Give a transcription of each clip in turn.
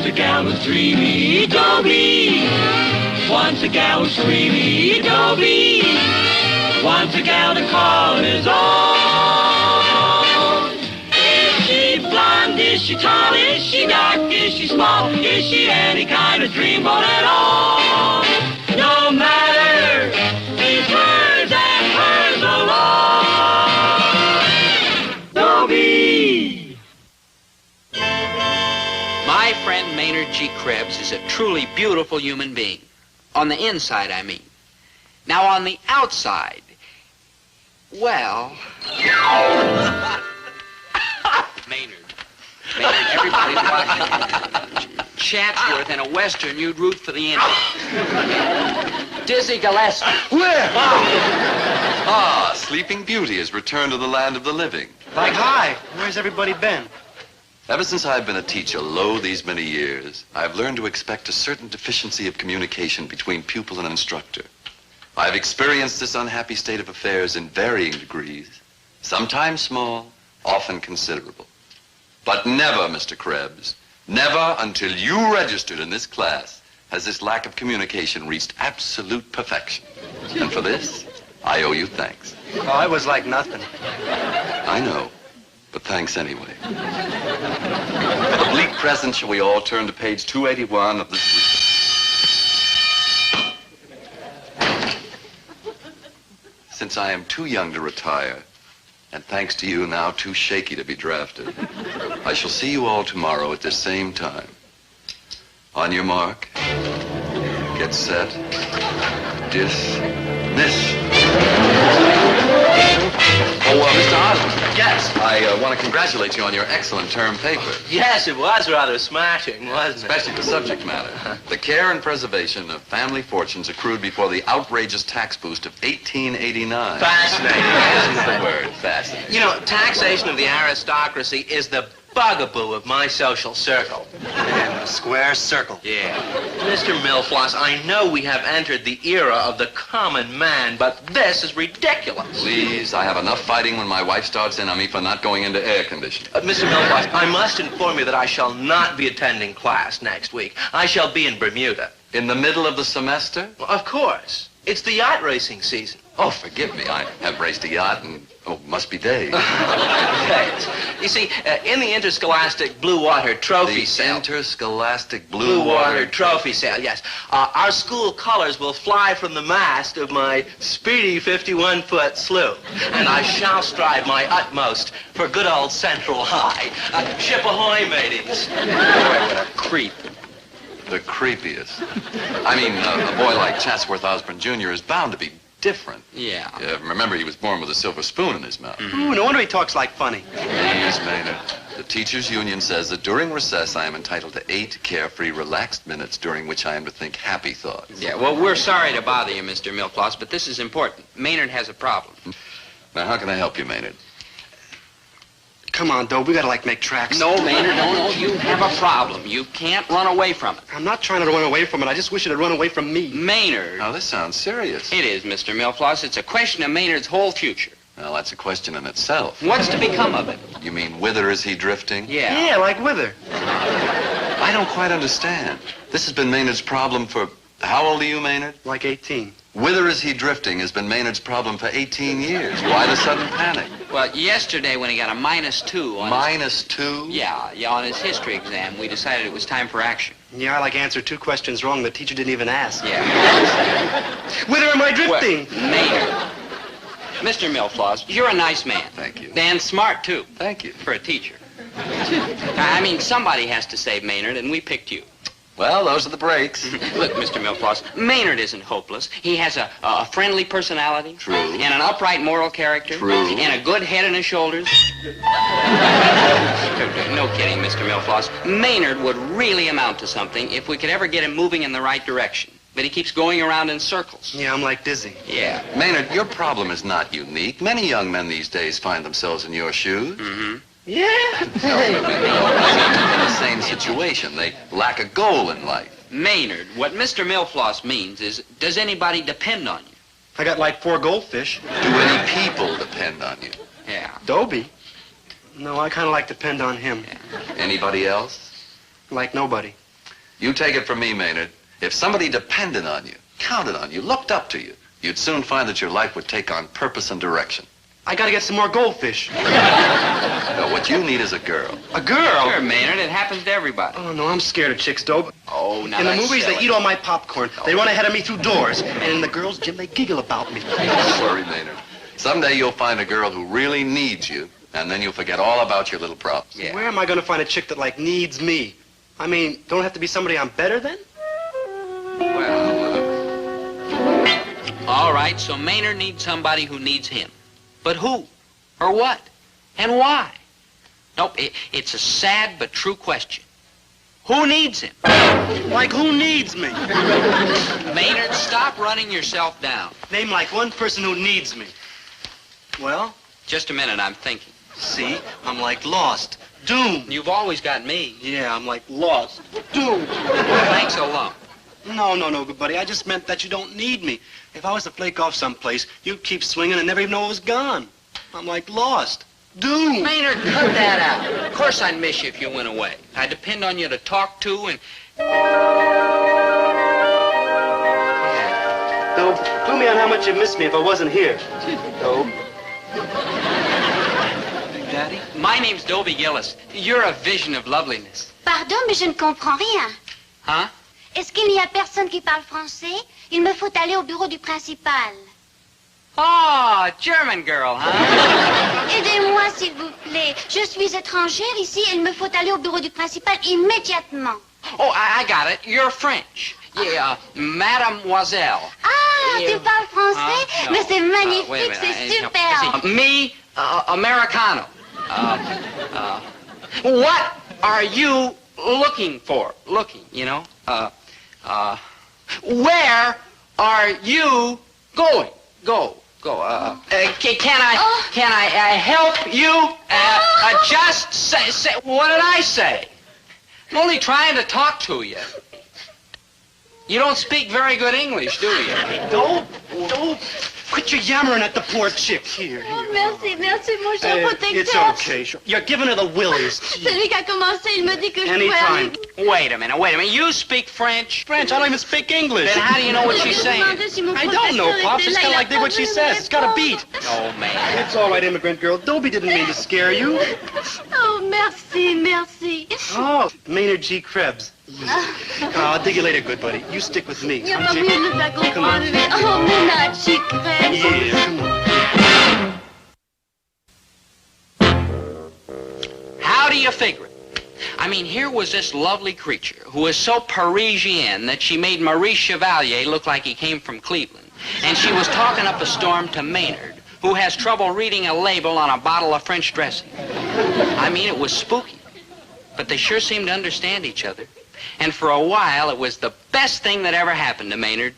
Once a gal was dreamy, Dobie. Once a gal was dreamy, Dobie. Once a gal to call his own. Is she blonde? Is she tall? Is she dark? Is she small? Is she any kind of dreamboat at all? No matter, he's hers and hers alone. Dobie. My friend Maynard G. Krebs is a truly beautiful human being. On the inside, I mean. Now, on the outside, well... Maynard, everybody's watching. Chatsworth in a Western, you'd root for the Indians. Dizzy Gillespie. Where? Ah, Sleeping Beauty has returned to the land of the living. Like, hi. Where's everybody been? Ever since I've been a teacher, lo, these many years, I've learned to expect a certain deficiency of communication between pupil and instructor. I've experienced this unhappy state of affairs in varying degrees, sometimes small, often considerable. But never, Mr. Krebs, never until you registered in this class has this lack of communication reached absolute perfection. And for this, I owe you thanks. Oh, it was like nothing. I know, but thanks anyway. For the bleak present, shall we all turn to page 281 of this week? Since I am too young to retire, and thanks to you now too shaky to be drafted, I shall see you all tomorrow at this same time. On your mark, get set, dismiss. Oh, Mr. Osmond. Yes. I want to congratulate you on your excellent term paper. Yes, it was rather smashing, wasn't it? Especially the subject matter. The care and preservation of family fortunes accrued before the outrageous tax boost of 1889. Fascinating. This is the word, fascinating. You know, taxation of the aristocracy is the bugaboo of my social circle. And a square circle. Yeah. Mr. Milfloss, I know we have entered the era of the common man, but this is ridiculous. Please, I have enough fighting when my wife starts in on me for not going into air conditioning. Mr. Milfloss, I must inform you that I shall not be attending class next week. I shall be in Bermuda. In the middle of the semester? Well, of course. It's the yacht racing season. Oh, forgive me. I have raced a yacht and, must be days. Days. You see, in the interscholastic Blue Water Trophy sale... Interscholastic Blue Water Trophy sale, yes. Our school colors will fly from the mast of my speedy 51-foot sloop. And I shall strive my utmost for good old Central High. Ship ahoy, mateys. What a creep. The creepiest. I mean, a boy like Chatsworth Osborne Jr. is bound to be different. Yeah. Remember, he was born with a silver spoon in his mouth. Ooh, no wonder he talks like funny. Please, Maynard. The teachers' union says that during recess, I am entitled to 8 carefree, relaxed minutes during which I am to think happy thoughts. Yeah, well, we're sorry to bother you, Mr. Milfloss, but this is important. Maynard has a problem. Now, how can I help you, Maynard? Come on, Doe. We gotta, make tracks. No, Maynard, no. You have a problem. You can't run away from it. I'm not trying to run away from it. I just wish it had run away from me. Maynard. Now, this sounds serious. It is, Mr. Milfloss. It's a question of Maynard's whole future. Well, that's a question in itself. What's to become of it? You mean, whither is he drifting? Yeah. Yeah, like Wither. I don't quite understand. This has been Maynard's problem for... How old are you, Maynard? Like 18. Whither is he drifting has been Maynard's problem for 18 years. Why the sudden panic? Well, yesterday when he got a -2 on -2? Yeah, on his history exam, we decided it was time for action. Yeah, I answered 2 questions wrong. The teacher didn't even ask. Yeah. Whither am I drifting? Well, Maynard. Mr. Milfloss, you're a nice man. Thank you. And smart, too. Thank you. For a teacher. I mean, somebody has to save Maynard, and we picked you. Well, those are the breaks. Look, Mr. Milfloss, Maynard isn't hopeless. He has a friendly personality. True. And an upright moral character. True. And a good head on his shoulders. No kidding, Mr. Milfloss. Maynard would really amount to something if we could ever get him moving in the right direction. But he keeps going around in circles. Yeah, I'm like Dizzy. Yeah. Maynard, your problem is not unique. Many young men these days find themselves in your shoes. Mm-hmm. Yeah. In the same situation. They lack a goal in life. Maynard, what Mr. Milfloss means is, does anybody depend on you? I got like 4 goldfish. Do any people depend on you? Yeah. Dobie? No, I kind of depend on him. Anybody else? Like nobody. You take it from me, Maynard. If somebody depended on you, counted on you, looked up to you, you'd soon find that your life would take on purpose and direction. I gotta get some more goldfish. No, what you need is a girl. A girl? Sure, Maynard, it happens to everybody. Oh, no, I'm scared of chicks, Dope. Oh, now In the that's movies, silly. they eat all my popcorn. They run ahead of me through doors. And in the girls' gym, they giggle about me. Don't worry, Maynard. Someday you'll find a girl who really needs you, and then you'll forget all about your little problems. Yeah. Where am I gonna find a chick that, like, needs me? I mean, don't it have to be somebody I'm better than? Well, All right, so Maynard needs somebody who needs him. But who? Or what? And why? Nope, it's a sad but true question. Who needs him? Like, who needs me? Maynard, stop running yourself down. Name, like, one person who needs me. Well, Just a minute, I'm thinking. see, I'm, like, lost. Doomed. You've always got me. Yeah, I'm, like, lost. Doomed. Thanks a lot. No, good buddy. I just meant that you don't need me. If I was to flake off someplace, you'd keep swinging and never even know it was gone. I'm, like, lost. Doomed. Maynard, cut that out. Of course I'd miss you if you went away. I depend on you to talk to and... Dope, clue me on how much you missed me if I wasn't here. Dope. Daddy? My name's Dobie Gillis. You're a vision of loveliness. Pardon, mais je ne comprends rien. Huh? Est-ce qu'il n'y a personne qui parle français? Il me faut aller au bureau du principal. Oh, German girl, huh? Aidez-moi, s'il vous plaît. Je suis étrangère ici et il me faut aller au bureau du principal immédiatement. Oh, I got it. You're French. Yeah, mademoiselle. Ah, Yeah. tu parles français? No. Mais c'est Wait a magnifique, minute. c'est No, super. me, Americano. What are you looking for? Looking, you know? Where are you going? Go. Can I help you? Just say, what did I say? I'm only trying to talk to you. You don't speak very good English, do you? Dope. Quit your yammering at the poor chick. Here. Oh, merci, mon cher protecteur. It's okay. Sure. You're giving her the willies. Celui qui a commencé, il me dit que je pourrais Anytime. aller... Wait a minute. You speak French? French, I don't even speak English. Then how do you know what she's Je saying? demandais si mon I don't know, professeur Pops. était Just là, kind il of a like dig what pas she voulu says. me It's got a beat. répondre. Oh, man. It's all right, immigrant girl. Dobie didn't mean to scare you. Oh, merci. Oh, Maynard G. Krebs. I'll dig you later, good buddy. You stick with me. Il n'y a Huh, pas chick? moyen de me faire comprendre. Oh, ménage, crème. Yeah, come on. How do you figure it? I mean, here was this lovely creature who was so Parisienne that she made Maurice Chevalier look like he came from Cleveland. And she was talking up a storm to Maynard, who has trouble reading a label on a bottle of French dressing. I mean, it was spooky. But they sure seemed to understand each other. And for a while, it was the best thing that ever happened to Maynard.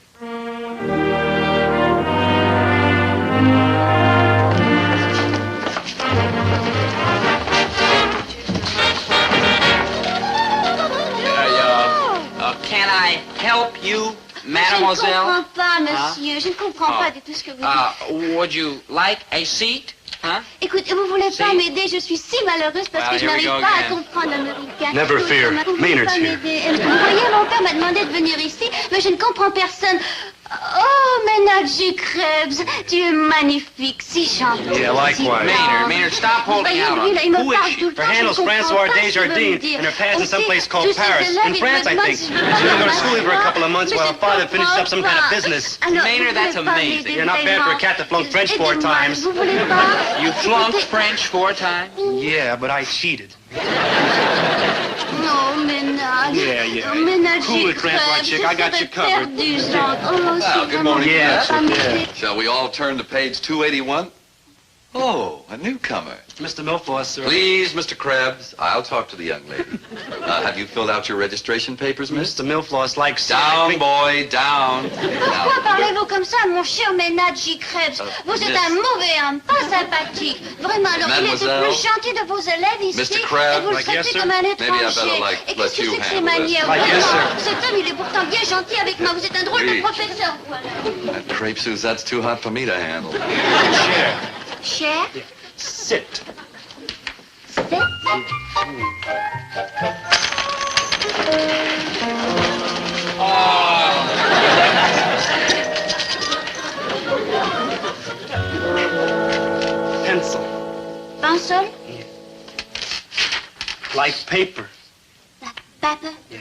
Can I help you, mademoiselle? Je ne comprends pas, monsieur. Je ne comprends pas du tout ce que vous dites. Would you like a seat? Huh? Écoute, vous voulez pas Si. m'aider? Je suis si malheureuse parce Well, que je here we n'arrive go pas à again. comprendre l'américain. Never fear. Vous voulez Maynard's pas here. m'aider? Vous voyez, mon père m'a demandé de venir ici, mais je ne comprends personne. Oh, Ménage Krebs, tu es magnifique, si gentil. Yeah, likewise. Maynard, stop holding out on Lui, là, il me Who is parle she? tout le temps. Her handle's je ne comprends Francois pas ce qu'il veut me Desjardins, dire. and her past in Aussi, someplace called je suis Paris. élève, In il France, me I demande think. si She's je peux gonna go to parler school for a couple of months mais while je her father ne finishes up some kind of comprends business. pas. Alors, Maynard, vous that's voulez pas amazing. m'aider You're not bad for a cat that flunked French 4 Aidez-moi, times. Vous voulez pas? You flunked Écoutez, French 4 times? Yeah, but I cheated. Non, Ménage. Yeah. Oh, Ménage Cool it, Francois chick. I got you covered. Perdu, Jean. Oh, c'est good morning, Yeah, vraiment yeah. magnifique. Shall we all turn to page 281? Oh, a newcomer. Mr. Milfoss, sir. Please, Mr. Krebs, I'll talk to the young lady. Have you filled out your registration papers, miss? Mr. Milfoss likes... Down, boy, down. Pourquoi parlez-vous comme ça, mon cher Ménage Krebs? Vous êtes un mauvais homme, pas sympathique. Vraiment, alors il est le Mademoiselle. plus gentil de vos élèves ici. Mr. Krebs. Et vous le Like, yes, traitez sir. comme un Maybe I better, étranger. like, Et let qu'est-ce que you c'est que ces handle this. manières? Like, yes, Vraiment, sir. cet homme, il est pourtant bien gentil avec moi. Vous êtes un drôle Oui. de professeur, voilà. That crepe Suze, that's too hot for me to handle. Chair. Cher, Sit. c'est... Linceul? Like paper. Like paper? Yeah.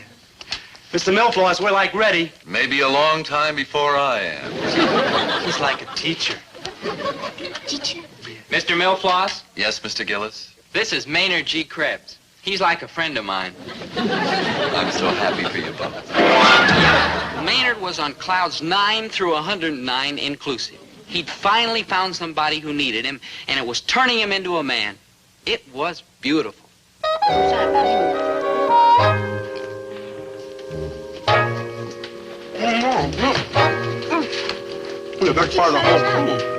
Mr. Milflaws, we're like ready. Maybe a long time before I am. He's like a teacher. Teacher? Mr. Milflaws, Yes, Mr. Gillis? this is Maynard G. Krebs. He's like a friend of mine. I'm so happy for you both. Maynard was on clouds 9 through 109 inclusive. He'd finally found somebody who needed him, and it was turning him into a man. It was beautiful. The best part of the whole.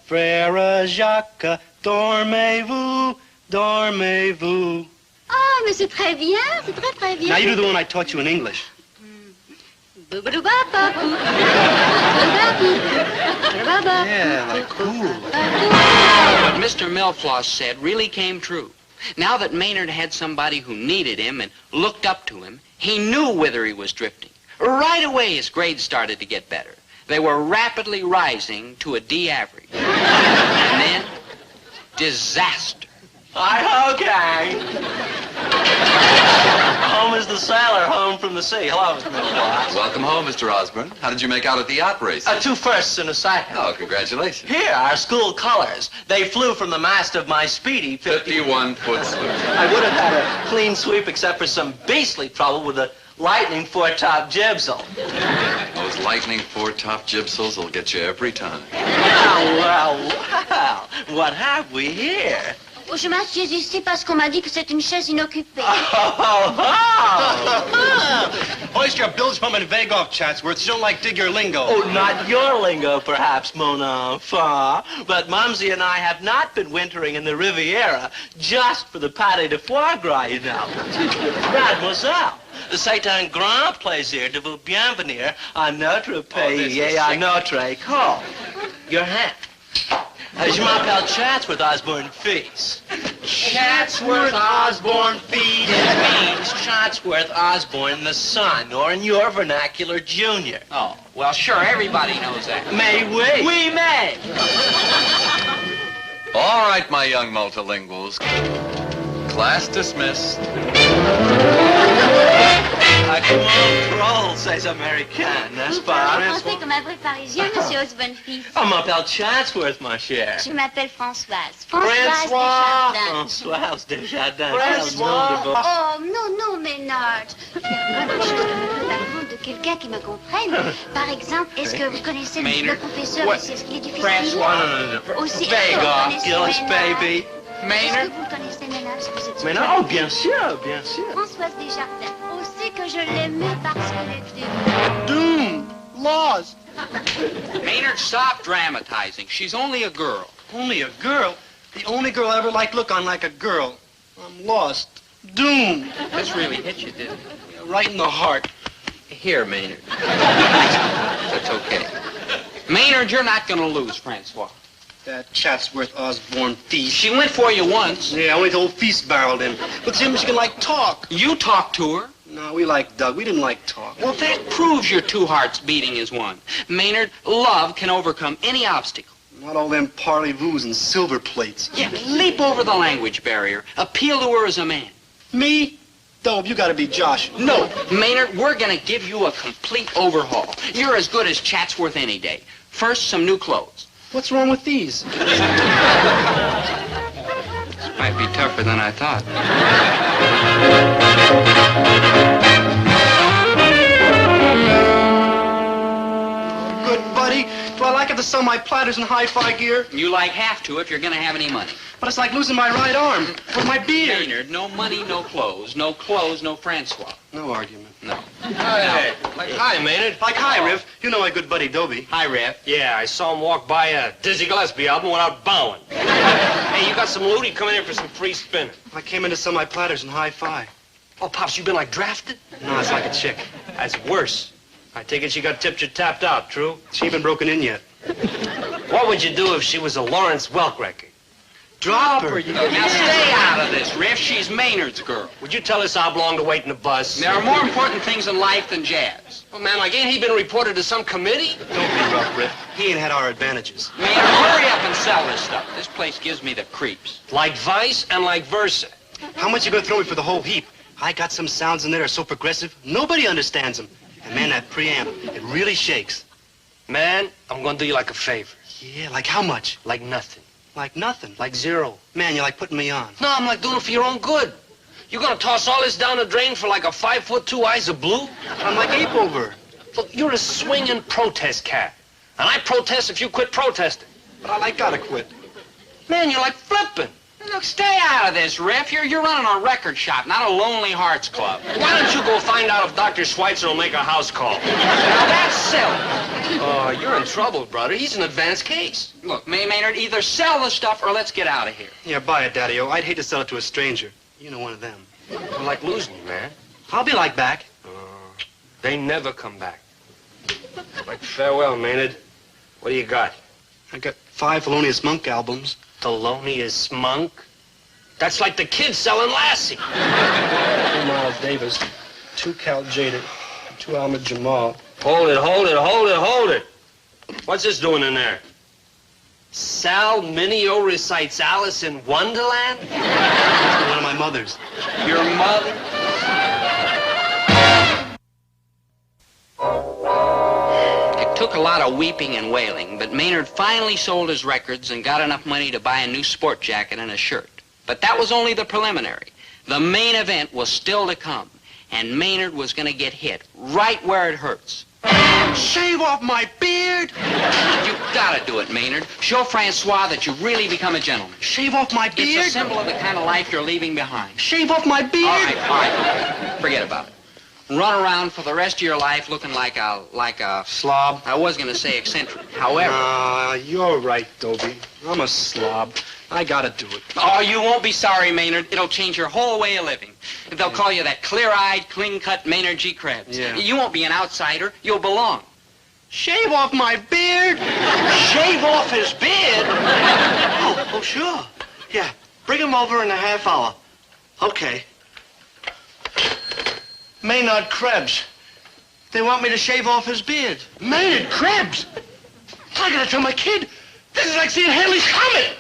Frère Jacques, dormez-vous, dormez-vous. Oh, mais c'est très bien, c'est très très bien. Now you do the one I taught you in English. Yeah, like cool. What Mr. Milflaws said really came true. Now that Maynard had somebody who needed him and looked up to him, he knew whither he was drifting. Right away, his grades started to get better. They were rapidly rising to a D average. And then, disaster. Hi-ho, gang. Home is the sailor, home from the sea. Hello, Mr. Milflaws. Welcome home, Mr. Osborne. How did you make out at the yacht race? 2 firsts and a second. Oh, congratulations. Here, our school colors. They flew from the mast of my speedy 51-foot sloop. I would have had a clean sweep except for some beastly trouble with the lightning foretop jibsail. Those lightning foretop jibsails will get you every time. Well. What have we here? Oh, je m'assieds ici parce qu'on m'a dit que c'est une chaise inoccupée. Hoist your bilge from and vague off, Chatsworth. You don't like dig your lingo. Oh, not your lingo, perhaps, mon enfant. But Mumsy and I have not been wintering in the Riviera just for the pâté de foie gras, you know. Mademoiselle, c'est un grand plaisir de vous bienvenir à notre pays et à notre école. Your hand. Je m'appelle Chatsworth Osborne Feast. Chatsworth Osborne Feast. It means Chatsworth Osborne the son, or in your vernacular, Junior. Oh, well, sure, everybody knows that. May we? We may. All right, my young multilinguals. Class dismissed. Comment drôle, ces Américains, n'est-ce Vous pas? parlez français comme un vrai Parisien, monsieur Osborne Fils. On m'appelle Chatsworth, ma chère. Je m'appelle Françoise. François. Desjardins. Françoise Desjardins. François. Oh, non, Ménard. Il y a vraiment des choses que je peux apprendre de quelqu'un qui me comprenne. Par exemple, est-ce que vous connaissez le Maynard. professeur What? ici? Est-ce qu'il est difficile? François, non. Aussi, est-ce Vague que vous off, connaissez Gillis, Ménard? baby. Est-ce Maynard? que vous le connaissez, Ménard? Est-ce que vous êtes Mais sûr? non, oh, bien sûr, bien sûr. Françoise Desjardins. Aussi que je l'aimais parce qu'elle était... Doom. Lost. Maynard, stop dramatizing. She's only a girl. Only a girl? The only girl I ever liked look on like a girl. I'm lost. Doom. This really hit you, didn't it? Right in the heart. Here, Maynard. That's okay. Maynard, you're not going to lose, Francois. That Chatsworth Osborne Feast. She went for you once. Yeah, only the old Feast barreled in. But Jim, she can like talk. You talked to her. No, we like Doug. We didn't like talk. Well, that proves your two hearts beating as one. Maynard, love can overcome any obstacle. Not all them parley-voos and silver plates. Yeah, leap over the language barrier. Appeal to her as a man. Me? Dobe, you gotta be Josh. No, Maynard, we're going to give you a complete overhaul. You're as good as Chatsworth any day. First, some new clothes. What's wrong with these? Might be tougher than I thought. Good buddy. Do I like it to sell my platters in hi-fi gear? You like have to if you're going to have any money. But it's like losing my right arm with my beard. Maynard, no money, no clothes. No clothes, no Francois. No argument. No. Hey, like, hi, Maynard. Like, hi, Riv. You know my good buddy, Dobie. Hi, Rev. Yeah, I saw him walk by a Dizzy Gillespie album without bowing. Hey, you got some loot? He come in here for some free spinning. I came in to sell my platters in hi-fi. Oh, Pops, you been like drafted? No, it's like a chick. That's worse. I take it she got tipped or tapped out, true? She ain't been broken in yet. What would you do if she was a Lawrence Welk record? Drop her. Now stay out of this, Riff. She's Maynard's girl. Would you tell this oblong to wait in the bus? There are more important things in life than jazz. Oh, man, like, ain't he been reported to some committee? Don't be rough, Riff. He ain't had our advantages. Maynard, hurry up and sell this stuff. This place gives me the creeps. Like Vice and like Versa. How much you gonna throw me for the whole heap? I got some sounds in there that are so progressive, nobody understands them. And man, that preamp, it really shakes. Man, I'm gonna do you like a favor. Yeah, like how much? Like nothing. Like nothing. Like zero. Man, you're like putting me on. No, I'm like doing it for your own good. You're gonna toss all this down the drain for like a 5'2" eyes of blue? I'm like ape over. Look, you're a swinging protest cat. And I protest if you quit protesting. But I like gotta quit. Man, you're like flipping. Look, stay out of this, Riff. You're running a record shop, not a Lonely Hearts Club. Why don't you go find out if Dr. Schweitzer will make a house call? Now, that's silly. Oh, you're in trouble, brother. He's an advanced case. Look, Maynard, either sell the stuff or let's get out of here. Yeah, buy it, Daddy-O. I'd hate to sell it to a stranger. You know, one of them. You're like losing me, man. I'll be like back. They never come back. Like, farewell, Maynard. What do you got? I got 5 Thelonious Monk albums. Thelonious Monk? That's like the kid selling Lassie. 2 Miles Davis, 2 Cal Jaded, 2 Ahmed Jamal. Hold it. What's this doing in there? Sal Mineo recites Alice in Wonderland? One of my mother's. Your mother? It took a lot of weeping and wailing, but Maynard finally sold his records and got enough money to buy a new sport jacket and a shirt. But that was only the preliminary. The main event was still to come, and Maynard was going to get hit right where it hurts. Shave off my beard! You've got to do it, Maynard. Show Francois that you've really become a gentleman. Shave off my beard? It's a symbol of the kind of life you're leaving behind. Shave off my beard? All right. Forget about it. Run around for the rest of your life looking like a Slob. I was going to say eccentric. However... You're right, Dobie. I'm a slob. I gotta do it. Oh, you won't be sorry, Maynard. It'll change your whole way of living. They'll call you that clear-eyed, clean-cut Maynard G. Krebs. Yeah. You won't be an outsider. You'll belong. Shave off my beard? Shave off his beard? Oh, sure. Yeah, bring him over in a half hour. Okay. Maynard Krebs. They want me to shave off his beard. Maynard Krebs? I gotta tell my kid. This is like seeing Haley's Comet.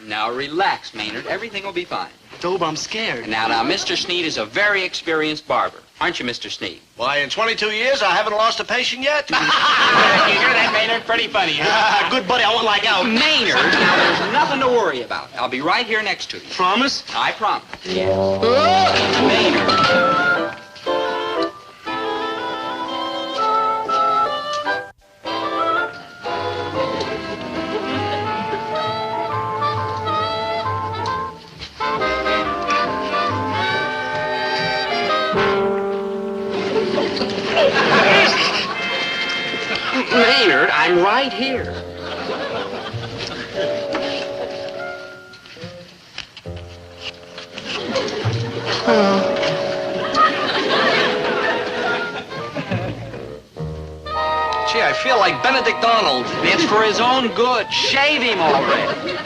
Now, relax, Maynard. Everything will be fine. Dobe, I'm scared. Now, Mr. Sneed is a very experienced barber. Aren't you, Mr. Sneed? Why, in 22 years, I haven't lost a patient yet. You hear that, Maynard? Pretty funny, huh? Good buddy, I won't like out. Maynard, now there's nothing to worry about. I'll be right here next to you. Promise? I promise. Yes. Maynard. Maynard, I'm right here. Gee, I feel like Benedict Arnold. It's for his own good. Shave him already.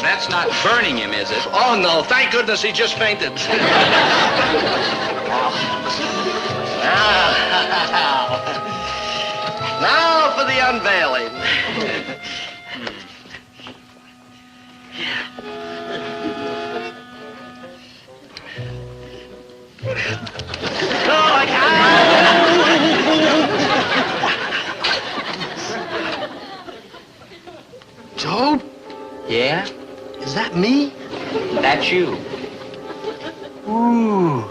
That's not burning him, is it? Oh, no. Thank goodness he just fainted. Now for the unveiling. Yeah? Is that me? That's you. Ooh,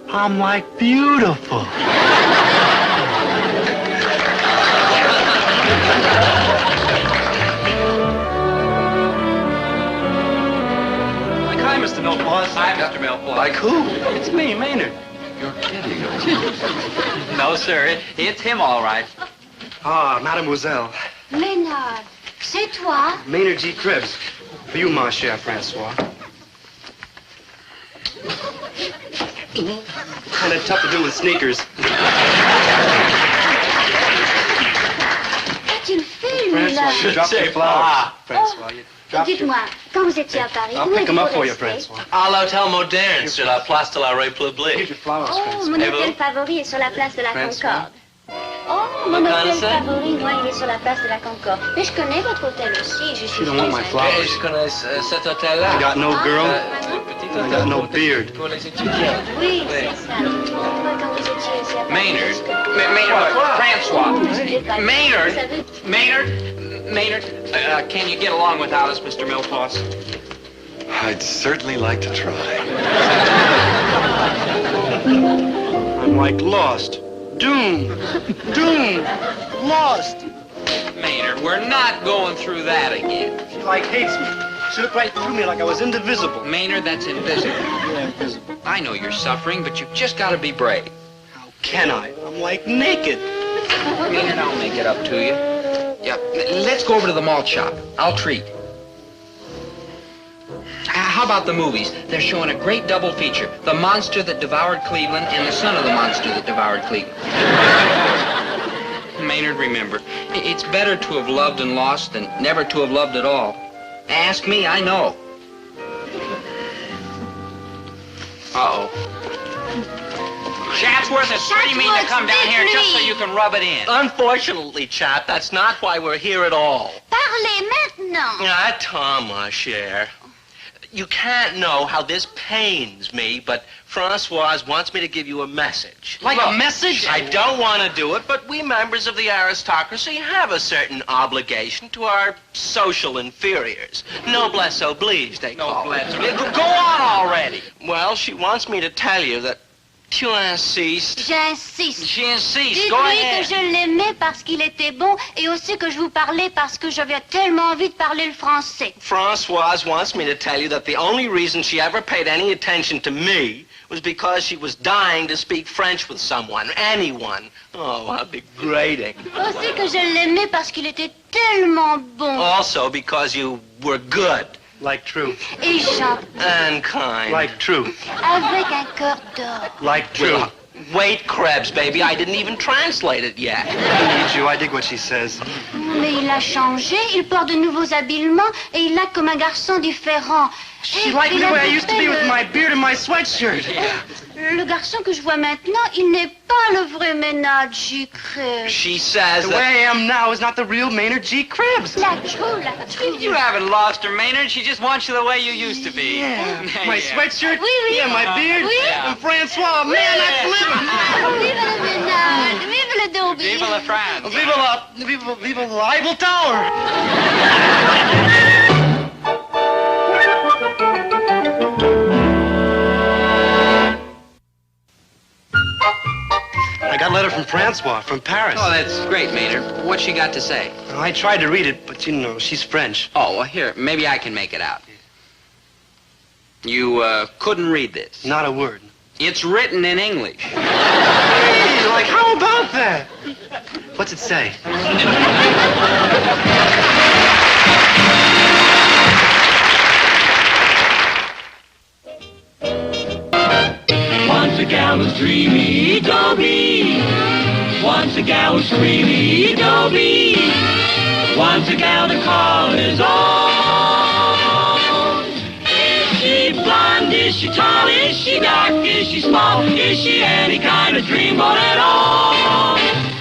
I'm like beautiful. Like, hi, Mr. Millpaws. Hi, Mr. Millpaws. Like who? It's me, Maynard. You're kidding. No, sir. It's him, all right. Ah, mademoiselle. Maynard, c'est toi? Maynard G. Cribs. For you, ma chère Francois. Kind of tough to do with sneakers. Qu'as-tu fait, lui, Francois, là? you dropped your flowers. Francois, you dropped your... Dites-moi, quand vous étiez à Paris, I'll où pick them up êtes-vous for you, resté? Francois. À l'hôtel moderne sur la place de la Here's République. your flowers, Oh, Francois. mon Et hôtel vous? favori est sur la place de la François. Concorde. Oh, mon hôtel connaissez? favori, moi, il est sur la place de la Concorde. Mais je connais votre hôtel aussi, je suis You don't want my très flowers. Et je connais cet hôtel-là. I got no girl. Petit I got no beard. pour les étudiants. Oui, c'est ça. Dites-moi quand vous étiez ici à Paris. Maynard. François. Maynard, can you get along without us, Mr. Millpaws? I'd certainly like to try. I'm like lost. Doomed. Doomed. Lost. Maynard, we're not going through that again. She like hates me. She looked right through me like I was indivisible. Maynard, that's invisible. Yeah, invisible. I know you're suffering, but you've just got to be brave. How can I? I'm like naked. Maynard, I'll make it up to you. Yeah, let's go over to the malt shop. I'll treat. How about the movies? They're showing a great double feature. The Monster That Devoured Cleveland and The Son of the Monster That Devoured Cleveland. Maynard, remember, it's better to have loved and lost than never to have loved at all. Ask me, I know. Uh-oh. Chatsworth is pretty mean to come down here just so you can rub it in. Unfortunately, chap, that's not why we're here at all. Parlez maintenant. Attends, ma chère. You can't know how this pains me, but Francoise wants me to give you a message. Like Look, a message? I don't want to do it, but we members of the aristocracy have a certain obligation to our social inferiors. Noblesse oblige, they call it. Go on already. Well, she wants me to tell you that tu insistes. J'insiste. J'insiste. Go Dites-lui que ahead. je l'aimais parce qu'il était bon et aussi que je vous parlais parce que j'avais tellement envie de parler le français. Françoise wants me to tell you that the only reason she ever paid any attention to me was because she was dying to speak French with someone, anyone. Oh, how degrading. Aussi que je l'aimais parce qu'il était tellement bon. Also because you were good Like truth. Et gentil, and kind. Like truth. avec un cœur d'or. Like truth. Wait, Krebs, baby, I didn't even translate it yet. I need you. I dig what she says. Mais il a changé, il porte de nouveaux habillements et il acte comme un garçon différent. She Et liked me il the a way I used to be with défait my beard and my sweatshirt. le garçon que je vois maintenant, il n'est pas le vrai Maynard G. Cribs. She says The that... way I am now is not the real Maynard G. Cribs. La trou, la trou. You haven't lost her, Maynard. She just wants you the way you used to be. Yeah. My Yeah. sweatshirt. Oui, oui. Yeah, my beard. Oui. And Francois. Man, that's living. Vive le Maynard, vive le Dobie. Vive la France. Viva the Eiffel Tower. I got a letter from Francois, from Paris. Oh, that's great, Maynard. What's she got to say? I tried to read it, but you know, she's French. Oh, well, here, maybe I can make it out. You, couldn't read this. Not a word. It's written in English. Hey, like, how about that? What's it say? Once a gal was dreamy, Dobie. Once a gal was creamy, Dobie. Once a gal to call his own. Is she blonde? Is she tall? Is she dark? Is she small? Is she any kind of dreamboat at all?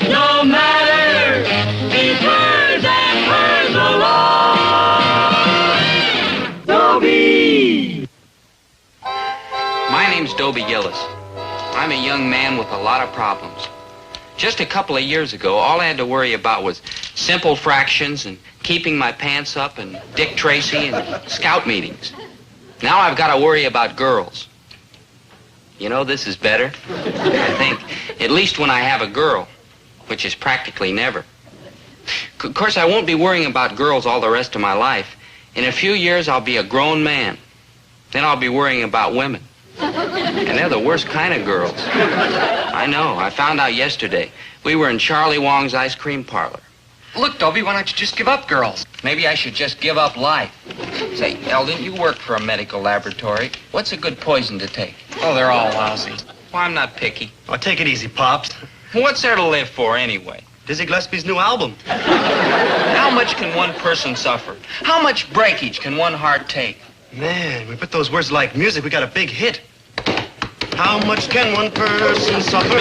No matter, he's hers and hers alone. Dobie. My name's Dobie Gillis. I'm a young man with a lot of problems. Just a couple of years ago, all I had to worry about was simple fractions and keeping my pants up and Dick Tracy and scout meetings. Now I've got to worry about girls. You know, this is better, I think, at least when I have a girl, which is practically never. Of course, I won't be worrying about girls all the rest of my life. In a few years, I'll be a grown man. Then I'll be worrying about women. And they're the worst kind of girls. I know. I found out yesterday. We were in Charlie Wong's ice cream parlor. Look, Dobie, why don't you just give up girls? Maybe I should just give up life. Say, Eldon, you work for a medical laboratory. What's a good poison to take? Oh, they're all lousy. Well, I'm not picky. Oh, take it easy, Pops. What's there to live for, anyway? Dizzy Gillespie's new album. How much can one person suffer? How much breakage can one heart take? Man, we put those words like music, we got a big hit. How much can one person suffer?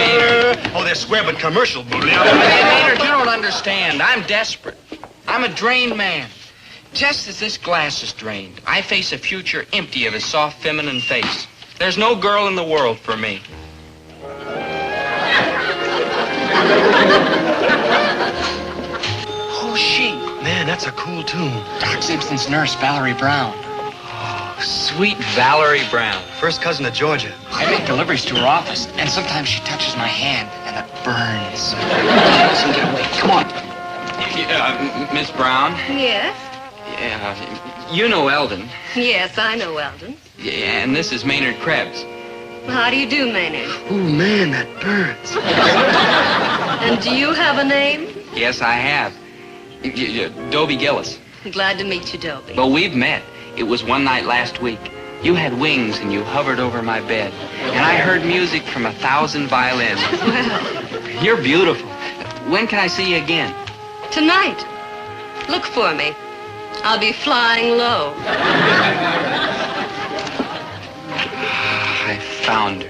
Oh, they're square but commercial. Maynard, you don't understand. I'm desperate. I'm a drained man. Just as this glass is drained, I face a future empty of a soft feminine face. There's no girl in the world for me. Who's she? Man, that's a cool tune. Doc Simpson's nurse, Valerie Brown. Sweet Valerie Brown. First cousin of Georgia. I make deliveries to her office, and sometimes she touches my hand, and it burns. Listen, get away. Come on. Miss Brown? Yes? Yeah, you know Eldon. Yes, I know Eldon. Yeah, and this is Maynard Krebs. How do you do, Maynard? Oh, man, that burns. And do you have a name? Yes, I have. Dobie Gillis. Glad to meet you, Dobie. Well, we've met. It was one night last week. You had wings and you hovered over my bed. And I heard music from 1,000 violins. Well, You're beautiful. When can I see you again? tonight. Look for me. I'll be flying low. I found her.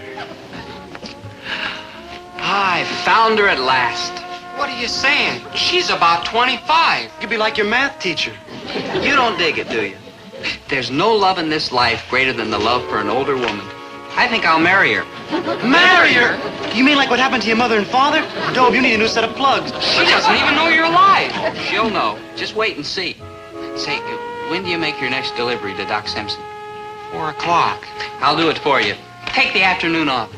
I found her at last. What are you saying? She's about 25. You'd be like your math teacher. You don't dig it, do you? There's no love in this life greater than the love for an older woman. I think I'll marry her. Marry her? You mean like what happened to your mother and father? Dobe, you need a new set of plugs. She doesn't even know you're alive. She'll know. Just wait and see. Say, when do you make your next delivery to Doc Simpson? 4 o'clock. I'll do it for you. Take the afternoon off.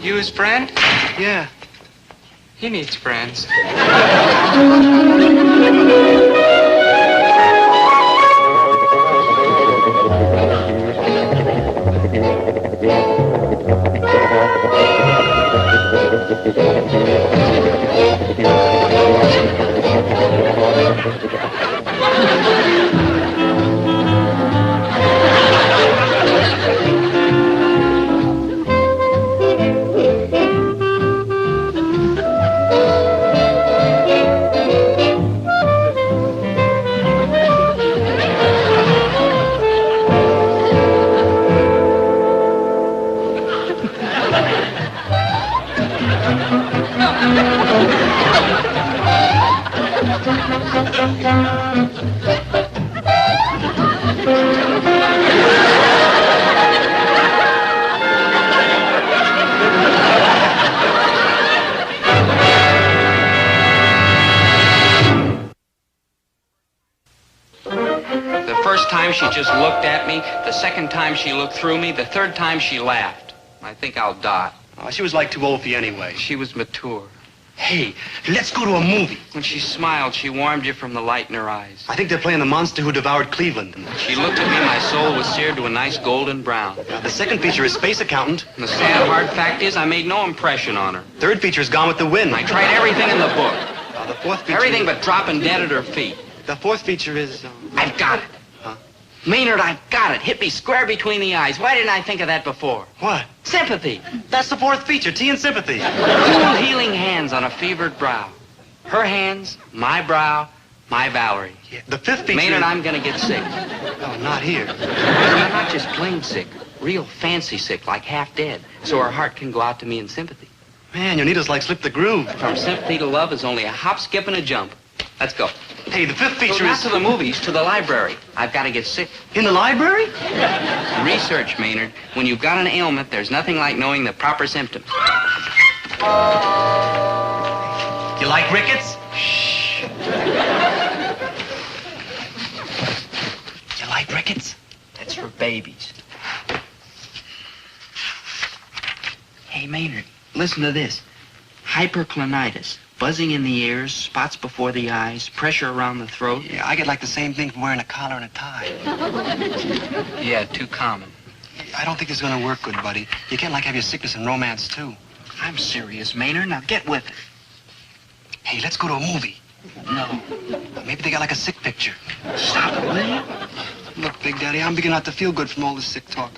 You his friend? Yeah. He needs friends. She just looked at me. The second time she looked through me. The third time she laughed. I think I'll die. Oh, she was like too old for you anyway. She was mature. Hey, let's go to a movie. When she smiled, she warmed you from the light in her eyes. I think they're playing The Monster Who Devoured Cleveland. She looked at me, my soul was seared to a nice golden brown. The second feature is Space Accountant. And the sad, hard fact is I made no impression on her. Third feature is Gone with the Wind. I tried everything in the book. The fourth feature... Everything but dropping dead at her feet. The fourth feature is... I've got it. Huh? Maynard, I've got it. Hit me square between the eyes. Why didn't I think of that before? What? Sympathy. That's the fourth feature, Tea and Sympathy. Cool, healing hands on a fevered brow. Her hands, my brow, my Valerie. Yeah, the fifth feature... Maynard, I'm gonna get sick. Oh, not here. I'm not just plain sick. Real fancy sick, like half dead. So her heart can go out to me in sympathy. Man, your needle's like Slip the Groove. From sympathy to love is only a hop, skip, and a jump. Let's go. Hey, the fifth feature Not is... to the movies, to the library. I've got to get sick. In the library? Research, Maynard. When you've got an ailment, there's nothing like knowing the proper symptoms. like rickets? You like rickets? That's for babies. Hey, Maynard, listen to this. Hyperclinitis, buzzing in the ears, spots before the eyes, pressure around the throat. Yeah, I get like the same thing from wearing a collar and a tie. Yeah, too common. I don't think this is gonna work good, buddy. You can't like have your sickness and romance too. I'm serious, Maynard. Now get with it. Hey, let's go to a movie. No. Maybe they got like a sick picture. Stop it, will you? Look, Big Daddy, I'm beginning not to feel good from all this sick talk.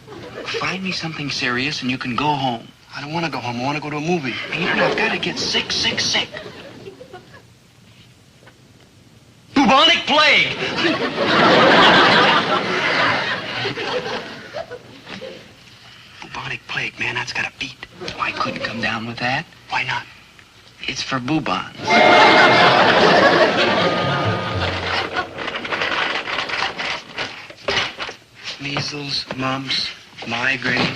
Find me something serious and you can go home. I don't want to go home. I want to go to a movie. Maynard, I've got to get sick. Bubonic plague! Bubonic plague, man, that's got a beat. Oh, I couldn't come down with that. Why not? It's for bubons. Measles, mumps, migraine,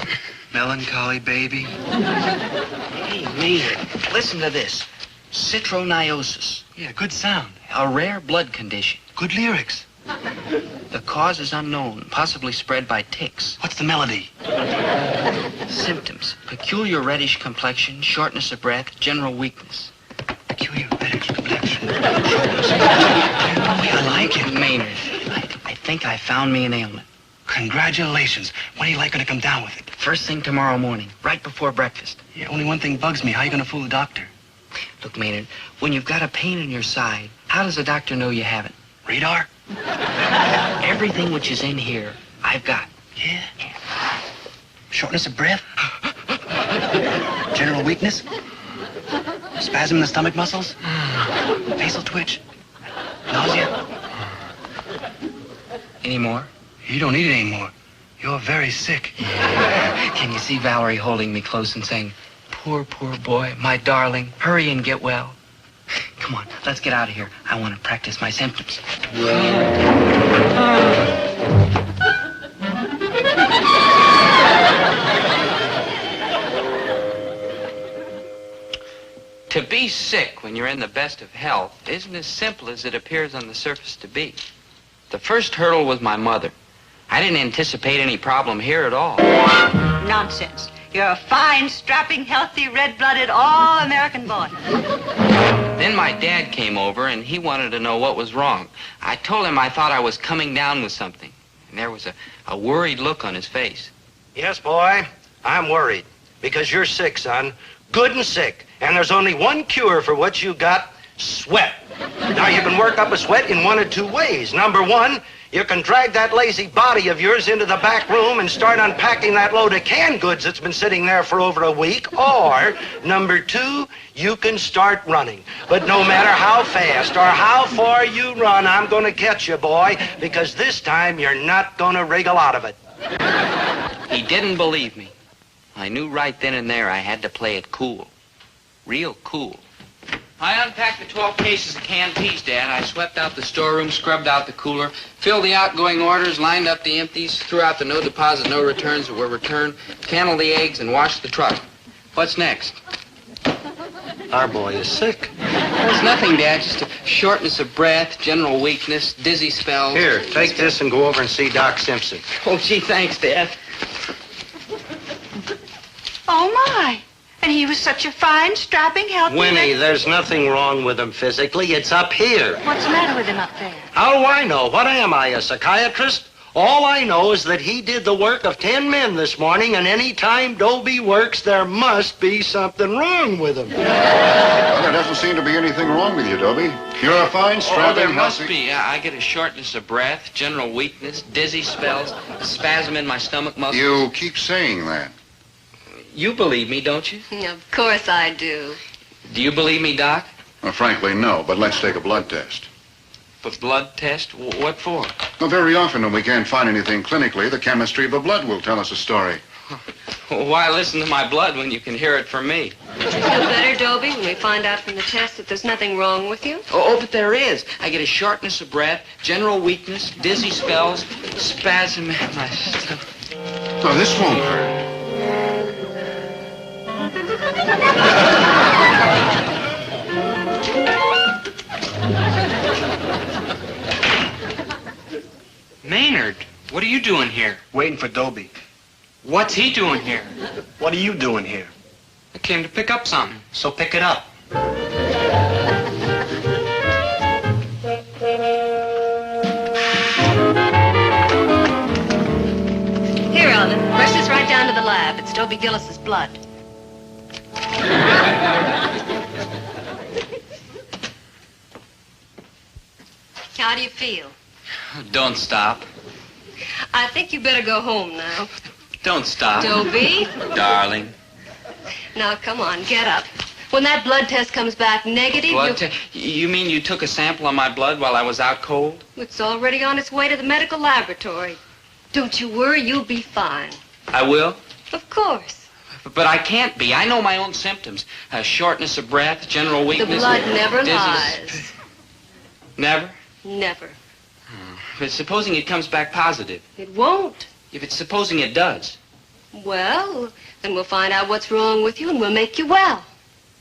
melancholy baby. Hey, Maynard, listen to this. Citroniosis, Yeah, good sound. a rare blood condition. Good lyrics. The cause is unknown, possibly spread by ticks. What's the melody? Symptoms: peculiar reddish complexion, shortness of breath, general weakness. Peculiar reddish complexion. I like it. Maynard, I think I found me an ailment. Congratulations. When are you like going to come down with it? First thing tomorrow morning, right before breakfast. Yeah, only one thing bugs me. How are you going to fool the doctor? Look, Maynard, when you've got a pain in your side, how does the doctor know you have it? Radar? Everything which is in here, I've got. Yeah. Shortness of breath? General weakness? Spasm in the stomach muscles? Facial twitch? Nausea? Any more? You don't need it anymore. You're very sick. Can you see Valerie holding me close and saying, poor boy, my darling, hurry and get well. Come on, let's get out of here. I want to practice my symptoms. To be sick when you're in the best of health isn't as simple as it appears on the surface to be. The first hurdle was my mother. I didn't anticipate any problem here at all. Nonsense. You're a fine, strapping, healthy, red-blooded, all-American boy. Then my dad came over, and he wanted to know what was wrong. I told him I thought I was coming down with something, and there was a worried look on his face. Yes, boy, I'm worried. Because you're sick, son. Good and sick. And there's only one cure for what you got: sweat. Now, you can work up a sweat in one of two ways. Number one, you can drag that lazy body of yours into the back room and start unpacking that load of canned goods that's been sitting there for over a week. Or, number two, you can start running. But no matter how fast or how far you run, I'm going to catch you, boy, because this time you're not going to wriggle out of it. He didn't believe me. I knew right then and there I had to play it cool. Real cool. I unpacked the 12 cases of canned peas, Dad. I swept out the storeroom, scrubbed out the cooler, filled the outgoing orders, lined up the empties, threw out the no deposit, no returns that were returned, canned the eggs, and washed the truck. What's next? Our boy is sick. It's nothing, Dad. Just a shortness of breath, general weakness, dizzy spells. Here, take this and go over and see Doc Simpson. Oh, gee, thanks, Dad. Oh, my. And he was such a fine, strapping, healthy... Winnie, there's nothing wrong with him physically. It's up here. What's the matter with him up there? How do I know? What am I, a psychiatrist? All I know is that he did the work of 10 men this morning, and any time Dobie works, there must be something wrong with him. Well, there doesn't seem to be anything wrong with you, Dobie. You're a fine, strapping, there must healthy... be. I get a shortness of breath, general weakness, dizzy spells, a spasm in my stomach muscles. You keep saying that. You believe me, don't you? Of course I do. Do you believe me, Doc? Well, frankly, no, but let's take a blood test. But blood test? What for? Well, very often when we can't find anything clinically, the chemistry of the blood will tell us a story. Why listen to my blood when you can hear it from me? Feel better, Dobie, when we find out from the test that there's nothing wrong with you? Oh, but there is. I get a shortness of breath, general weakness, dizzy spells, spasm in my stomach. Oh, this won't hurt. Maynard, what are you doing here? Waiting for Dobie. What's he doing here? What are you doing here? I came to pick up something. So pick it up. Here, Alden. Rush this right down to the lab. It's Dobie Gillis's blood. How do you feel? Don't stop. I think you better go home now. Don't stop. Dobie? Darling. Now, come on, get up. When that blood test comes back negative, You mean you took a sample of my blood while I was out cold? It's already on its way to the medical laboratory. Don't you worry, you'll be fine. I will? Of course. But I can't be. I know my own symptoms. Shortness of breath, general weakness. The blood never dizziness. lies. Never? Never. But supposing it comes back positive. It won't. If it's supposing it does. Well, then we'll find out what's wrong with you and we'll make you well.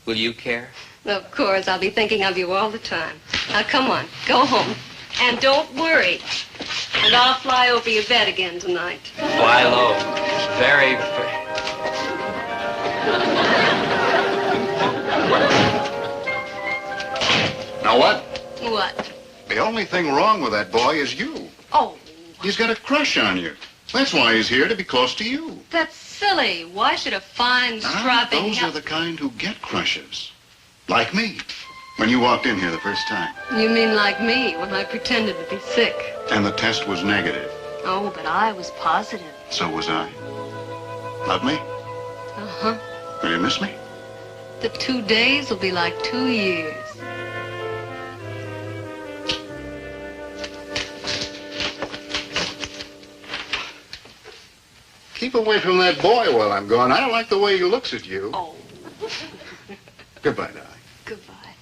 Will you care? Of course, I'll be thinking of you all the time. Now, come on, go home. And don't worry. And I'll fly over your bed again tonight. Fly low. Very. Now what? What? The only thing wrong with that boy is you. Oh. He's got a crush on you. That's why he's here, to be close to you. That's silly. Why should a fine, strapping... Those are the kind who get crushes. Like me, when you walked in here the first time. You mean like me, when I pretended to be sick? And the test was negative. Oh, but I was positive. So was I. Love me? Uh-huh. Will you miss me? The 2 days will be like 2 years. Keep away from that boy while I'm gone. I don't like the way he looks at you. Oh. Goodbye, darling. Goodbye.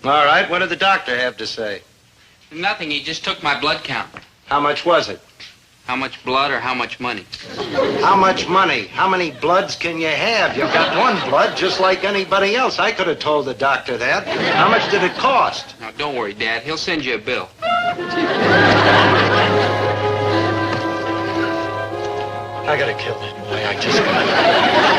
All right, what did the doctor have to say? Nothing. He just took my blood count. How much was it? How much blood or how much money? How much money? How many bloods can you have? You've got one blood just like anybody else. I could have told the doctor that. How much did it cost? Now, don't worry, Dad. He'll send you a bill. I gotta kill that boy. I just got.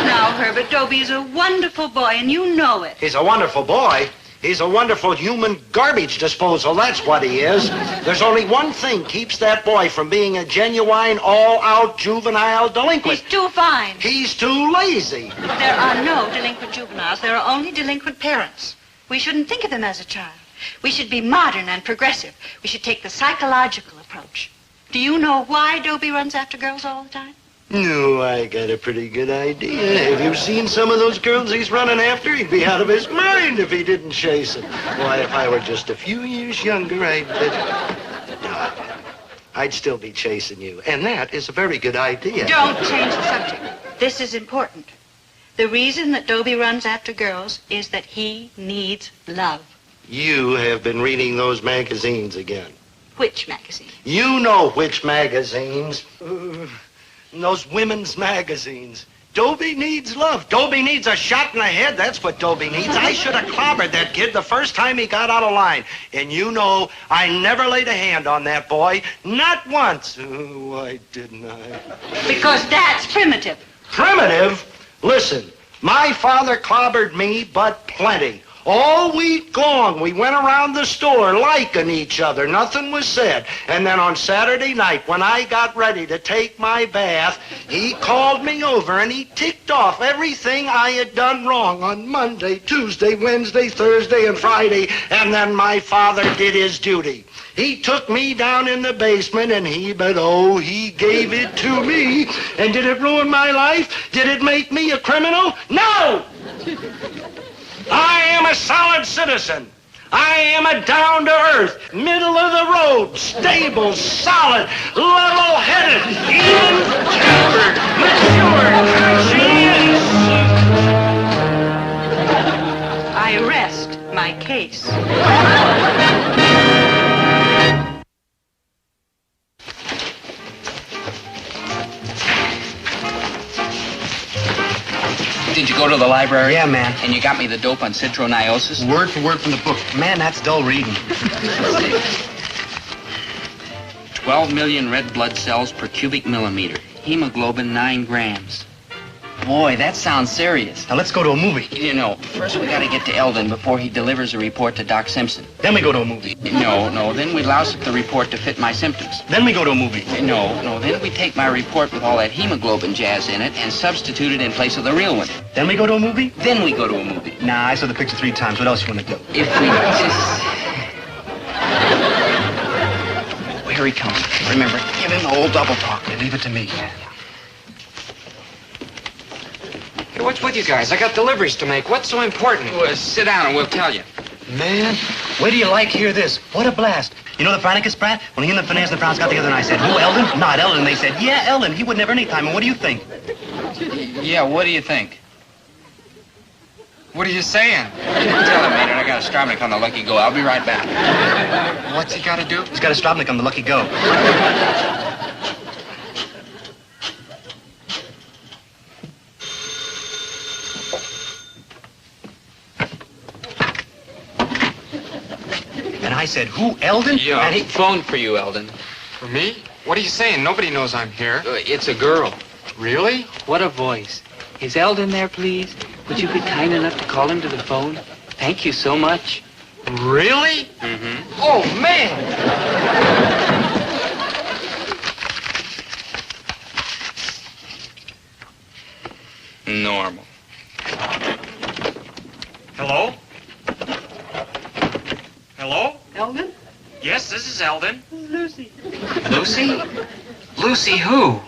Now, Herbert, Dobie's a wonderful boy, and you know it. He's a wonderful boy. He's a wonderful human garbage disposal. That's what he is. There's only one thing keeps that boy from being a genuine, all-out juvenile delinquent. He's too fine. He's too lazy. There are no delinquent juveniles. There are only delinquent parents. We shouldn't think of him as a child. We should be modern and progressive. We should take the psychological approach. Do you know why Dobie runs after girls all the time? No, I got a pretty good idea. Have you seen some of those girls he's running after? He'd be out of his mind if he didn't chase them. Why, if I were just a few years younger, I'd still be chasing you. And that is a very good idea. Don't change the subject. This is important. The reason that Dobie runs after girls is that he needs love. You have been reading those magazines again. Which magazine? You know which magazines. Those women's magazines. Dobie needs love. Dobie needs a shot in the head. That's what Dobie needs. I should have clobbered that kid the first time he got out of line. And you know, I never laid a hand on that boy. Not once. Oh, why didn't I? Because that's primitive. Primitive? Listen, my father clobbered me, but plenty. All week long, we went around the store liking each other. Nothing was said. And then on Saturday night, when I got ready to take my bath, he called me over and he ticked off everything I had done wrong on Monday, Tuesday, Wednesday, Thursday, and Friday. And then my father did his duty. He took me down in the basement and he gave it to me. And did it ruin my life? Did it make me a criminal? No! I am a solid citizen. I am a down-to-earth, middle-of-the-road, stable, solid, level-headed, even-tempered, mature, conscientious. I rest my case. Did Did you go to the library? Yeah, man. And you got me the dope on citroniosis? Word for word from the book. Man, that's dull reading. 12 million red blood cells per cubic millimeter. Hemoglobin 9 grams. Boy, that sounds serious. Now let's go to a movie. You know, first we gotta get to Eldon before he delivers a report to Doc Simpson. Then we go to a movie. No, then we louse up the report to fit my symptoms. Then we go to a movie. No, then we take my report with all that hemoglobin jazz in it and substitute it in place of the real one. Then we go to a movie? Then we go to a movie. Nah, I saw the picture 3 times. What else you want to do? If we just... Here he comes. Remember, give him the old double talk. Leave it to me. Hey, what's with you guys? I got deliveries to make. What's so important? Well, sit down and we'll tell you. Man, wait till you hear this. What a blast. You know the Franticus Pratt? When he and the Finance and the Browns got together and I said, who, Eldon? Not Eldon. They said, yeah, Eldon. He would never any time. And what do you think? Yeah, what do you think? What are you saying? Tell him, Maynard, I got a Stramnik on the Lucky Go. I'll be right back. What's he got to do? He's got a Stramnik on the Lucky Go. And I said, who, Eldon? Yeah, And he phoned for you, Eldon. For me? What are you saying? Nobody knows I'm here. It's a girl. Really? What a voice. Is Eldon there, please? Would you be kind enough to call him to the phone? Thank you so much. Really? Mm-hmm. Oh, man! Normal. Hello? Hello? Eldon? Yes, this is Eldon. Lucy. Lucy? Lucy who?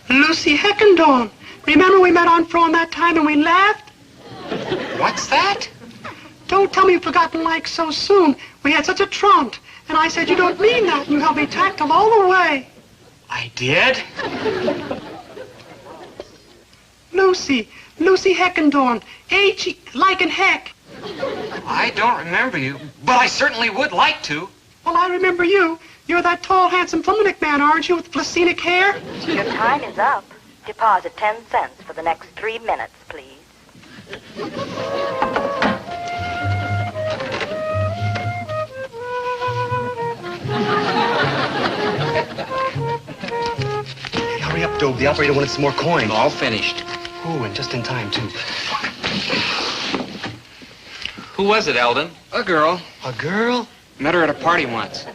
Lucy Heckendorn. Remember we met on Front that time and we laughed? What's that? Don't tell me you've forgotten like so soon. We had such a traunt. And I said, you don't mean that. And you held me tactile all the way. I did? Lucy Heckendorn. H like in heck. I don't remember you, but I certainly would like to. Well, I remember you. You're that tall, handsome Fleminick man, aren't you, with Flacenic hair? Your time is up. Deposit 10 cents for the next 3 minutes, please. Hey, hurry up, Dobe. The operator wanted some more coin. All finished. Ooh, and just in time, too. Who was it, Eldon? A girl. A girl? Met her at a party once.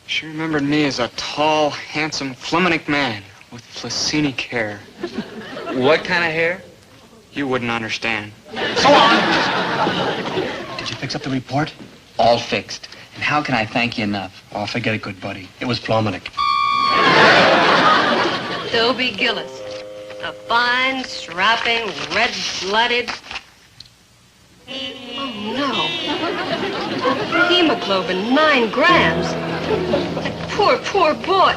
She remembered me as a tall, handsome Fleminick man with Flacenic hair. What kind of hair? You wouldn't understand. So on! Did you fix up the report? All fixed. And how can I thank you enough? Oh, forget it, good buddy. It was Flominick. Dobie Gillis. A fine, strapping, red-blooded... Oh, no. Hemoglobin, 9 grams. That poor boy.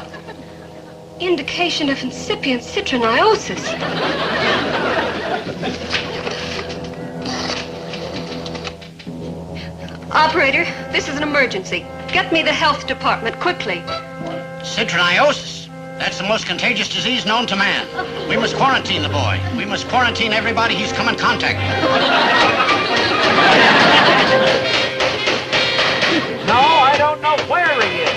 Indication of incipient citroniosis. Operator, this is an emergency. Get me the health department, quickly. Citroniosis. That's the most contagious disease known to man. We must quarantine the boy. We must quarantine everybody he's come in contact with. No, I don't know where he is.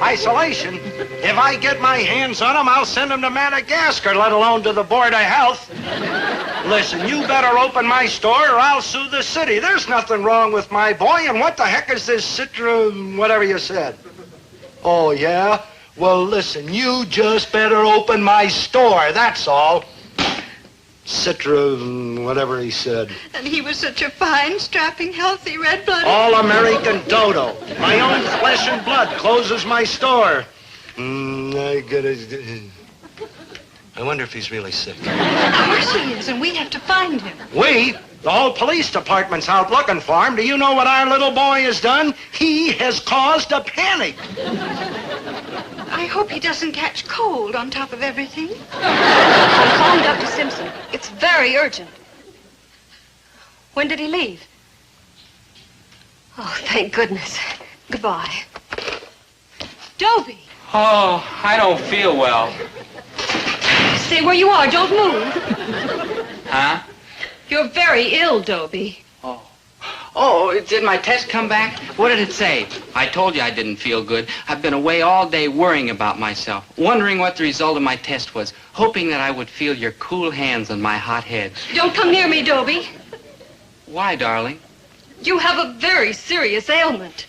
Isolation? If I get my hands on him, I'll send him to Madagascar, let alone to the Board of Health. Listen, you better open my store or I'll sue the city. There's nothing wrong with my boy, and what the heck is this whatever you said? Oh, yeah? Well, listen, you just better open my store, that's all. Whatever he said. And he was such a fine, strapping, healthy, red-blooded... All-American dodo. My own flesh and blood closes my store. I wonder if he's really sick. Of course he is, and we have to find him. We? The whole police department's out looking for him. Do you know what our little boy has done? He has caused a panic. I hope he doesn't catch cold on top of everything. I'm calling Dr. Simpson. It's very urgent. When did he leave? Oh, thank goodness. Goodbye. Dobie! Oh, I don't feel well. Stay where you are. Don't move. Huh? You're very ill, Dobie. Oh, did my test come back? What did it say? I told you I didn't feel good. I've been away all day worrying about myself, wondering what the result of my test was, hoping that I would feel your cool hands on my hot head. Don't come near me, Dobie. Why, darling? You have a very serious ailment.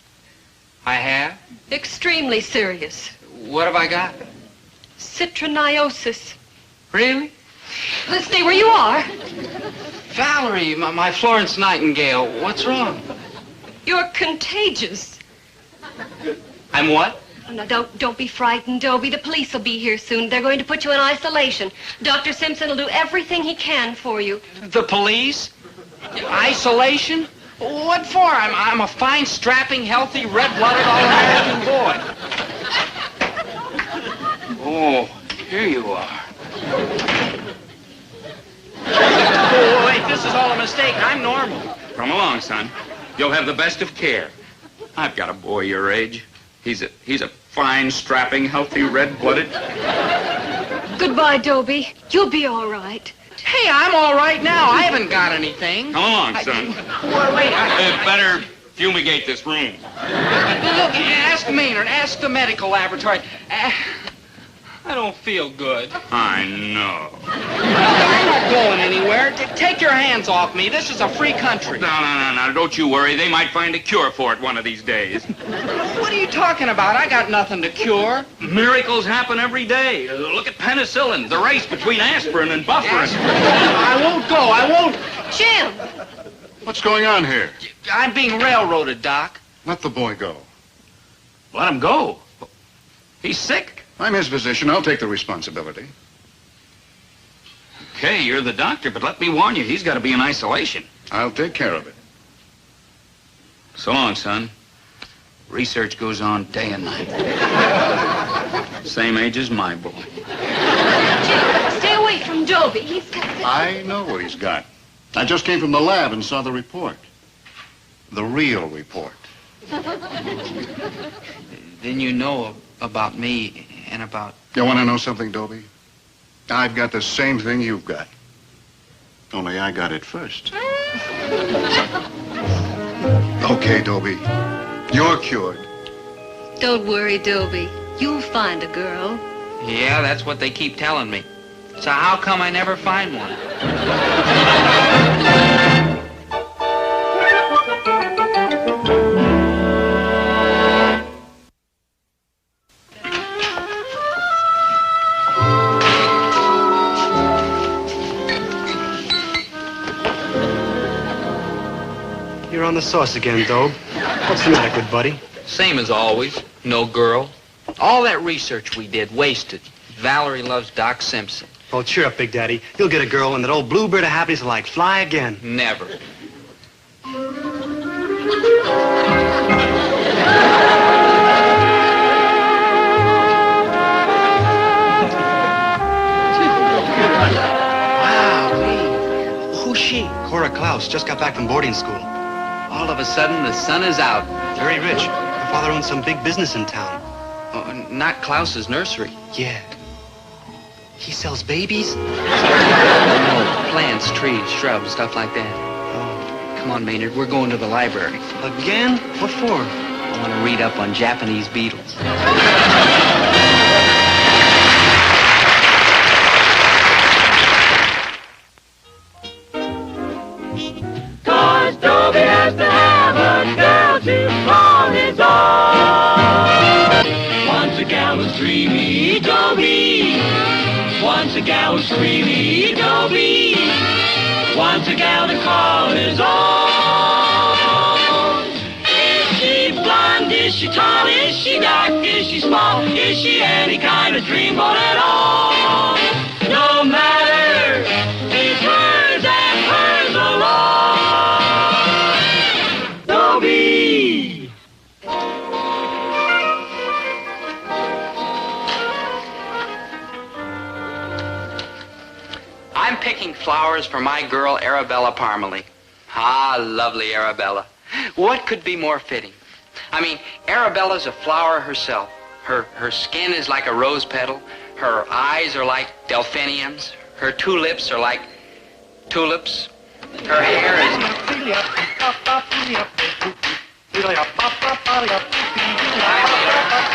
I have? Extremely serious. What have I got? Citroniosis. Really? Stay where you are. Valerie, my Florence Nightingale, what's wrong? You're contagious. I'm what? Oh, now, don't be frightened, Dobie. The police will be here soon. They're going to put you in isolation. Dr. Simpson will do everything he can for you. The police? Isolation? What for? I'm a fine, strapping, healthy, red-blooded, all-American boy. Oh, here you are. Oh, wait, this is all a mistake. I'm normal. Come along, son. You'll have the best of care. I've got a boy your age. He's a fine, strapping, healthy, red-blooded. Goodbye, Dobie. You'll be all right. Hey, I'm all right now. I haven't got anything. Come along, son. Well, wait, Better fumigate this room. Look, ask Maynard. Ask the medical laboratory. I don't feel good. I know. I'm not going anywhere. Take your hands off me. This is a free country. No. Don't you worry. They might find a cure for it one of these days. What are you talking about? I got nothing to cure. Miracles happen every day. Look at penicillin, the race between aspirin and bufferin. I won't go. I won't. Jim! What's going on here? I'm being railroaded, Doc. Let the boy go. Let him go. He's sick. I'm his physician. I'll take the responsibility. Okay, you're the doctor, but let me warn you, he's got to be in isolation. I'll take care of it. So long, son. Research goes on day and night. Same age as my boy. Jim, stay away from Dobie. He's got... I know what he's got. I just came from the lab and saw the report. The real report. Then you know about me and about... You want to know something, Dobie? I've got the same thing you've got. Only I got it first. Okay, Dobie. You're cured. Don't worry, Dobie. You'll find a girl. Yeah, that's what they keep telling me. So how come I never find one? You're on the sauce again, Dobe. What's the matter, good buddy? Same as always. No girl. All that research we did, wasted. Valerie loves Doc Simpson. Oh, cheer up, Big Daddy. You'll get a girl, and that old bluebird of happiness will like fly again. Never. Wow, who's she? Cora Klaus. Just got back from boarding school. All of a sudden, the sun is out. Very rich. Her father owns some big business in town. Oh, not Klaus's nursery. Yeah. He sells babies? No, plants, trees, shrubs, stuff like that. Oh. Come on, Maynard. We're going to the library. Again? What for? I want to read up on Japanese beetles. Cause Dobie has to have a girl to call his own. Once a gal was dreamy, Dobie. Once a gal was creamy, Dobie. Once a gal to call his own. Is she blonde? Is she tall? Is she dark? Is she small? Is she any kind of dreamboat at all? No matter, it's hers and hers alone. Dobie. I'm picking flowers for my girl, Arabella Parmalee. Ah, lovely Arabella. What could be more fitting? I mean, Arabella's a flower herself. Her skin is like a rose petal. Her eyes are like delphiniums. Her two lips are like tulips. Her hair is...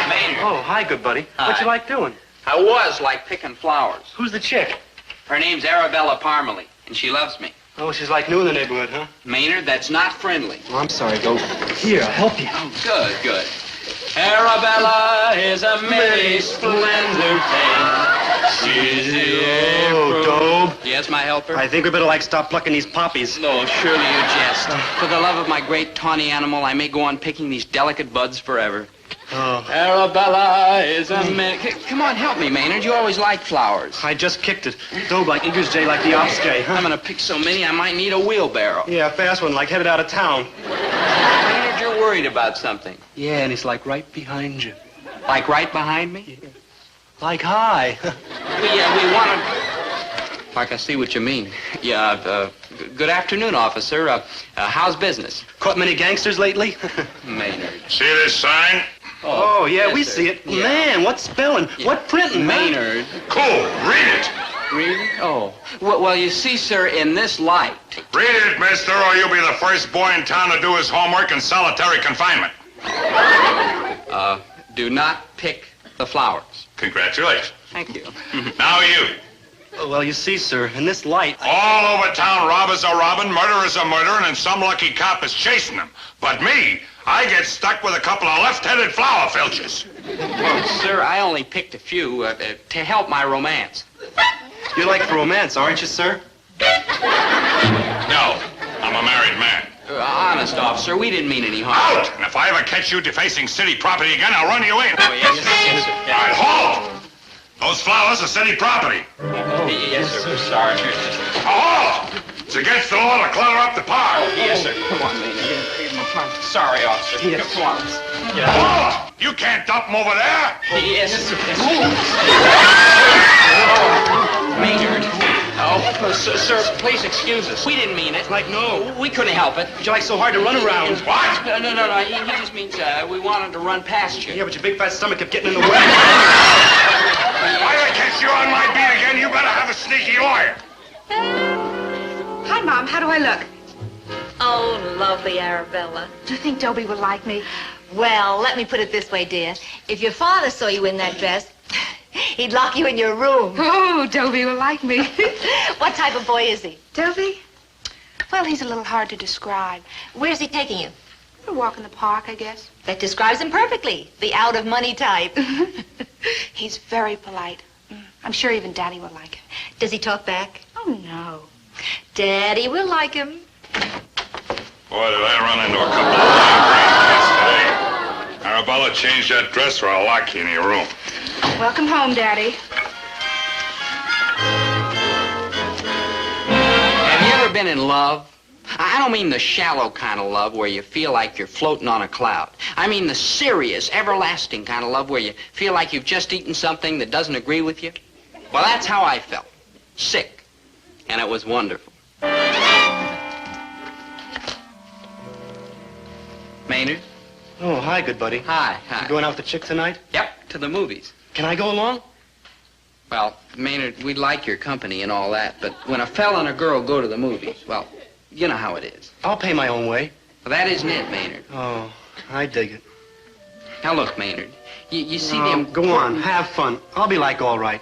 Maynard. Oh, hi, good buddy. What you like doing? I was like picking flowers. Who's the chick? Her name's Arabella Parmalee, and she loves me. Oh, she's like new in the neighborhood, huh? Maynard, that's not friendly. Oh, I'm sorry, Dope. Here, I'll help you. Oh, good, good. Arabella is a merry, splendid thing. She's the April... Oh, Dope. Yes, my helper? I think we better, stop plucking these poppies. No, surely you jest. For the love of my great tawny animal, I may go on picking these delicate buds forever. Oh. Arabella is a Come on, help me, Maynard. You always like flowers. I just kicked it. Dope like Eagles J like the Ops J, huh? I'm gonna pick so many I might need a wheelbarrow. Yeah, a fast one, like headed out of town. Maynard, you're worried about something. Yeah, and it's like right behind you. Like right behind me? Yeah. Like hi. we want to... Like I see what you mean. Yeah, good afternoon, officer. How's business? Caught many gangsters lately? Maynard. See this sign? Oh, yeah, yes, we sir. see it. Yeah. Man, what spelling? Yeah. What printing? Maynard. Cool. Read it. Read it? Oh. Well, you see, sir, in this light... Read it, mister, or you'll be the first boy in town to do his homework in solitary confinement. Do not pick the flowers. Congratulations. Thank you. Now you. Oh, well, you see, sir, in this light... All over town, robbers are robbing, murderers are murdering, and some lucky cop is chasing them. But me, I get stuck with a couple of left-headed flower filches. Well, sir, I only picked a few to help my romance. You're like romance, aren't you, sir? No, I'm a married man. Honest, officer, we didn't mean any harm. Out! And if I ever catch you defacing city property again, I'll run you in. Oh, yes, sir. All right, halt! Those flowers are city property. Oh, yes, sir. We're sorry. Halt! It's against the law to clutter up the park. Oh, yes, sir. Come on, Maynard. Sorry, officer. Yes. Come on. Halt! You can't dump them over there. Yes, sir. Maynard. Oh, sir, please excuse us. We didn't mean it. Like, no. We couldn't help it. But you like so hard to run around. What? No. He just means we wanted to run past you. Yeah, but your big fat stomach kept getting in the way. If I catch you on my beat again, you better have a sneaky lawyer. Hi, Mom. How do I look? Oh, lovely Arabella. Do you think Dobie will like me? Well, let me put it this way, dear. If your father saw you in that dress, he'd lock you in your room. Oh, Dobie will like me. What type of boy is he? Dobie? Well, he's a little hard to describe. Where's he taking you? For a walk in the park, I guess. That describes him perfectly. The out-of-money type. He's very polite. I'm sure even Daddy will like him. Does he talk back? Oh, no. Daddy will like him. Boy, did I run into a couple of lame yesterday. Arabella changed that dress or I'll lock you in your room. Welcome home, Daddy. Have you ever been in love? I don't mean the shallow kind of love where you feel like you're floating on a cloud. I mean the serious, everlasting kind of love where you feel like you've just eaten something that doesn't agree with you. Well, that's how I felt. Sick. And it was wonderful. Maynard? Oh, hi, good buddy. Hi. You going out with the chick tonight? Yep, to the movies. Can I go along? Well, Maynard, we'd like your company and all that, but when a fella and a girl go to the movies, well, you know how it is. I'll pay my own way. Well, that isn't it, Maynard. Oh, I dig it. Now, look, Maynard, you see them... Go on, have fun. I'll be like all right.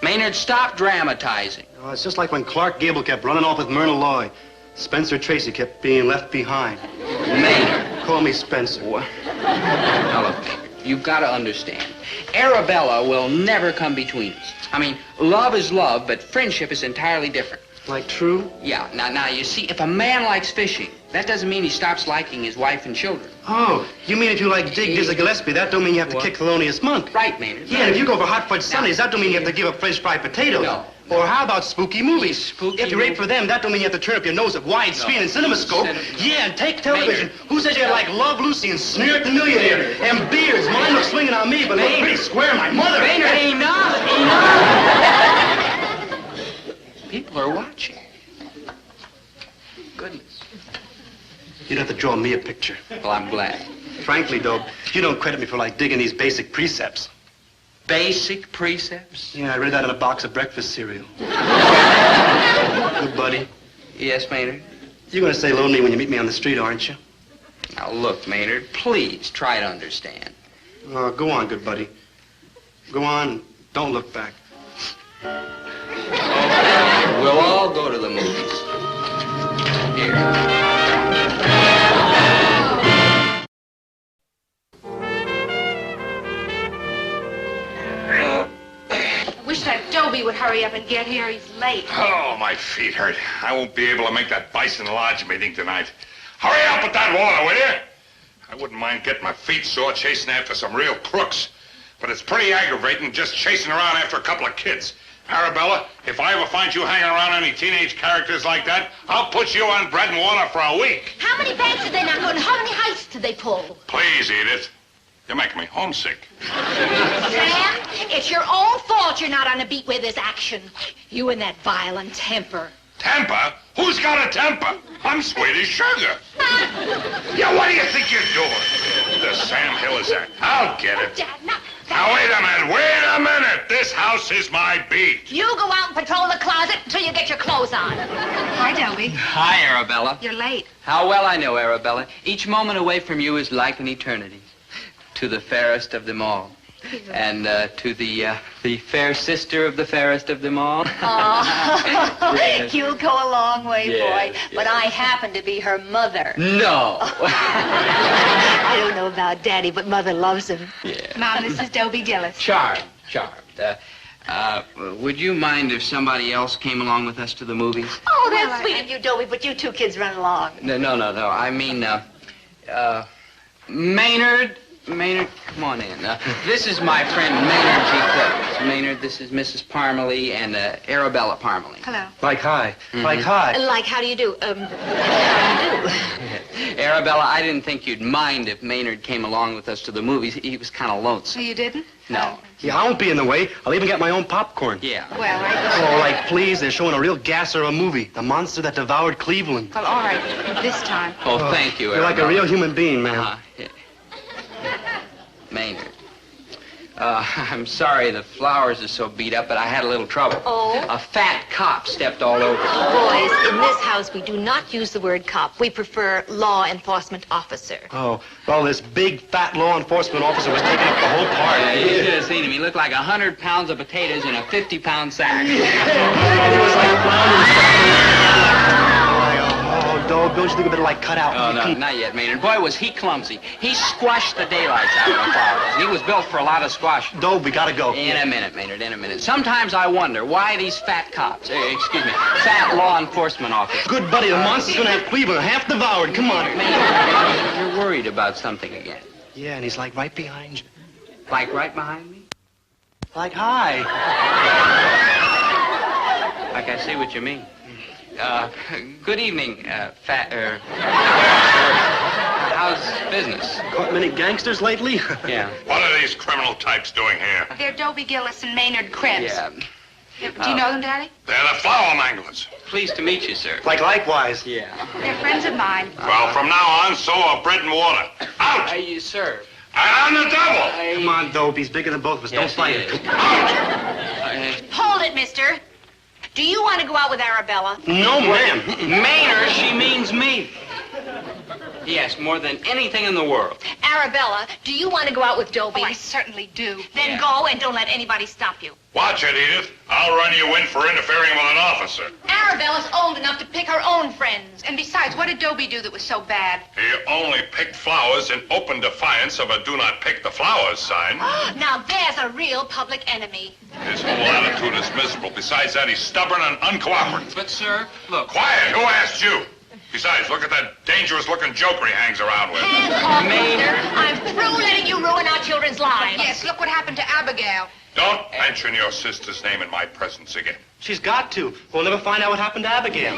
Maynard, stop dramatizing. Oh, it's just like when Clark Gable kept running off with Myrna Loy. Spencer Tracy kept being left behind. Maynard. Call me Spencer. What? Now, look, Maynard, you've got to understand. Arabella will never come between us. I mean, love is love, but friendship is entirely different. Like true? Yeah. Now, you see, if a man likes fishing, that doesn't mean he stops liking his wife and children. Oh, you mean if you like Dig Dizzy Gillespie, that don't mean you have to kick Thelonious Monk. Right, Maynard. Yeah, and if you go for hot fudge sundaes, that don't mean you have to give up French fried potatoes. No. Or how about spooky movies? Spooky if you rape for them, that don't mean you have to turn up your nose at widescreen and CinemaScope. Yeah, and take television. Maynard. Who says you like Love Lucy and Sneer at the Millionaire? And beards, mine look swinging on me, but look pretty square, my mother. Maynard, enough! People are watching. Goodness. You'd have to draw me a picture. Well, I'm glad. Frankly, though, you don't credit me for, digging these basic precepts. Basic precepts? Yeah, I read that in a box of breakfast cereal. Good buddy. Yes, Maynard? You're going to say hello to me when you meet me on the street, aren't you? Now, look, Maynard, please try to understand. Go on, good buddy. Go on. Don't look back. We'll all go to the movies. Here. I wish that Dobie would hurry up and get here. He's late. Oh, my feet hurt. I won't be able to make that Bison Lodge meeting tonight. Hurry up with that water, will you? I wouldn't mind getting my feet sore chasing after some real crooks. But it's pretty aggravating just chasing around after a couple of kids. Arabella, if I ever find you hanging around any teenage characters like that, I'll put you on bread and water for a week. How many banks did they knock on? How many heists did they pull? Please, Edith. You're making me homesick. Sam, it's your own fault you're not on the beat with this action. You and that violent temper. Temper? Who's got a temper? I'm sweet as sugar. Yeah, what do you think you're doing? The Sam Hill is that. I'll get it. Dad, no. Now, wait a minute. This house is my beat. You go out and patrol the closet until you get your clothes on. Hi, Dobie. Hi, Arabella. You're late. How well I know, Arabella. Each moment away from you is like an eternity. To the fairest of them all. And to the fair sister of the fairest of them all. Oh, Yes. you'll go a long way, Yes, boy. But I happen to be her mother. No. I don't know about Daddy, but Mother loves him. Yeah. Mom, this is Dobie Gillis. Charmed. Would you mind if somebody else came along with us to the movies? Oh, that's sweet of you, Dobie, but you two kids run along. No. I mean, Maynard, come on in. This is my friend Maynard G. Krebs. Maynard, this is Mrs. Parmalee and Arabella Parmalee. Hello. Like hi. Like hi. Like, how do you do? How do you do? Arabella, I didn't think you'd mind if Maynard came along with us to the movies. He was kind of lonesome. Oh, you didn't? No. Yeah, I won't be in the way. I'll even get my own popcorn. Yeah. Well, Oh, like, please, they're showing a real gasser of a movie. The monster that devoured Cleveland. Well, all right. This time. Oh, thank you, You're like a Arabella. real human being, man. Yeah. Maynard. I'm sorry the flowers are so beat up, but I had a little trouble. Oh? A fat cop stepped all over them. Boys, in this house, we do not use the word cop. We prefer law enforcement officer. Oh, well, this big, fat law enforcement officer was taking up the whole part. Yeah, you should have seen him. He looked like 100 pounds of potatoes in a 50-pound sack. He was like floundering. Oh, dog, don't you think a bit of like cut out? Oh, no, not yet, Maynard. Boy, was he clumsy. He squashed the daylights out of the flowers. He was built for a lot of squash. Dog, we gotta go. In a minute, Maynard, in a minute. Sometimes I wonder why these fat cops, fat law enforcement officers. Good buddy, the monster's gonna have Cleveland half devoured. Come on. Maynard, you're worried about something again. Yeah, and he's like right behind you. Like right behind me? Like, hi. Like I see what you mean. Good evening, how's business? Caught many gangsters lately? Yeah. What are these criminal types doing here? They're Dobie Gillis and Maynard Krebs. Yeah. Do you know them, Daddy? They're the flower manglers. Pleased to meet you, sir. Like likewise. Yeah. They're friends of mine. Well, from now on, so are bread and water. Out! You serve. And on the double! Come on, Dope. He's bigger than both of us. Yes, Don't fight he it. is. Hold it, mister. Do you want to go out with Arabella? No, ma'am. Maynard, she means me. Yes, more than anything in the world. Arabella, do you want to go out with Dobie? Oh, I certainly do. Then go and don't let anybody stop you. Watch it, Edith. I'll run you in for interfering with an officer. Arabella's old enough to pick her own friends. And besides, what did Dobie do that was so bad? He only picked flowers in open defiance of a do not pick the flowers sign. Now there's a real public enemy. His whole attitude is miserable. Besides that, he's stubborn and uncooperative. But, sir, look. Quiet! Who asked you? Besides, look at that dangerous-looking joker he hangs around with. Hands off, mister. I'm through letting you ruin our children's lives. Yes, look what happened to Abigail. Don't mention your sister's name in my presence again. She's got to. We'll never find out what happened to Abigail.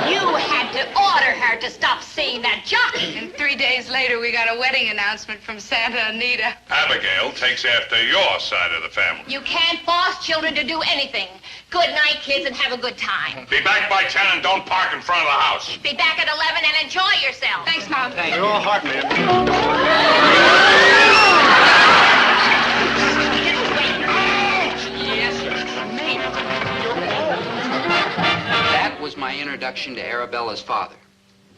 You had to order her to stop seeing that jockey. And 3 days later, we got a wedding announcement from Santa Anita. Abigail takes after your side of the family. You can't force children to do anything. Good night, kids, and have a good time. Be back by 10 and don't park in front of the house. Be back at 11 and enjoy yourself. Thanks, Mom. You're all heart, man. Yes, sir. Maynard. That was my my introduction to Arabella's father.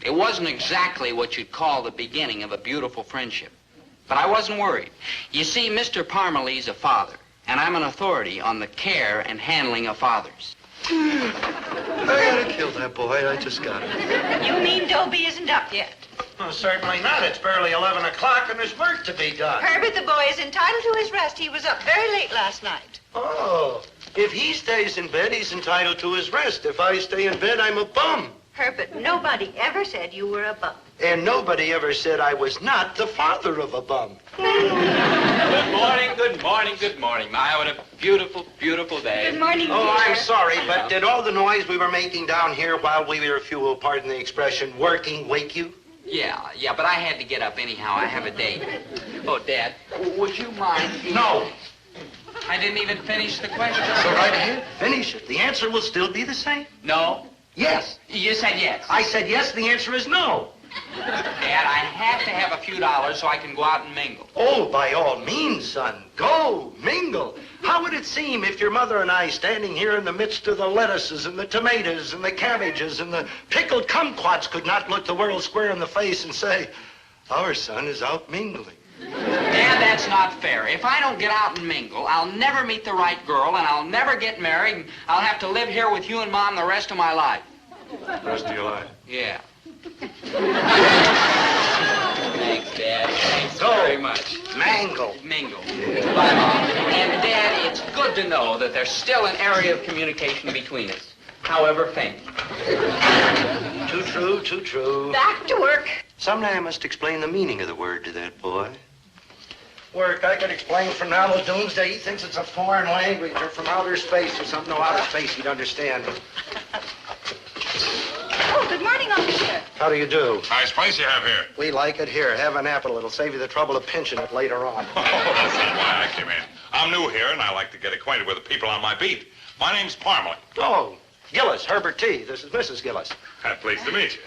It wasn't exactly what you'd call the beginning of a beautiful friendship. But I wasn't worried. You see, Mr. Parmalee's a father, and I'm an authority on the care and handling of fathers. I gotta kill that boy. I just got it. You mean Dobie isn't up yet? Well, certainly not. It's barely 11 o'clock and there's work to be done. Herbert, the boy is entitled to his rest. He was up very late last night. Oh, if he stays in bed, he's entitled to his rest. If I stay in bed, I'm a bum. Herbert, nobody ever said you were a bum. And nobody ever said I was not the father of a bum. Good morning, good morning, good morning. My, what a beautiful, beautiful day. Good morning, Oh, dear. I'm sorry, but did all the noise we were making down here while we were, if you will pardon the expression, working, wake you? Yeah, but I had to get up anyhow. I have a date. Oh, Dad, would you mind? No. I didn't even finish the question. Go right ahead. Finish it. The answer will still be the same. No? Yes. You said yes. I said yes. The answer is no. Dad, I have to have a few dollars so I can go out and mingle. Oh, by all means, son. Go, mingle. How would it seem if your mother and I, standing here in the midst of the lettuces and the tomatoes and the cabbages and the pickled kumquats, could not look the world square in the face and say, our son is out mingling? Dad, that's not fair. If I don't get out and mingle, I'll never meet the right girl, and I'll never get married, and I'll have to live here with you and Mom the rest of my life. The rest of your life? Yeah. Thanks, Dad. Thanks Go. very much. Mangle. Mingle. Bye, Mom. And, Dad, it's good to know that there's still an area of communication between us, however faint. Too true, too true. Back to work. Someday I must explain the meaning of the word to that boy. Work, I could explain from now to doomsday. He thinks it's a foreign language or from outer space or something. No, outer space he'd understand. Oh, good morning, Uncle Sheriff. How do you do? Nice place you have here. We like it here. Have an apple. It'll save you the trouble of pinching it later on. Oh, that's not why I came in. I'm new here, and I like to get acquainted with the people on my beat. My name's Parmalee. Oh, Gillis, Herbert T. This is Mrs. Gillis. Pleased to meet you.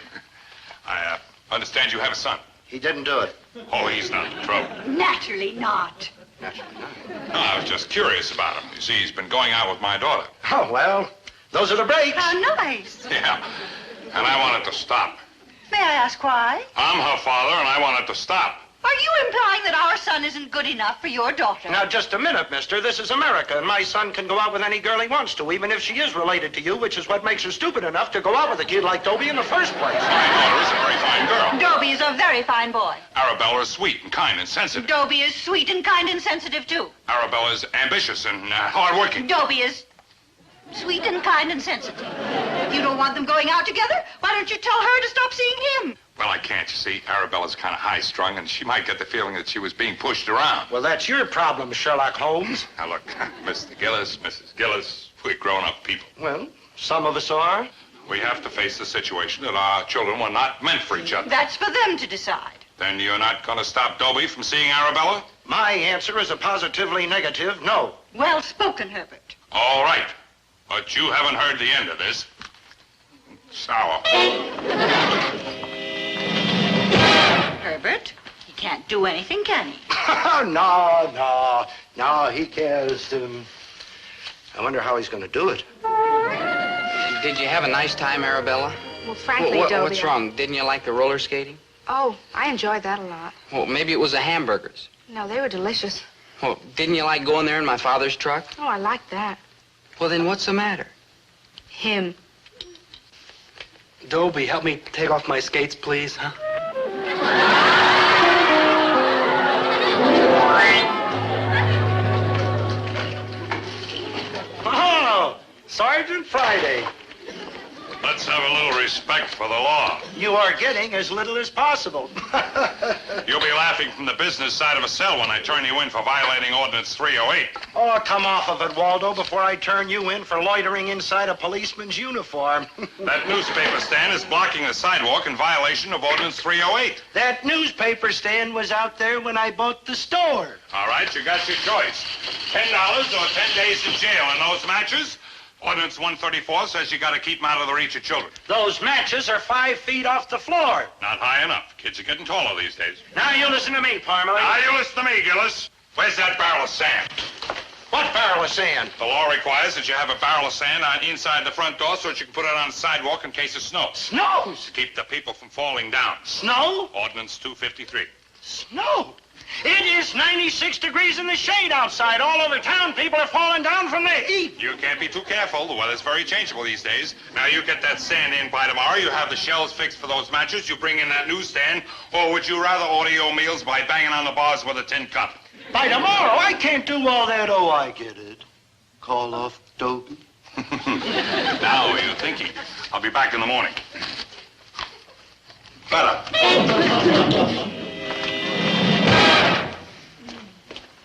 I understand you have a son. He didn't do it. Oh, he's not in trouble. Naturally not. Naturally not. No, I was just curious about him. You see, he's been going out with my daughter. Oh, well, those are the breaks. How nice. Yeah, and I wanted to stop. May I ask why? I'm her father, and I wanted to stop. Are you implying that our son isn't good enough for your daughter? Now, just a minute, mister. This is America, and my son can go out with any girl he wants to, even if she is related to you, which is what makes her stupid enough to go out with a kid like Dobie in the first place. My daughter is a very fine girl. Dobie is a very fine boy. Arabella is sweet and kind and sensitive. Dobie is sweet and kind and sensitive, too. Arabella is ambitious and hardworking. Dobie is sweet and kind and sensitive. You don't want them going out together? Why don't you tell her to stop seeing him? Well, I can't, you see. Arabella's kind of high-strung, and she might get the feeling that she was being pushed around. Well, that's your problem, Sherlock Holmes. Now, look, Mr. Gillis, Mrs. Gillis, we're grown-up people. Well, some of us are. We have to face the situation that our children were not meant for each other. That's for them to decide. Then you're not going to stop Dobie from seeing Arabella? My answer is a positively negative no. Well spoken, Herbert. All right. But you haven't heard the end of this. Sour. Herbert, he can't do anything, can he? No, he cares. I wonder how he's going to do it. Did you have a nice time, Arabella? Well, frankly, Dobie, What's wrong? Didn't you like the roller skating? Oh, I enjoyed that a lot. Well, maybe it was the hamburgers. No, they were delicious. Well, didn't you like going there in my father's truck? Oh, I liked that. Well, then what's the matter? Him. Dobie, help me take off my skates, please, huh? Oh, Sergeant Friday. Let's have a little respect for the law. You are getting as little as possible. You'll be laughing from the business side of a cell when I turn you in for violating Ordinance 308. Oh, come off of it, Waldo, before I turn you in for loitering inside a policeman's uniform. That newspaper stand is blocking the sidewalk in violation of Ordinance 308. That newspaper stand was out there when I bought the store. All right, you got your choice. $10 or 10 days in jail on those matches. Ordinance 134 says you got to keep them out of the reach of children. Those matches are 5 feet off the floor. Not high enough. Kids are getting taller these days. Now you listen to me, Parmalee. Now you listen to me, Gillis. Where's that barrel of sand? What barrel of sand? The law requires that you have a barrel of sand on inside the front door so that you can put it on the sidewalk in case of snow. Snow? To keep the people from falling down. Snow? Ordinance 253. Snow? It is 96 degrees in the shade outside. All over town, people are falling down from the heat. You can't be too careful. The weather's very changeable these days. Now, you get that sand in by tomorrow. You have the shells fixed for those matches. You bring in that newsstand. Or would you rather order your meals by banging on the bars with a tin cup? By tomorrow, I can't do all that. Oh, I get it. Call off Dobie. Now you're thinking. I'll be back in the morning. Better.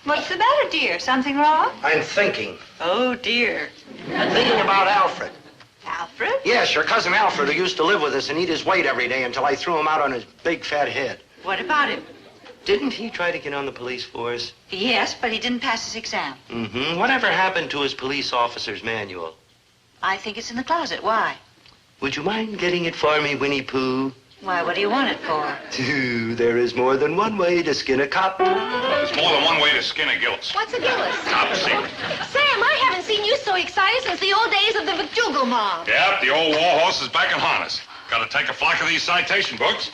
What's the matter, dear? Something wrong? I'm thinking. Oh, dear. I'm thinking about Alfred. Alfred? Yes, your cousin Alfred, who used to live with us and eat his weight every day until I threw him out on his big fat head. What about him? Didn't he try to get on the police force? Yes, but he didn't pass his exam. Mm-hmm. Whatever happened to his police officer's manual? I think it's in the closet. Why? Would you mind getting it for me, Winnie Pooh? Why, what do you want it for? There is more than one way to skin a cop. There's more than one way to skin a Gillis. What's a Gillis? Top secret. Sam, I haven't seen you so excited since the old days of the McDougal mob. Yep, the old war horse is back in harness. Got to take a flock of these citation books.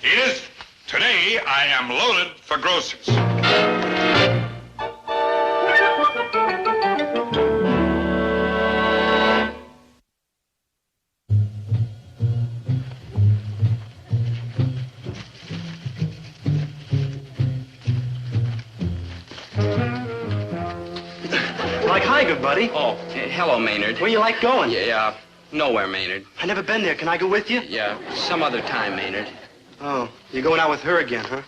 Edith, today I am loaded for groceries. Like, hi, good buddy. Oh, hello, Maynard. Where you like going? Yeah, nowhere, Maynard. I never been there. Can I go with you? Yeah, some other time, Maynard. Oh, you're going out with her again, huh?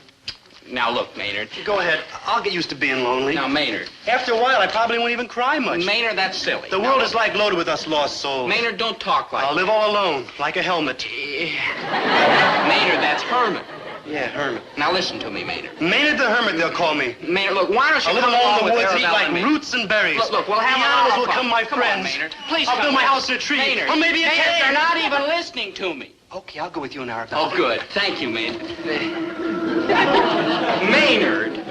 Now, look, Maynard. Go ahead. I'll get used to being lonely. Now, Maynard. After a while, I probably won't even cry much. Maynard, that's silly. The world is like loaded with us lost souls. Maynard, don't talk like I'll live all alone, like a helmet. Maynard, that's Hermit. Yeah, Hermit. Now, listen to me, Maynard. Maynard the Hermit, they'll call me. Maynard, look, why don't you I'll live come along along in the with woods and eat Arabella like and me? roots and berries. Look, we'll have the a lot animals of will fun. come my Come friends. on, Maynard. Please I'll come build my with house us. in a tree. Maynard. Or maybe a Maynard, cave. they're not even listening to me. Okay, I'll go with you in Arabella. Oh, good. Thank you, Maynard. Maynard. You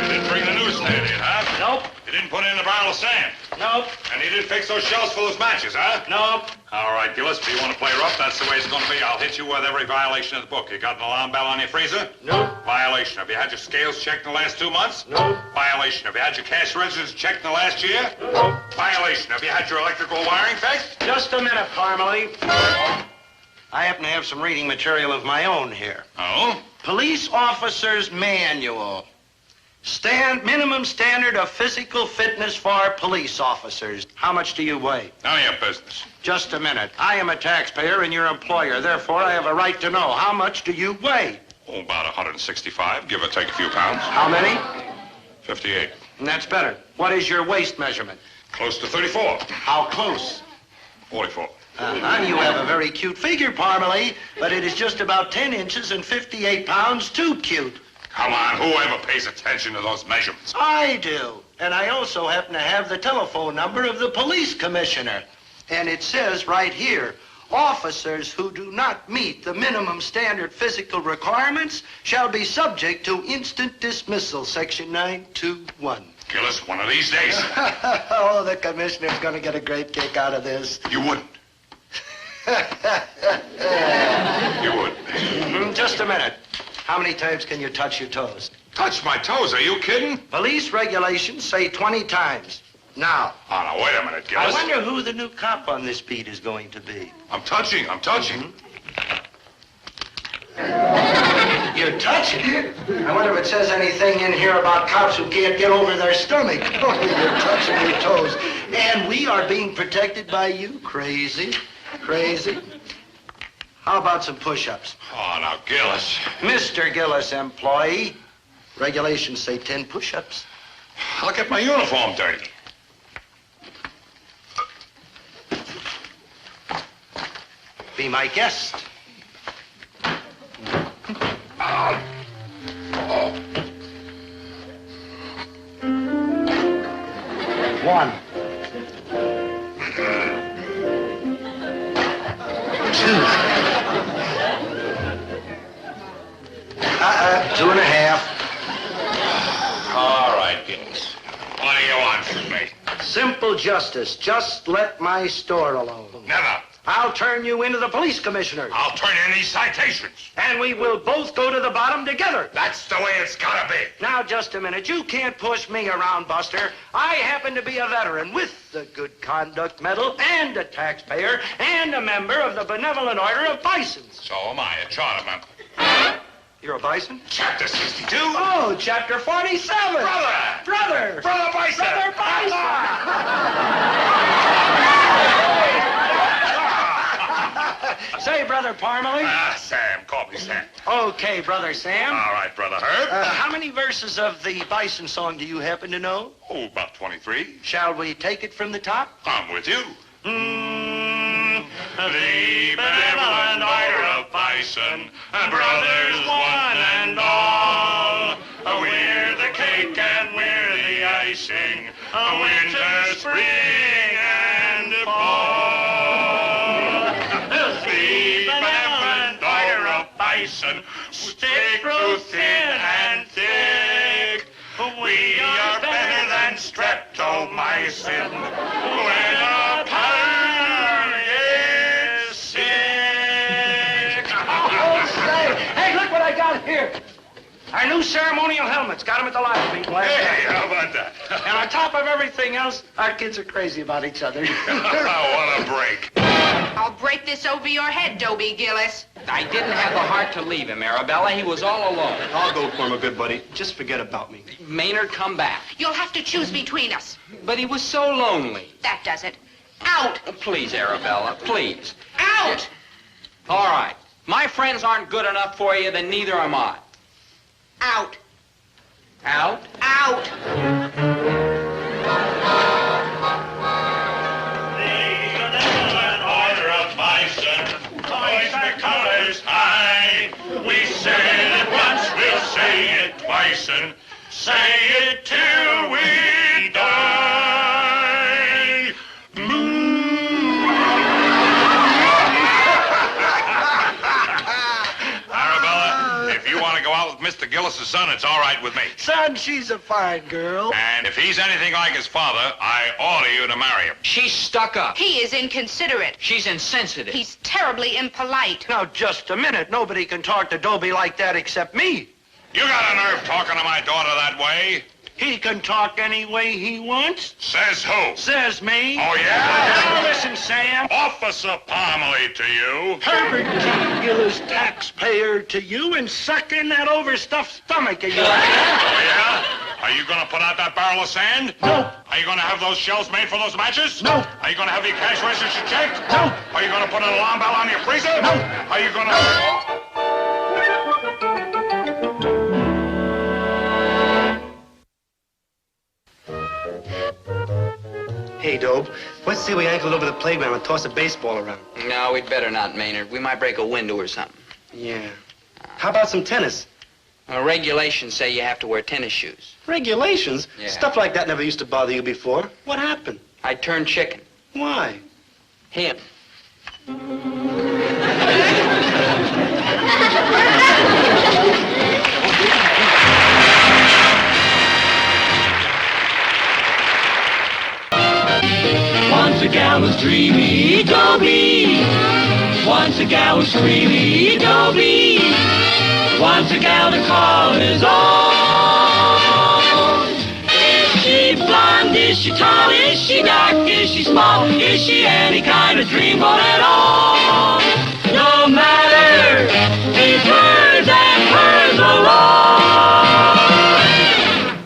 didn't bring the newsstand in, huh? Nope. You didn't put in a barrel of sand? Nope. And you didn't fix those shells for those matches, huh? Nope. All right, Gillis, if you want to play rough, that's the way it's going to be. I'll hit you with every violation of the book. You got an alarm bell on your freezer? Nope. Violation. Have you had your scales checked in the last 2 months? Nope. Violation. Have you had your cash registers checked in the last year? Nope. Violation. Have you had your electrical wiring fixed? Just a minute, Parmalee. I happen to have some reading material of my own here. Oh? Police Officer's Manual. Minimum standard of physical fitness for police officers. How much do you weigh? None of your business. Just a minute. I am a taxpayer and your employer. Therefore, I have a right to know. How much do you weigh? Oh, about 165, give or take a few pounds. How many? 58. And that's better. What is your waist measurement? Close to 34. How close? 44. Uh-huh. You have a very cute figure, Parmalee, but it is just about 10 inches and 58 pounds too cute. Come on, whoever pays attention to those measurements? I do. And I also happen to have the telephone number of the police commissioner. And it says right here, officers who do not meet the minimum standard physical requirements shall be subject to instant dismissal, section 921. Gillis, one of these days. Oh, the commissioner's going to get a great kick out of this. You wouldn't. You would. Just a minute. How many times can you touch your toes? Touch my toes, are you kidding? Police regulations say 20 times. Now. Oh, now, wait a minute, I Gillis. wonder who the new cop on this beat is going to be. I'm touching. You're touching? I wonder if it says anything in here about cops who can't get over their stomach. You're touching your toes. And we are being protected by you. Crazy. Crazy. How about some push-ups? Oh, now, Gillis. Mr. Gillis, employee. Regulations say 10 push-ups. I'll get my uniform dirty. Be my guest. One. Two. 2.5. All right, Gillis. What do you want from me? Simple justice. Just let my store alone. Never. I'll turn you into the police commissioner. I'll turn in these citations. And we will both go to the bottom together. That's the way it's gotta be. Now, just a minute. You can't push me around, Buster. I happen to be a veteran with the Good Conduct Medal and a taxpayer and a member of the Benevolent Order of Bisons. So am I, a charter member. You're a bison? Chapter 62. Oh, chapter 47. Brother Bison. Brother Bison. Say, Brother Parmalee. Sam. Call me Sam. Okay, Brother Sam. All right, Brother Herb. How many verses of the Bison song do you happen to know? Oh, about 23. Shall we take it from the top? I'm with you. The benevolent order of bison, brothers one and all. We're the cake and we're the icing, winter, spring, and fall. The benevolent order of bison, stick through thin and thick. We are better than streptomycin when a pirate is sick. Oh, say. Hey, look what I got here. Our new ceremonial helmets. Got them at the live meet last night. Hey, how about that? And on top of everything else, our kids are crazy about each other. What a break. I'll break this over your head, Dobie Gillis. I didn't have the heart to leave him, Arabella. He was all alone. I'll go for him, a good buddy. Just forget about me. Maynard, come back. You'll have to choose between us. But he was so lonely. That does it. Out! Please, Arabella, please. Out! All right. My friends aren't good enough for you, then neither am I. Out! Out? Out! We said it once, we'll say it twice, and say it till we die. Arabella, if you want to go out with Mr. Gillis' son, it's all right with me. Son, she's a fine girl. And if he's anything like his father, I order you to marry him. She's stuck up. He is inconsiderate. She's insensitive. He's terribly impolite. Now, just a minute. Nobody can talk to Dobie like that except me. You got a nerve talking to my daughter that way? He can talk any way he wants. Says who? Says me. Oh, yeah? Now listen, Sam. Officer Parmalee to you. Herbert T. Gillis, taxpayer to you, and suck in that overstuffed stomach of yours. Oh, yeah? Are you going to put out that barrel of sand? No. Are you going to have those shells made for those matches? No. Are you going to have your cash register checked? No. Are you going to put an alarm bell on your freezer? No. Are you going to... Hey, Dobe, let's see we ankle over the playground and toss a baseball around. No, we'd better not, Maynard. We might break a window or something. Yeah. How about some tennis? Regulations say you have to wear tennis shoes. Regulations? Yeah. Stuff like that never used to bother you before. What happened? I turned chicken. Why? Him. Once a gal was dreamy, Dobie. Once a gal was creamy, Dobie. Once a gal to call his own. Is she blonde? Is she tall? Is she dark? Is she small? Is she any kind of dreamboat at all? No matter, he's hers and hers alone.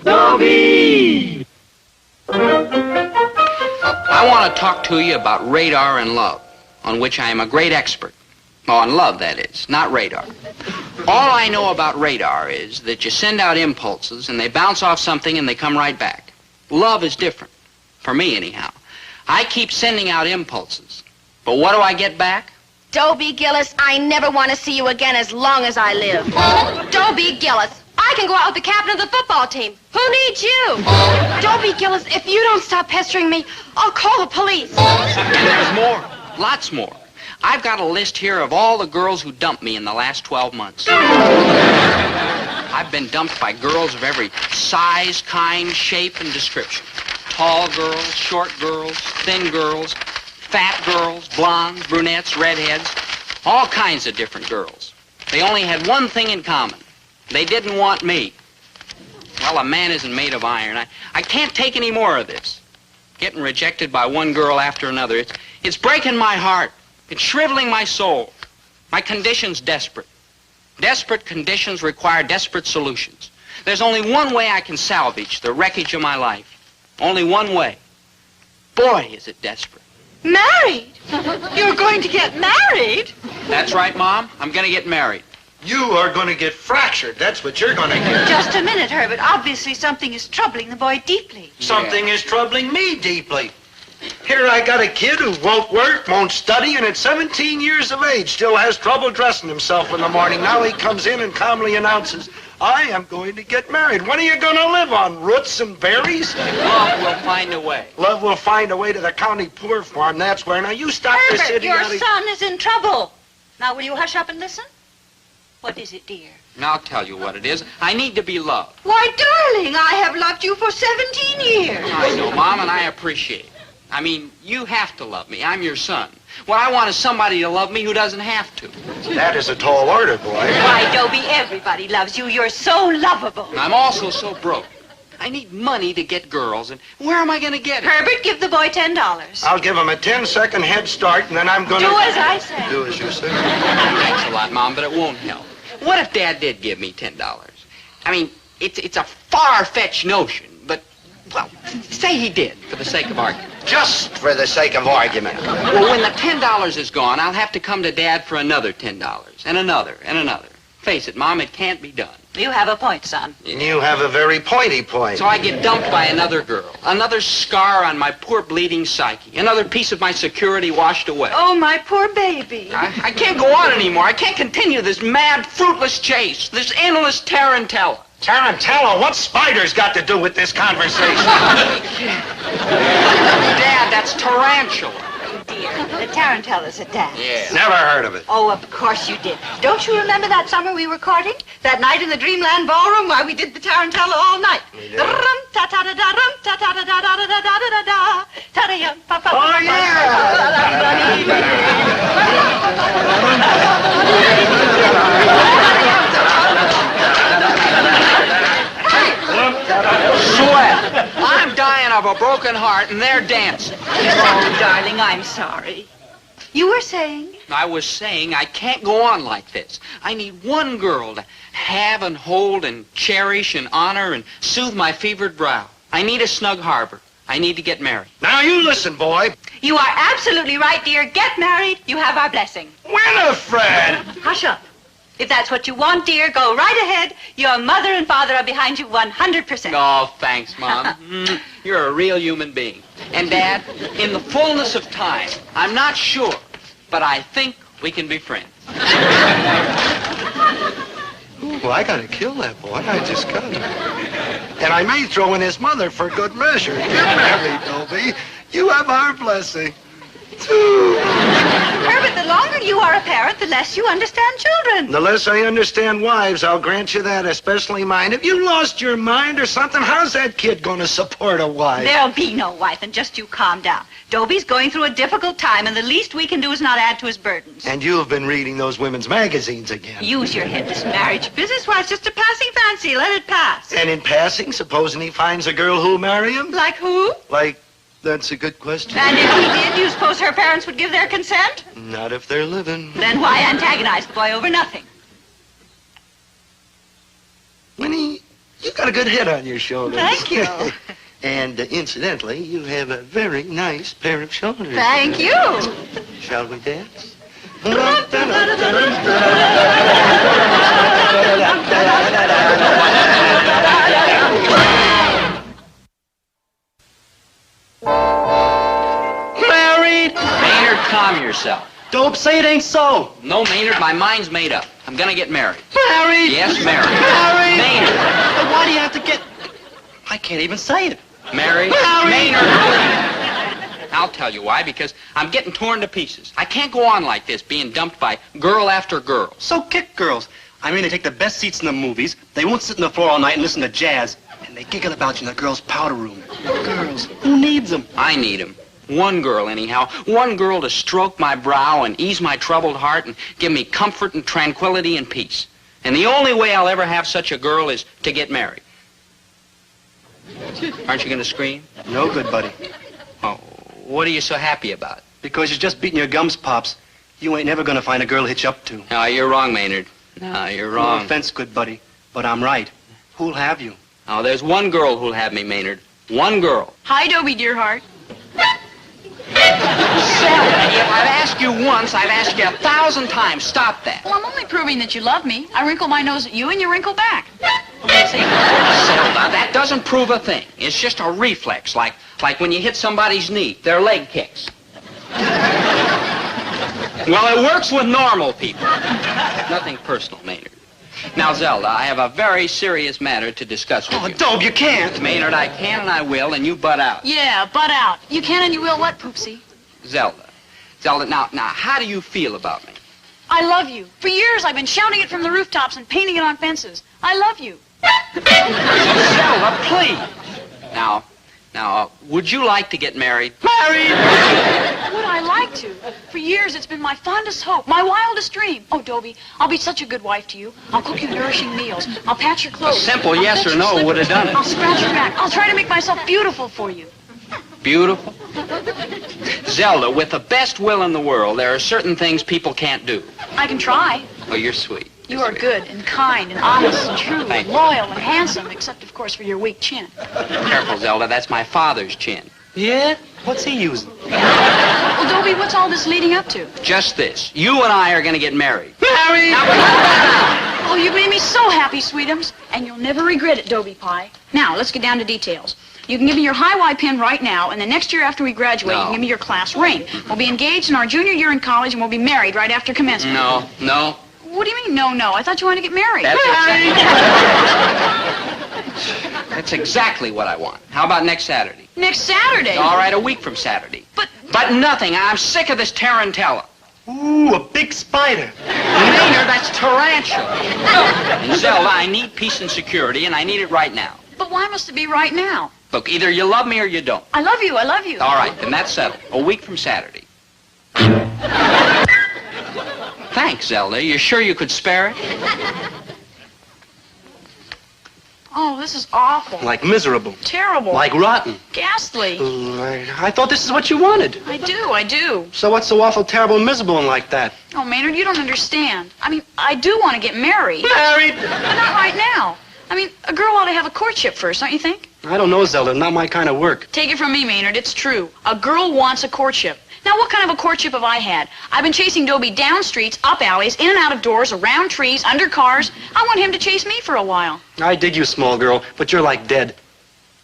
Dobie. I want to talk to you about radar and love, on which I am a great expert. Oh, on love, that is, not radar. All I know about radar is that you send out impulses and they bounce off something and they come right back. Love is different. For me, anyhow. I keep sending out impulses. But what do I get back? Dobie Gillis, I never want to see you again as long as I live. Dobie Gillis, I can go out with the captain of the football team. Who needs you? Dobie Gillis, if you don't stop pestering me, I'll call the police. And there's more. Lots more. I've got a list here of all the girls who dumped me in the last 12 months. I've been dumped by girls of every size, kind, shape, and description. Tall girls, short girls, thin girls, fat girls, blondes, brunettes, redheads, all kinds of different girls. They only had one thing in common. They didn't want me. Well, a man isn't made of iron. I can't take any more of this. Getting rejected by one girl after another. It's breaking my heart. It's shriveling my soul. My condition's desperate. Desperate conditions require desperate solutions. There's only one way I can salvage the wreckage of my life. Only one way. Boy, is it desperate. Married? You're going to get married? That's right, Mom. I'm going to get married. You are going to get fractured. That's what you're going to get. Just a minute, Herbert. Obviously, something is troubling the boy deeply. Something is troubling me deeply. Here I got a kid who won't work, won't study, and at 17 years of age still has trouble dressing himself in the morning. Now he comes in and calmly announces, I am going to get married. When are you going to live on? Roots and berries? Love will find a way. Love will find a way to the county poor farm. That's where. Now you stop this Herbert, city your out of... son is in trouble. Now, will you hush up and listen? What is it, dear? And I'll tell you what it is. I need to be loved. Why, darling, I have loved you for 17 years. I know, Mom, and I appreciate it. I mean, you have to love me. I'm your son. What I want is somebody to love me who doesn't have to. That is a tall order, boy. Why, Dobie, everybody loves you. You're so lovable. And I'm also so broke. I need money to get girls, and where am I going to get it? Herbert, give the boy $10. I'll give him a 10-second head start, and then I'm going to... Do as I say. Do as you say. Thanks a lot, Mom, but it won't help. What if Dad did give me $10? I mean, it's a far-fetched notion, but, well, say he did, for the sake of argument. Just for the sake of argument. Well, when the $10 is gone, I'll have to come to Dad for another $10, and another, and another. Face it, Mom, it can't be done. You have a point, son. You have a very pointy point. So I get dumped by another girl, another scar on my poor bleeding psyche, another piece of my security washed away. Oh, my poor baby. I can't go on anymore. I can't continue this mad, fruitless chase, this endless tarantella. Tarantella? What spider's got to do with this conversation? Dad, that's tarantula. Dear, the tarantella's a dance. Yeah. Never heard of it. Oh, of course you did. Don't you remember that summer we were courting? That night in the Dreamland Ballroom while we did the tarantella all night? Oh, Sweat. I'm dying of a broken heart, and they're dancing. Oh, darling, I'm sorry. You were saying? I was saying I can't go on like this. I need one girl to have and hold and cherish and honor and soothe my fevered brow. I need a snug harbor. I need to get married. Now you listen, boy. You are absolutely right, dear. Get married. You have our blessing. Winifred! Hush up. If that's what you want, dear, go right ahead. Your mother and father are behind you 100%. Oh, thanks, Mom. You're a real human being. And, Dad, in the fullness of time, I'm not sure, but I think we can be friends. Well, I gotta kill that boy. I just gotta. And I may throw in his mother for good measure. Get married, Dobie. You have our blessing. Herbert, the longer you are a parent, the less you understand children. The less I understand wives, I'll grant you that, especially mine. Have you lost your mind or something? How's that kid going to support a wife? There'll be no wife, and just you calm down. Dobie's going through a difficult time, and the least we can do is not add to his burdens. And you've been reading those women's magazines again. Use your head. This marriage business, why, it's just a passing fancy. Let it pass. And in passing, supposing he finds a girl who'll marry him? Like who? Like, that's a good question. And if he did, you suppose her parents would give their consent? Not if they're living. Then why antagonize the boy over nothing? Winnie, you got a good head on your shoulders. Thank you. And incidentally, you have a very nice pair of shoulders. Thank you. Shall we dance? Married? Maynard, calm yourself. Dope, say it ain't so. No, Maynard, my mind's made up. I'm gonna get married. Married? Yes, married. Married? Maynard. But why do you have to get... I can't even say it. Married? Married? Maynard, please. I'll tell you why, because I'm getting torn to pieces. I can't go on like this, being dumped by girl after girl. So kick girls. I mean, they take the best seats in the movies. They won't sit on the floor all night and listen to jazz. And they giggle about you in the girls' powder room. Girls, who needs them? I need them. One girl, anyhow. One girl to stroke my brow and ease my troubled heart and give me comfort and tranquility and peace. And the only way I'll ever have such a girl is to get married. Aren't you going to scream? No good, buddy. Oh, what are you so happy about? Because you're just beating your gums, Pops. You ain't never going to find a girl to hitch up to. No, you're wrong, Maynard. No, you're wrong. No offense, good buddy, but I'm right. Who'll have you? Oh, there's one girl who'll have me, Maynard. One girl. Hi, Dobie, dear heart. If I've asked you once, I've asked you 1,000 times. Stop that. Well, I'm only proving that you love me. I wrinkle my nose at you and you wrinkle back. See? Zelda, that doesn't prove a thing. It's just a reflex, like when you hit somebody's knee, their leg kicks. Well, it works with normal people. Nothing personal, Maynard. Now, Zelda, I have a very serious matter to discuss with you. Oh, Dobe, you can't. Maynard, I can and I will, and you butt out. Yeah, butt out. You can and you will what, Poopsie? Zelda, now, how do you feel about me? I love you. For years I've been shouting it from the rooftops and painting it on fences. I love you. Zelda, please. Now, would you like to get married? Married! Would I like to? For years it's been my fondest hope, my wildest dream. Oh, Dobie, I'll be such a good wife to you. I'll cook you nourishing meals. I'll patch your clothes. A simple yes or no would have done it. I'll scratch your back. I'll try to make myself beautiful for you. Beautiful? Zelda, with the best will in the world, there are certain things people can't do. I can try. Oh, you're sweet. You are good and kind and honest and true Thank and you. loyal and handsome, except, of course, for your weak chin. Careful, Zelda, that's my father's chin. Yeah? What's he using? Well, Dobie, what's all this leading up to? Just this. You and I are going to get married. Married? Oh, you made me so happy, Sweetums. And you'll never regret it, Dobie Pie. Now, let's get down to details. You can give me your high-Y pin right now, and the next year after we graduate, you can give me your class ring. We'll be engaged in our junior year in college, and we'll be married right after commencement. No. What do you mean, no? I thought you wanted to get married. That's exactly what I want. How about next Saturday? Next Saturday? All right, a week from Saturday. But nothing. I'm sick of this tarantella. Ooh, a big spider. Maynard, that's tarantula. And Zelda, I need peace and security, and I need it right now. But why must it be right now? Look, either you love me or you don't. I love you. All right, then that's settled. A week from Saturday. Thanks, Zelda. You sure you could spare it? Oh, this is awful. Like miserable. Terrible. Like rotten. Ghastly. I thought this is what you wanted. I do. So what's so awful, terrible, and miserable and like that? Oh, Maynard, you don't understand. I mean, I do want to get married. Married? But not right now. I mean, a girl ought to have a courtship first, don't you think? I don't know, Zelda. Not my kind of work. Take it from me, Maynard. It's true. A girl wants a courtship. Now, what kind of a courtship have I had? I've been chasing Dobie down streets, up alleys, in and out of doors, around trees, under cars. I want him to chase me for a while. I dig you, small girl, but you're like dead.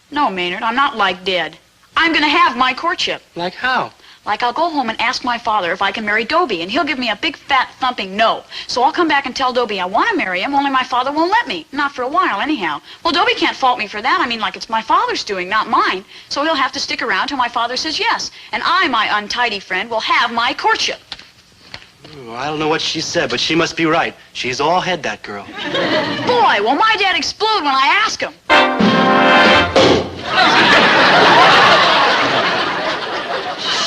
No, Maynard, I'm not like dead. I'm going to have my courtship. Like how? Like I'll go home and ask my father if I can marry Dobie, and he'll give me a big, fat, thumping no. So I'll come back and tell Dobie I want to marry him, only my father won't let me. Not for a while, anyhow. Well, Dobie can't fault me for that. I mean, like it's my father's doing, not mine. So he'll have to stick around till my father says yes. And I, my untidy friend, will have my courtship. Ooh, I don't know what she said, but she must be right. She's all head, that girl. Boy, will my dad explode when I ask him.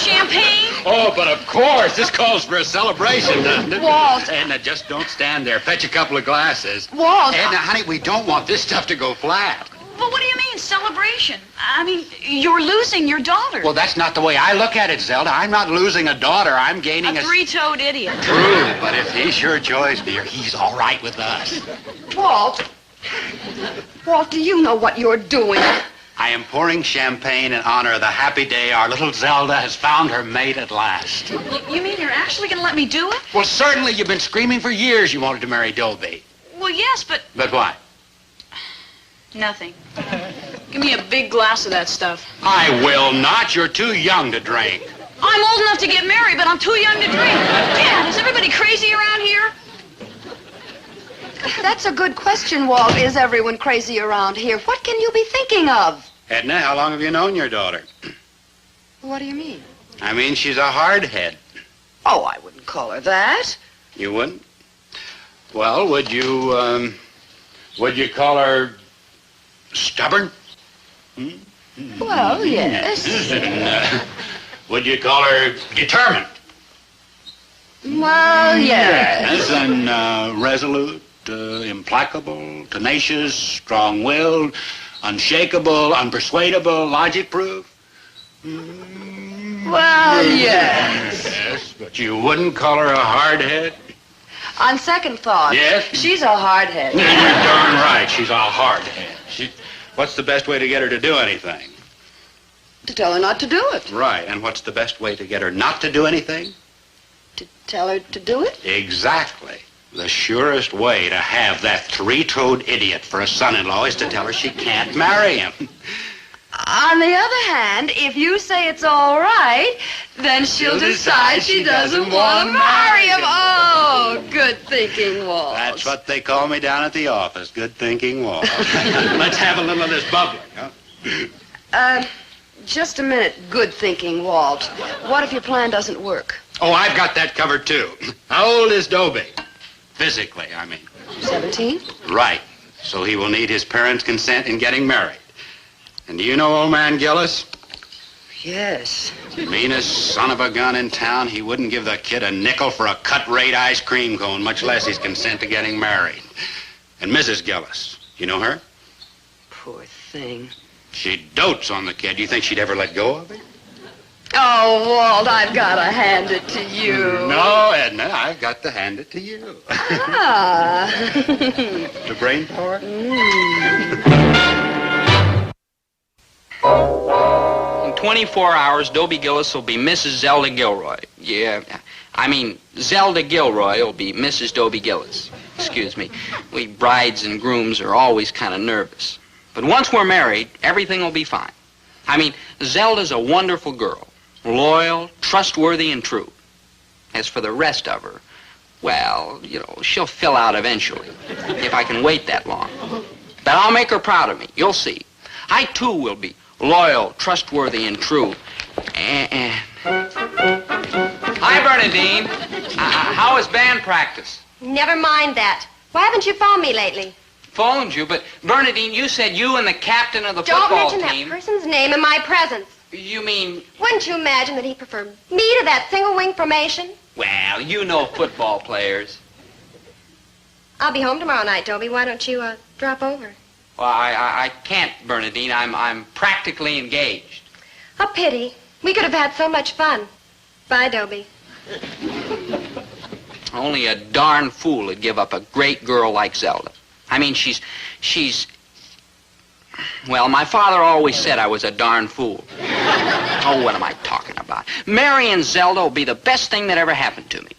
Champagne? Oh, but of course, this calls for a celebration, doesn't it? Walt. Edna, just don't stand there. Fetch a couple of glasses. Walt. Edna, honey, we don't want this stuff to go flat. But what do you mean, celebration? I mean, you're losing your daughter. Well, that's not the way I look at it, Zelda. I'm not losing a daughter. I'm gaining a three-toed idiot. True, but if he's your choice, dear, he's all right with us. Walt, do you know what you're doing? I am pouring champagne in honor of the happy day our little Zelda has found her mate at last. You mean you're actually going to let me do it? Well, certainly. You've been screaming for years you wanted to marry Dobie. Well, yes, but... But what? Nothing. Give me a big glass of that stuff. I will not. You're too young to drink. I'm old enough to get married, but I'm too young to drink. Dad, is everybody crazy around here? That's a good question, Walt. Is everyone crazy around here? What can you be thinking of? Edna, how long have you known your daughter? What do you mean? I mean, she's a hard head. Oh, I wouldn't call her that. You wouldn't? Well, would you call her stubborn? Well, yes. And, would you call her determined? Well, yes. And resolute, implacable, tenacious, strong-willed, unshakable, unpersuadable, logic-proof? Well, yes. Yes, but you wouldn't call her a hardhead? On second thought, Yes? she's a hardhead. You're darn right, she's a hardhead. What's the best way to get her to do anything? To tell her not to do it. Right, and what's the best way to get her not to do anything? To tell her to do it? Exactly. The surest way to have that three-toed idiot for a son-in-law is to tell her she can't marry him. On the other hand, if you say it's all right, then she'll decide she doesn't want to marry him. Oh, good thinking, Walt. That's what they call me down at the office, good thinking Walt. Let's have a little of this bubbling, huh? Just a minute, good thinking, Walt. What if your plan doesn't work? Oh, I've got that covered, too. How old is Dobie? Physically, I mean. 17? Right. So he will need his parents' consent in getting married. And do you know old man Gillis? Yes. Meanest son of a gun in town. He wouldn't give the kid a nickel for a cut-rate ice cream cone, much less his consent to getting married. And Mrs. Gillis, you know her? Poor thing. She dotes on the kid. You think she'd ever let go of him? Oh, Walt, I've got to hand it to you. No, Edna, I've got to hand it to you. Ah. The brain power? In 24 hours, Dobie Gillis will be Mrs. Zelda Gilroy. Yeah, I mean, Zelda Gilroy will be Mrs. Dobie Gillis. Excuse me. We brides and grooms are always kind of nervous. But once we're married, everything will be fine. I mean, Zelda's a wonderful girl. Loyal, trustworthy, and true. As for the rest of her, well, you know, she'll fill out eventually, if I can wait that long. But I'll make her proud of me. You'll see. I, too, will be loyal, trustworthy, and true. And... Hi, Bernadine. How is band practice? Never mind that. Why haven't you phoned me lately? Phoned you, but Bernadine, you said you and the captain of the Don't football mention team... that person's name in my presence. You mean... Wouldn't you imagine that he preferred me to that single-wing formation? Well, you know football players. I'll be home tomorrow night, Dobie. Why don't you, drop over? Well, I can't, Bernadine. I'm practically engaged. A pity. We could have had so much fun. Bye, Dobie. Only a darn fool would give up a great girl like Zelda. I mean, she's... Well, my father always said I was a darn fool. Oh, what am I talking about? Marrying Zelda will be the best thing that ever happened to me.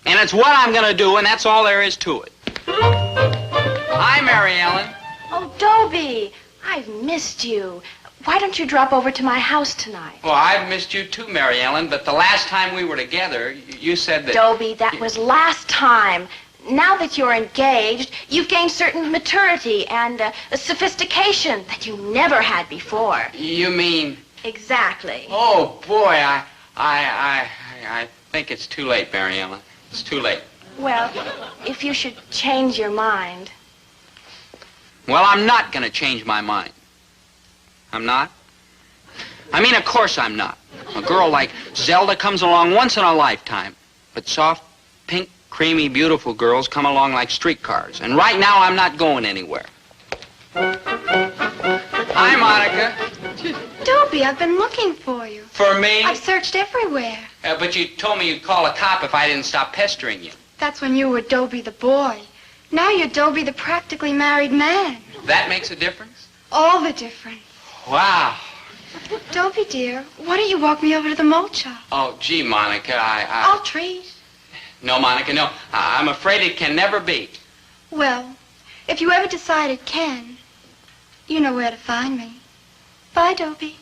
And it's what I'm going to do, and that's all there is to it. Hi, Mary Ellen. Oh, Dobie, I've missed you. Why don't you drop over to my house tonight? Well, I've missed you too, Mary Ellen, but the last time we were together, you said that... Dobie, that was last time. Now that you're engaged, you've gained certain maturity and a sophistication that you never had before. You mean... Exactly. Oh, boy, I think it's too late, Mary Ellen. It's too late. Well, if you should change your mind... Well, I'm not going to change my mind. I'm not? I mean, of course I'm not. A girl like Zelda comes along once in a lifetime. But soft, pink, creamy, beautiful girls come along like streetcars. And right now, I'm not going anywhere. Hi, Monica. Dobie, I've been looking for you. For me? I've searched everywhere. But you told me you'd call a cop if I didn't stop pestering you. That's when you were Dobie the boy. Now you're Dobie the practically married man. That makes a difference? All the difference. Wow. Dobie, dear, why don't you walk me over to the malt shop? Oh, gee, Monica, I'll treat. No, Monica, no. I'm afraid it can never be. Well, if you ever decide it can, you know where to find me. Bye, Dobie.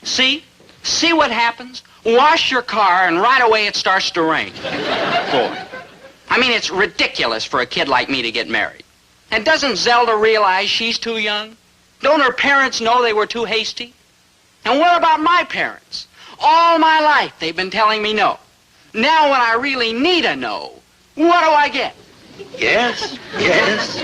See? See what happens? Wash your car and right away it starts to rain. Boy. I mean, it's ridiculous for a kid like me to get married. And doesn't Zelda realize she's too young? Don't her parents know they were too hasty? And what about my parents? All my life they've been telling me no. Now when I really need a no, What do I get? Yes, yes,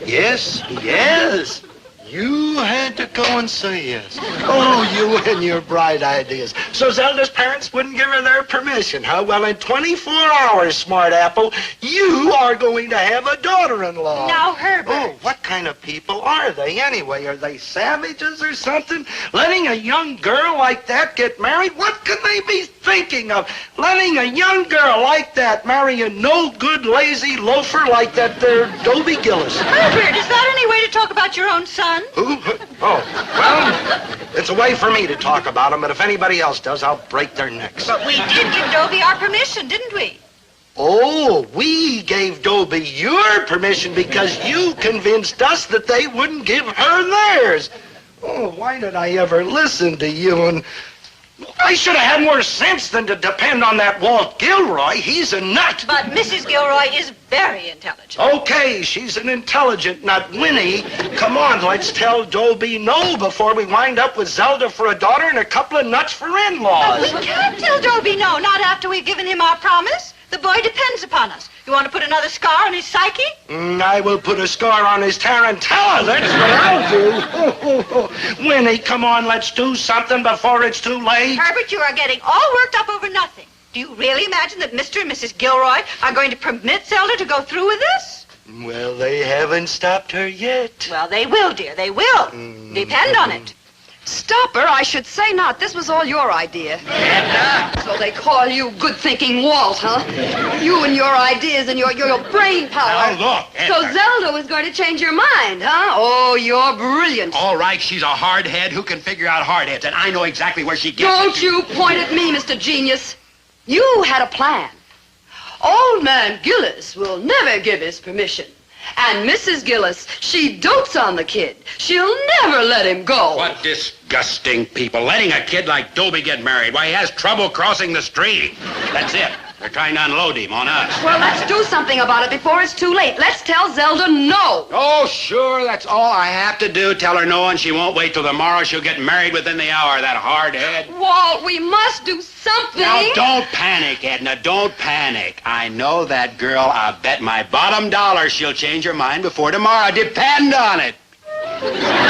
yes, yes. You had to go and say yes. Oh, you and your bright ideas. So Zelda's parents wouldn't give her their permission, huh? Well, in 24 hours, smart apple, you are going to have a daughter-in-law. Now, Herbert. Oh, what kind of people are they anyway? Are they savages or something? Letting a young girl like that get married? What could they be thinking of? Letting a young girl like that marry a no-good, lazy loafer like that there Dobie Gillis. Herbert, is that any way to talk about your own son? Who? Oh, well, it's a way for me to talk about him, but if anybody else does, I'll break their necks. But we did give Dobie our permission, didn't we? Oh, we gave Dobie your permission because you convinced us that they wouldn't give her theirs. Oh, why did I ever listen to you? And I should have had more sense than to depend on that Walt Gilroy. He's a nut. But Mrs. Gilroy is very intelligent. Okay, she's an intelligent nut. Winnie, come on, let's tell Dobie no before we wind up with Zelda for a daughter and a couple of nuts for in-laws. But we can't tell Dobie no, not after we've given him our promise. The boy depends upon us. You want to put another scar on his psyche? I will put a scar on his tarantella. That's what I'll do. Winnie, come on, let's do something before it's too late. Herbert, you are getting all worked up over nothing. Do you really imagine that Mr. and Mrs. Gilroy are going to permit Zelda to go through with this? Well, they haven't stopped her yet. Well, they will, dear. They will. Depend on it. Stop her, I should say not. This was all your idea. So they call you good-thinking Walt, huh? You and your ideas and your brain power. Now, look, So Zelda was going to change your mind, huh? Oh, you're brilliant. All right, she's a hardhead who can figure out hardheads, and I know exactly where she gets Don't it. you point at me, Mr. Genius. You had a plan. Old man Gillis will never give his permission. And Mrs. Gillis, she dotes on the kid. She'll never let him go. What disgusting people. Letting a kid like Dobie get married. Why, he has trouble crossing the street. That's it. They're trying to unload him on us. Well, let's do something about it before it's too late. Let's tell Zelda no. Oh, sure, that's all I have to do. Tell her no, and she won't wait till tomorrow. She'll get married within the hour, that hardhead. Walt, we must do something. Now, don't panic, Edna. Don't panic. I know that girl. I'll bet my bottom dollar she'll change her mind before tomorrow. Depend on it.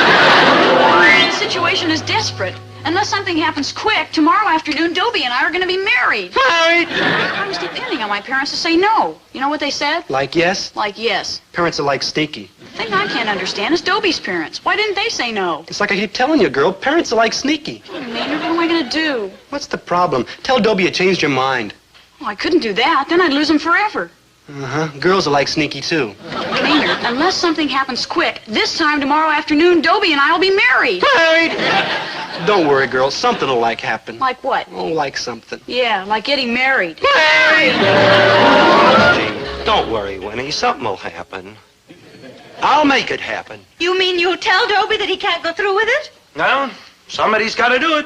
The situation is desperate. Unless something happens quick, tomorrow afternoon, Dobie and I are going to be married. Married? I was depending on my parents to say no. You know what they said? Like yes? Like yes. Parents are like sneaky. The thing I can't understand is Dobie's parents. Why didn't they say no? It's like I keep telling you, girl, parents are like sneaky. Maynard, what am I going to do? What's the problem? Tell Dobie you changed your mind. Oh, I couldn't do that. Then I'd lose him forever. Uh-huh. Girls are like sneaky, too. Maynard, unless something happens quick, this time tomorrow afternoon, Dobie and I will be married. Married? Don't worry, girl. Something will happen. Like what? Oh, like something. Yeah, like getting married. Don't worry, Winnie. Something will happen. I'll make it happen. You mean you'll tell Dobie that he can't go through with it? No, somebody's got to do it.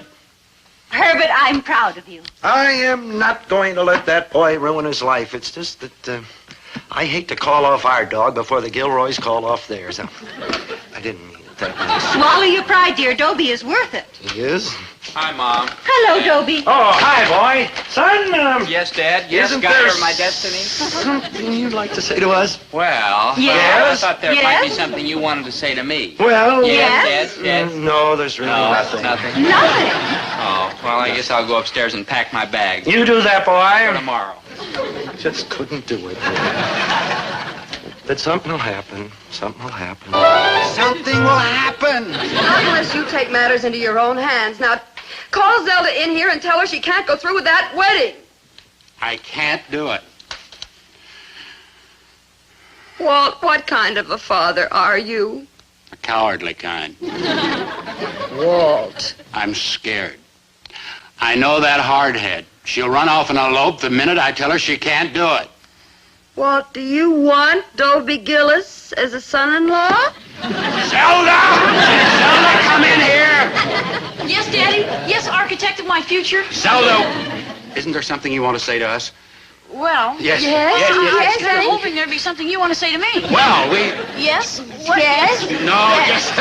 Herbert, I'm proud of you. I am not going to let that boy ruin his life. It's just that I hate to call off our dog before the Gilroys call off theirs. I didn't mean it that way. Swallow your pride, dear. Dobie is worth it. He is? Hi, Mom. Hello, Dobie. Oh, hi, boy. Son, Yes, Dad. Yes, isn't got there her my destiny. Something you'd like to say to us? Well, Yes? I thought there might be Yes? something you wanted to say to me. well... Yes, Dad. No, there's really nothing. Nothing. Nothing. Oh, well, I guess I'll go upstairs and pack my bag. You do that, For boy. tomorrow. Just couldn't do it. But something will happen. Something will happen. Something will happen. Not unless you take matters into your own hands. Now, call Zelda in here and tell her she can't go through with that wedding. I can't do it. Walt, what kind of a father are you? A cowardly kind. Walt. I'm scared. I know that hardhead. She'll run off and elope the minute I tell her she can't do it. Walt, do you want Dobie Gillis as a son-in-law? Zelda! Zelda, come in here! Yes, Daddy. Yes, architect of my future. Zelda! Isn't there something you want to say to us? Well, Yes. I was hoping there'd be something you want to say to me. Well, we... Yes? Yes? No, just...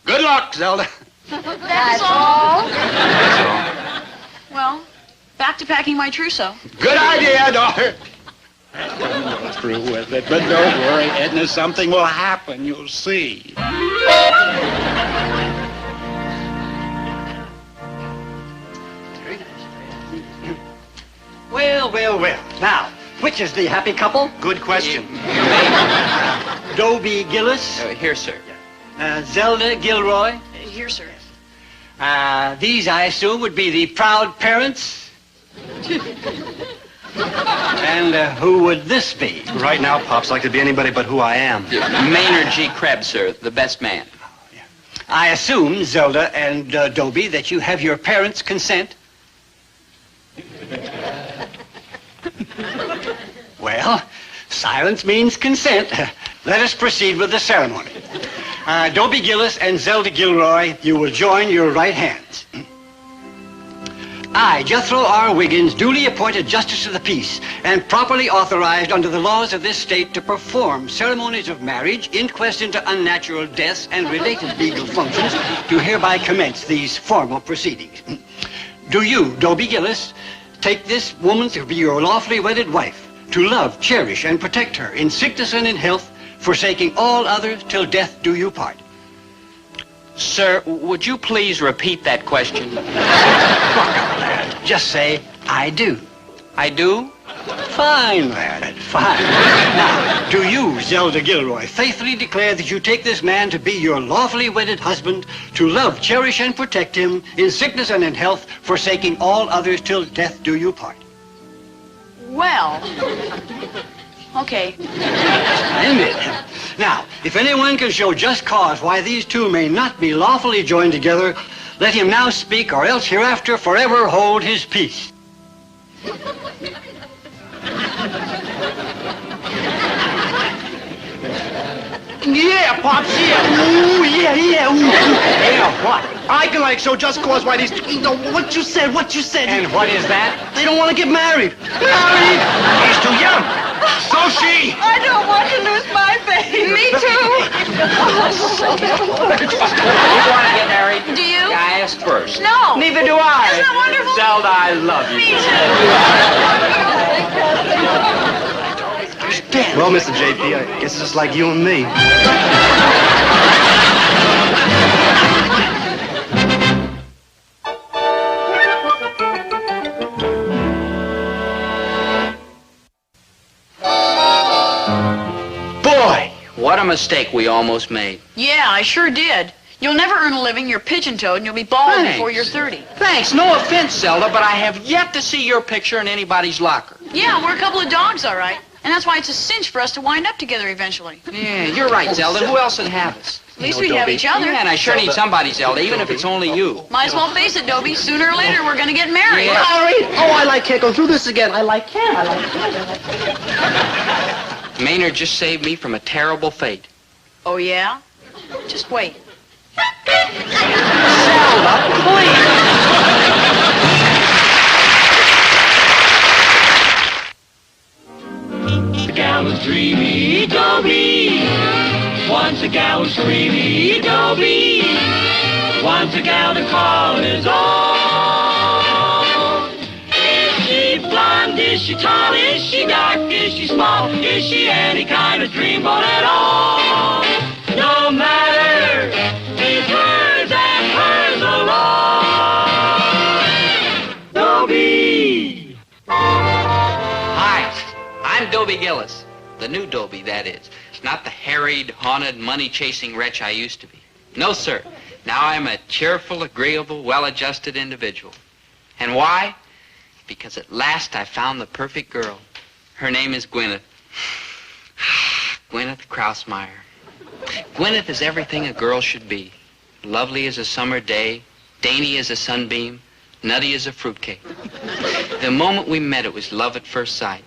Good luck, Zelda. That's all? Well, back to packing my trousseau. Good idea, daughter. Go through with it, but don't worry, Edna. Something will happen. You'll see. Well, well, well. Now, which is the happy couple? Good question. Dobie Gillis. Here, sir. Zelda Gilroy. Here, sir. These, I assume, would be the proud parents. And who would this be? Right now, Pop's like to be anybody but who I am. Maynard G. Krebs, sir, the best man. I assume, Zelda and Dobie, that you have your parents' consent. Well, silence means consent. Let us proceed with the ceremony. Dobie Gillis and Zelda Gilroy, you will join your right hands. I, Jethro R. Wiggins, duly appointed Justice of the Peace and properly authorized under the laws of this state to perform ceremonies of marriage, inquest into unnatural deaths, and related legal functions, do hereby commence these formal proceedings. Do you, Dobie Gillis, take this woman to be your lawfully wedded wife, to love, cherish, and protect her in sickness and in health, forsaking all others till death do you part? Sir, would you please repeat that question? Just say, I do. I do? Fine, lad, fine. Now, do you, Zelda Gilroy, faithfully declare that you take this man to be your lawfully wedded husband, to love, cherish, and protect him in sickness and in health, forsaking all others till death do you part? Well, okay. Now, if anyone can show just cause why these two may not be lawfully joined together, let him now speak, or else hereafter forever hold his peace. Yeah, Pops, yeah. Ooh, yeah, yeah, ooh. Yeah, what? I can, like, show just cause why these... What you said. And what is that? They don't want to get married. Married? He's too young. So she. I don't want to lose my baby. Me too. You want to get married? Do you? I asked first. No. Neither do I. Isn't that wonderful? Zelda, I love you. Me too. Well, Mr. JP, I guess it's just like you and me. Boy, what a mistake we almost made. Yeah, I sure did. You'll never earn a living. You're pigeon-toed, and you'll be bald Thanks. before you're 30. Thanks. No offense, Zelda, but I have yet to see your picture in anybody's locker. Yeah, we're a couple of dogs, all right. And that's why it's a cinch for us to wind up together eventually. Yeah, you're right, Zelda. Who else would have us? At least we have each other. Yeah, and I sure need somebody, Zelda, even if it's only you. Might as well face it, Dobie. Sooner or later, we're going to get married. Yeah. Married? Oh, I like can't go through this again. I like can't. Maynard just saved me from a terrible fate. Oh, yeah? Just wait. Zelda, please! The gal was dreamy, Dobie. Once a gal was creamy, Dobie. Once a gal to call his own. Is she blonde? Is she tall? Is she dark? Is she small? Is she any kind of dreamboat at all? No matter, it's hers and hers alone. Dobie. Hi, I'm Dobie Gillis. The new Dobie, that is. Not the harried, haunted, money-chasing wretch I used to be. No, sir. Now I'm a cheerful, agreeable, well-adjusted individual. And why? Because at last I found the perfect girl. Her name is Gwyneth. Gwyneth Krausmeyer. Gwyneth is everything a girl should be. Lovely as a summer day, dainty as a sunbeam, nutty as a fruitcake. The moment we met, it was love at first sight.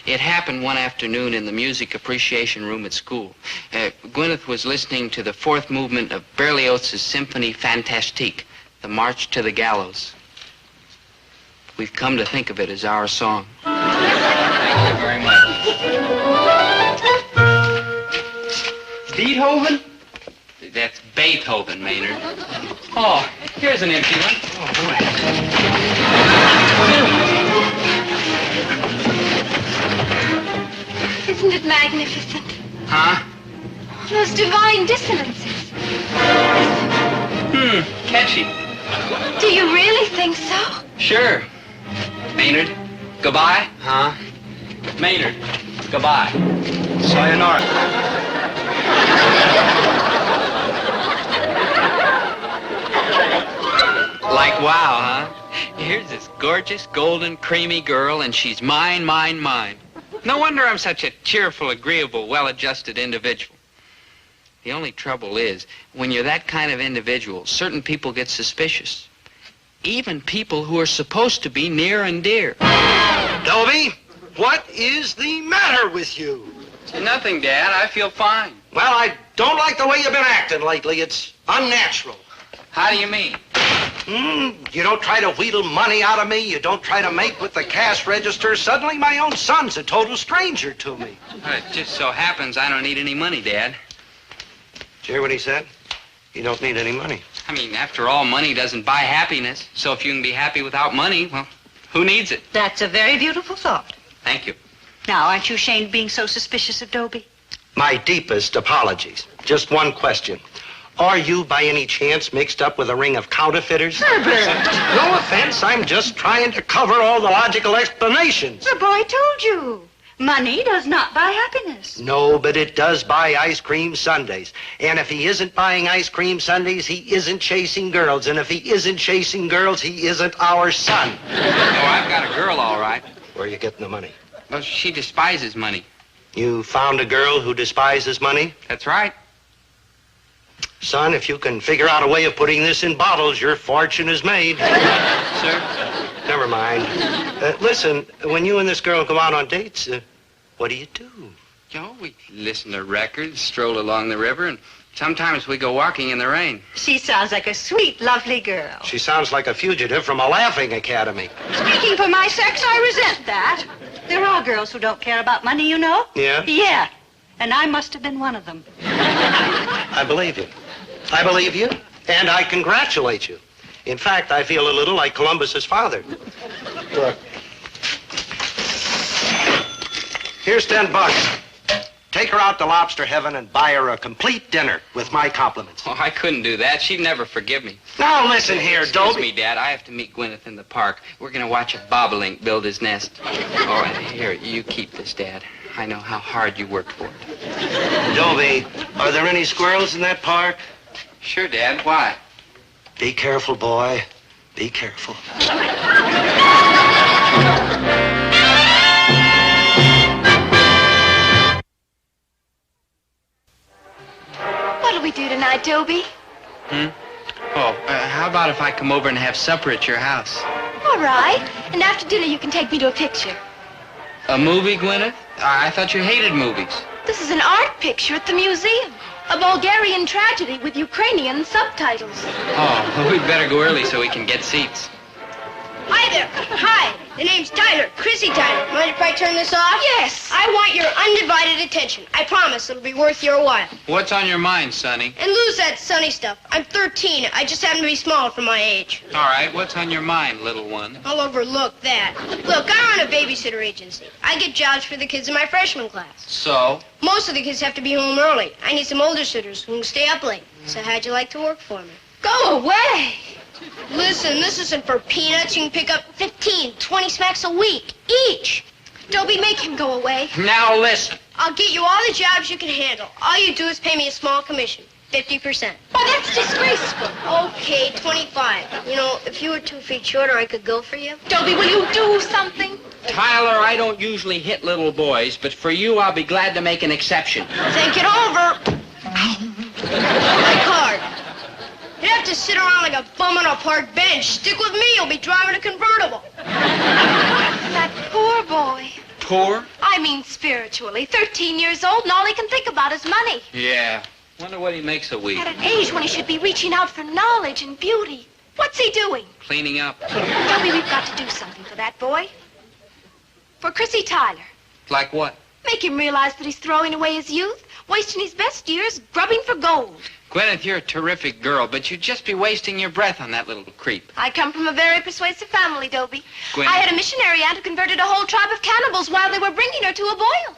It happened one afternoon in the music appreciation room at school. Gwyneth was listening to the fourth movement of Berlioz's Symphony Fantastique, the March to the Gallows. We've come to think of it as our song. Thank you very much. Beethoven? That's Beethoven, Maynard. Oh, here's an empty one. Oh, boy. Isn't it magnificent? Huh? Those divine dissonances. Catchy. Do you really think so? Sure. Maynard, goodbye. Huh? Maynard, goodbye. Sayonara. Like wow, huh? Here's this gorgeous, golden, creamy girl, and she's mine, mine, mine. No wonder I'm such a cheerful, agreeable, well-adjusted individual. The only trouble is, when you're that kind of individual, certain people get suspicious. Even people who are supposed to be near and dear. Dobie, what is the matter with you? Nothing, Dad. I feel fine. Well, I don't like the way you've been acting lately. It's unnatural. How do you mean? You don't try to wheedle money out of me. You don't try to make with the cash register. Suddenly, my own son's a total stranger to me. It just so happens I don't need any money, Dad. Did you hear what he said? You don't need any money. I mean, after all, money doesn't buy happiness. So if you can be happy without money, well, who needs it? That's a very beautiful thought. Thank you. Now, aren't you ashamed of being so suspicious of Dobie? My deepest apologies. Just one question. Are you, by any chance, mixed up with a ring of counterfeiters? Herbert! No offense. I'm just trying to cover all the logical explanations. The boy told you. Money does not buy happiness. No, but it does buy ice cream sundaes. And if he isn't buying ice cream sundaes, he isn't chasing girls. And if he isn't chasing girls, he isn't our son. Oh, I've got a girl, all right. Where are you getting the money? Well, she despises money. You found a girl who despises money? That's right. Son, if you can figure out a way of putting this in bottles, your fortune is made. Sir? Never mind. Listen, when you and this girl go out on dates, what do you do? Oh, we listen to records, stroll along the river, and sometimes we go walking in the rain. She sounds like a sweet, lovely girl. She sounds like a fugitive from a laughing academy. Speaking for my sex, I resent that. There are girls who don't care about money, you know. Yeah? Yeah. And I must have been one of them. I believe you. I believe you, and I congratulate you. In fact, I feel a little like Columbus's father. Look. Here's $10. Take her out to Lobster Heaven and buy her a complete dinner with my compliments. Oh, I couldn't do that. She'd never forgive me. Now, listen here, Excuse Dobie. me, Dad. I have to meet Gwyneth in the park. We're going to watch a bobolink build his nest. Oh, here, you keep this, Dad. I know how hard you worked for it. Dobie, are there any squirrels in that park? Sure, Dad. Why? Be careful, boy. Be careful. What'll we do tonight, Dobie? Oh, how about if I come over and have supper at your house? All right. And after dinner, you can take me to a picture. A movie, Gwyneth? I thought you hated movies. This is an art picture at the museum. A Bulgarian tragedy with Ukrainian subtitles. Oh, well, we'd better go early so we can get seats. Hi there. Hi. The name's Tyler. Chrissy Tyler. Mind if I turn this off? Yes. I want your undivided attention. I promise it'll be worth your while. What's on your mind, Sonny? And lose that sunny stuff. I'm 13. I just happen to be small for my age. All right, what's on your mind, little one? I'll overlook that. Look, I run a babysitter agency. I get jobs for the kids in my freshman class. So? Most of the kids have to be home early. I need some older sitters who can stay up late. So how'd you like to work for me? Go away. Listen, this isn't for peanuts. You can pick up 15, 20 smacks a week, each. Dobie, make him go away. Now listen. I'll get you all the jobs you can handle. All you do is pay me a small commission, 50%. Why, that's disgraceful. Okay, 25. You know, if you were 2 feet shorter, I could go for you. Dobie, will you do something? Tyler, I don't usually hit little boys, but for you, I'll be glad to make an exception. Think it over. My card. You have to sit around like a bum on a park bench. Stick with me, you'll be driving a convertible. That poor boy. Poor? I mean spiritually. 13 years old, and all he can think about is money. Yeah. Wonder what he makes a week. At an age when he should be reaching out for knowledge and beauty. What's he doing? Cleaning up. Dobie, we've got to do something for that boy. For Chrissy Tyler. Like what? Make him realize that he's throwing away his youth. wasting his best years grubbing for gold. Gwyneth, you're a terrific girl, but you'd just be wasting your breath on that little creep. I come from a very persuasive family, Dobie. Gwyneth. I had a missionary aunt who converted a whole tribe of cannibals while they were bringing her to a boil.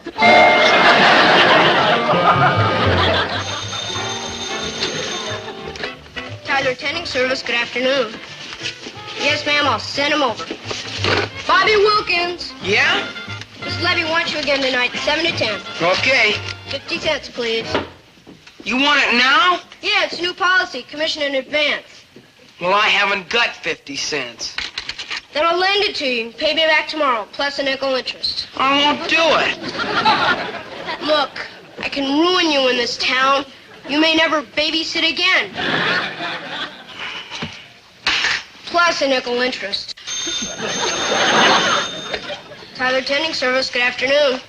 Tyler, attending service, good afternoon. Yes, ma'am, I'll send him over. Bobby Wilkins. Yeah? Miss Levy wants you again tonight, 7 to 10. Okay. 50 cents, please. You want it now? Yeah, it's a new policy, commission in advance. Well, I haven't got 50 cents. Then I'll lend it to you and pay me back tomorrow, plus a nickel interest. I won't do it. Look, I can ruin you in this town. You may never babysit again. Plus a nickel interest. Tyler, attending service, good afternoon.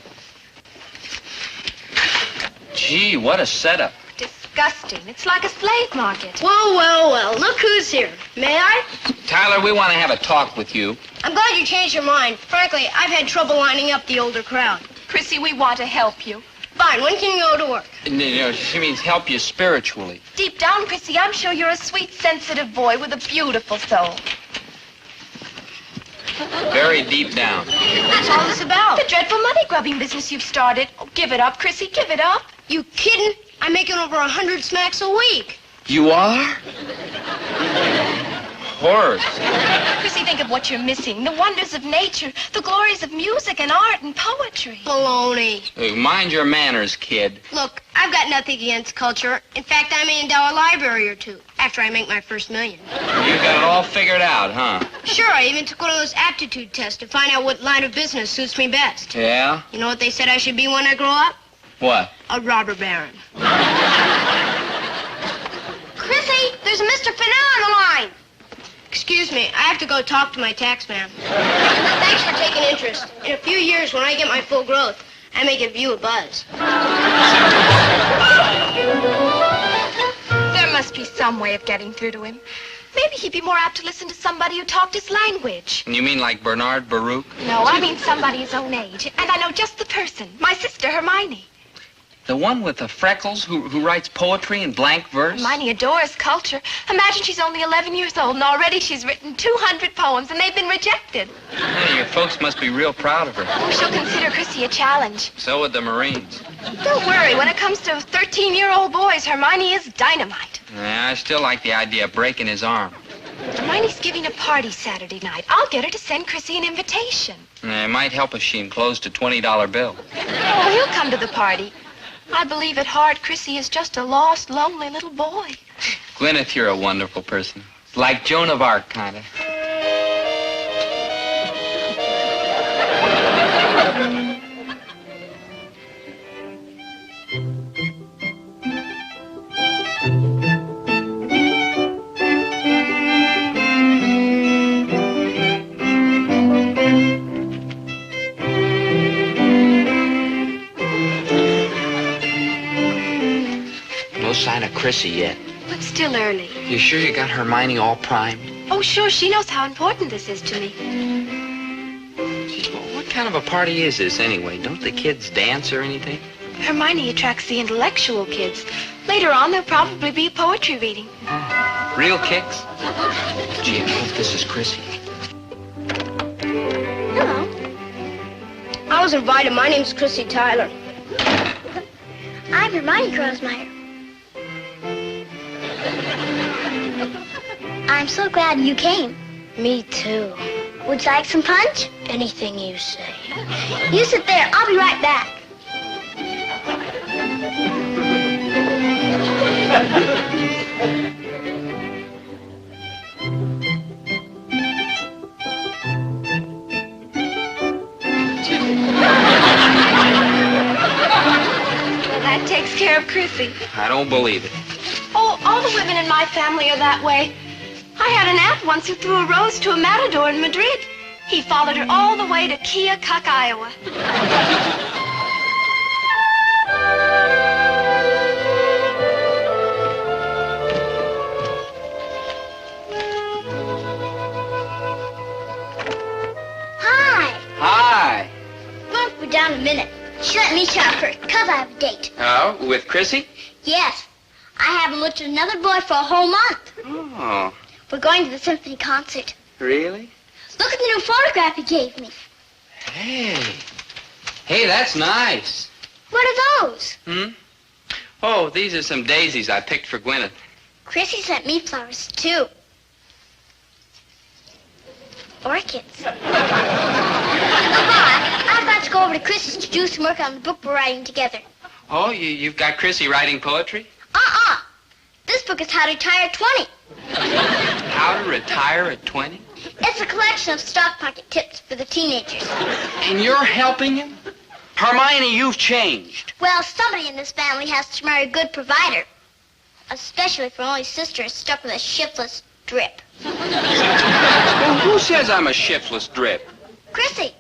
Gee, what a setup. Disgusting. It's like a slave market. Well, well, well, look who's here. May I? Tyler, we want to have a talk with you. I'm glad you changed your mind. Frankly, I've had trouble lining up the older crowd. Chrissy, we want to help you. Fine, when can you go to work? You know, she means help you spiritually. Deep down, Chrissy, I'm sure you're a sweet, sensitive boy with a beautiful soul. Very deep down. What's all this about? The dreadful money grubbing business you've started. Oh, give it up, Chrissy, give it up. You kidding? I'm making over 100 smacks a week. You are? Horrors. Chrissy, think of what you're missing. The wonders of nature, the glories of music and art and poetry. Baloney. Hey, mind your manners, kid. Look, I've got nothing against culture. In fact, I may endow a library or two after I make my first million. You got it all figured out, huh? Sure, I even took one of those aptitude tests to find out what line of business suits me best. Yeah? You know what they said I should be when I grow up? What? A robber baron. Chrissy, there's a Mr. Fennell on the line. Excuse me, I have to go talk to my tax man. Thanks for taking interest. In a few years, when I get my full growth, I may give you a buzz. There must be some way of getting through to him. Maybe he'd be more apt to listen to somebody who talked his language. You mean like Bernard Baruch? No, I mean somebody his own age. And I know just the person. My sister, Hermione. The one with the freckles who writes poetry in blank verse? Hermione adores culture. Imagine she's only 11 years old, and already she's written 200 poems, and they've been rejected. Hey, your folks must be real proud of her. Oh, she'll consider Chrissy a challenge. So would the Marines. Don't worry. When it comes to 13-year-old boys, Hermione is dynamite. Yeah, I still like the idea of breaking his arm. Hermione's giving a party Saturday night. I'll get her to send Chrissy an invitation. It might help if she enclosed a $20 bill. Oh, he'll come to the party. I believe at heart Chrissy is just a lost, lonely little boy. Gwyneth, you're a wonderful person. Like Joan of Arc, kind of. No sign of Chrissy yet. But still early. You sure you got Hermione all primed? Oh, sure, she knows how important this is to me. Geez, well, what kind of a party is this anyway? Don't the kids dance or anything? Hermione attracts the intellectual kids. Later on, there'll probably be a poetry reading. Real kicks? Gee, I hope this is Chrissy. Hello. I was invited. My name's Chrissy Tyler. I'm Hermione Grosmeyer. I'm so glad you came. Me too. Would you like some punch? Anything you say. You sit there. I'll be right back. That takes care of Chrissy. I don't believe it. Oh, all the women in my family are that way. I had an aunt once who threw a rose to a matador in Madrid. He followed her all the way to Keokuk, Iowa. Hi. Hi. Look, we're down a minute. She let me shop her, because I have a date. Oh, with Chrissy? Yes. I haven't looked at another boy for a whole month. Oh, We're going to the symphony concert. really? Look at the new photograph he gave me. Hey. Hey, that's nice. What are those? Oh, these are some daisies I picked for Gwyneth. Chrissy sent me flowers, too. Orchids. Goodbye. I've got to go over to Chrissy's to do some work on the book we're writing together. Oh, you've got Chrissy writing poetry? This book is How to Retire at 20. How to retire at 20? It's a collection of stock market tips for the teenagers. And you're helping him? Hermione, you've changed. Well, somebody in this family has to marry a good provider. Especially if her only sister is stuck with a shiftless drip. Well, who says I'm a shiftless drip? Chrissy.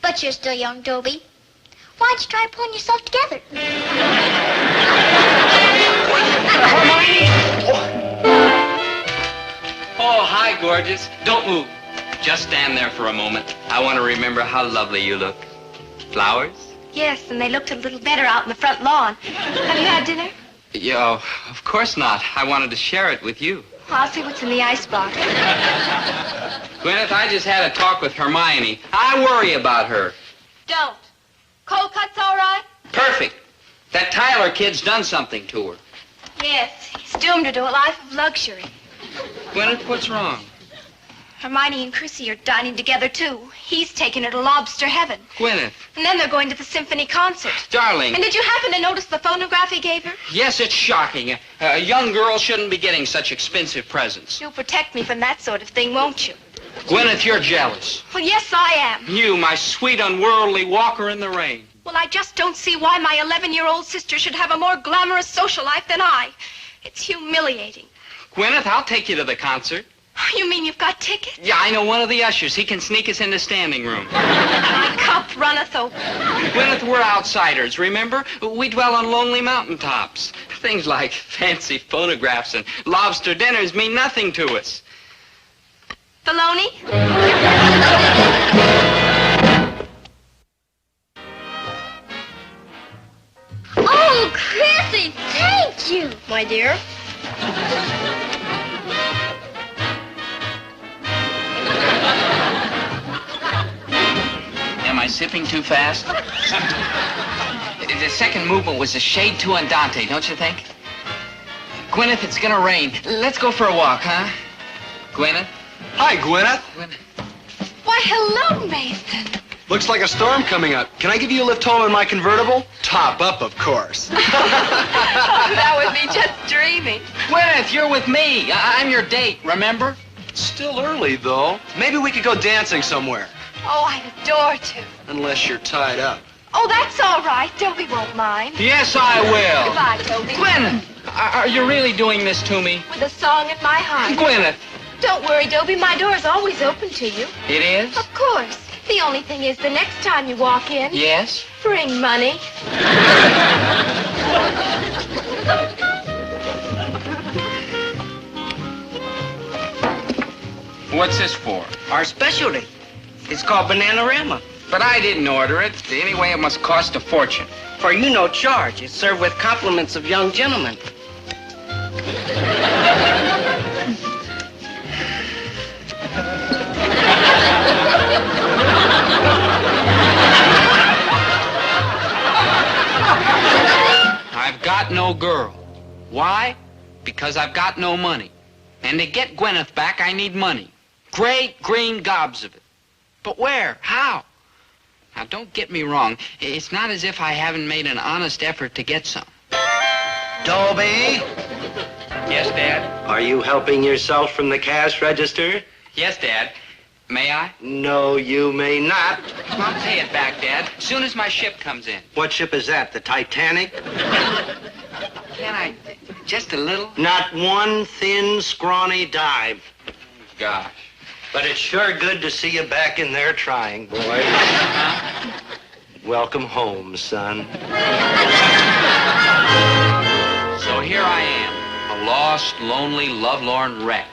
But you're still young, Dobie. Why don't you try pulling yourself together? Oh, hi, gorgeous. Don't move. Just stand there for a moment. I want to remember how lovely you look. Flowers? Yes, and they looked a little better out in the front lawn. Have you had dinner? Yeah, of course not. I wanted to share it with you. I'll see what's in the icebox. Gwyneth, I just had a talk with Hermione. I worry about her. Don't. Cold cut's all right? Perfect. That Tyler kid's done something to her. Yes, he's doomed her to a life of luxury. Gwyneth, what's wrong? Hermione and Chrissy are dining together, too. He's taking her to lobster heaven. Gwyneth. And then they're going to the symphony concert. Darling. And did you happen to notice the phonograph he gave her? Yes, it's shocking. A young girl shouldn't be getting such expensive presents. You'll protect me from that sort of thing, won't you? Gwyneth, you're jealous. Well, yes, I am. You, my sweet, unworldly walker in the rain. Well, I just don't see why my 11-year-old sister should have a more glamorous social life than I. It's humiliating. Gwyneth, I'll take you to the concert. You mean you've got tickets? Yeah, I know one of the ushers. He can sneak us into standing room. My cup runneth over. Gwyneth, we're outsiders, remember? We dwell on lonely mountaintops. Things like fancy phonographs and lobster dinners mean nothing to us. Baloney? Oh, Chrissy, thank you. My dear? Am I sipping too fast? The second movement was a shade too andante, don't you think? Gwyneth, it's gonna rain. Let's go for a walk, huh? Gwyneth? Hi, Gwyneth. Why, hello, Mason. Looks like a storm coming up. Can I give you a lift home in my convertible? Top up, of course. Oh, that would be just dreamy. Gwyneth, you're with me. I'm your date, remember? It's still early, though. Maybe we could go dancing somewhere. Oh, I'd adore to. Unless you're tied up. Oh, that's all right. Dobie won't mind. Yes, I will. Goodbye, Dobie. Gwyneth, are you really doing this to me? With a song in my heart. Gwyneth. Don't worry, Dobie. My door's always open to you. It is? Of course. The only thing is, the next time you walk in... Yes? Bring money. What's this for? Our specialty. It's called Bananarama. But I didn't order it. Anyway, it must cost a fortune. For you, no charge. It's served with compliments of young gentlemen. I've got no girl. Why? Because I've got no money. And to get Gwyneth back, I need money. Great green gobs of it. But where? How? Now, don't get me wrong. It's not as if I haven't made an honest effort to get some. Dobie? Yes, Dad? Are you helping yourself from the cash register? Yes, Dad. May I? No, you may not. I'll pay it back, Dad, as soon as my ship comes in. What ship is that, the Titanic? Can I? Just a little? Not one thin, scrawny dive. Gosh. But it's sure good to see you back in there trying, boy. Welcome home, son. So here I am, a lost, lonely, lovelorn wreck,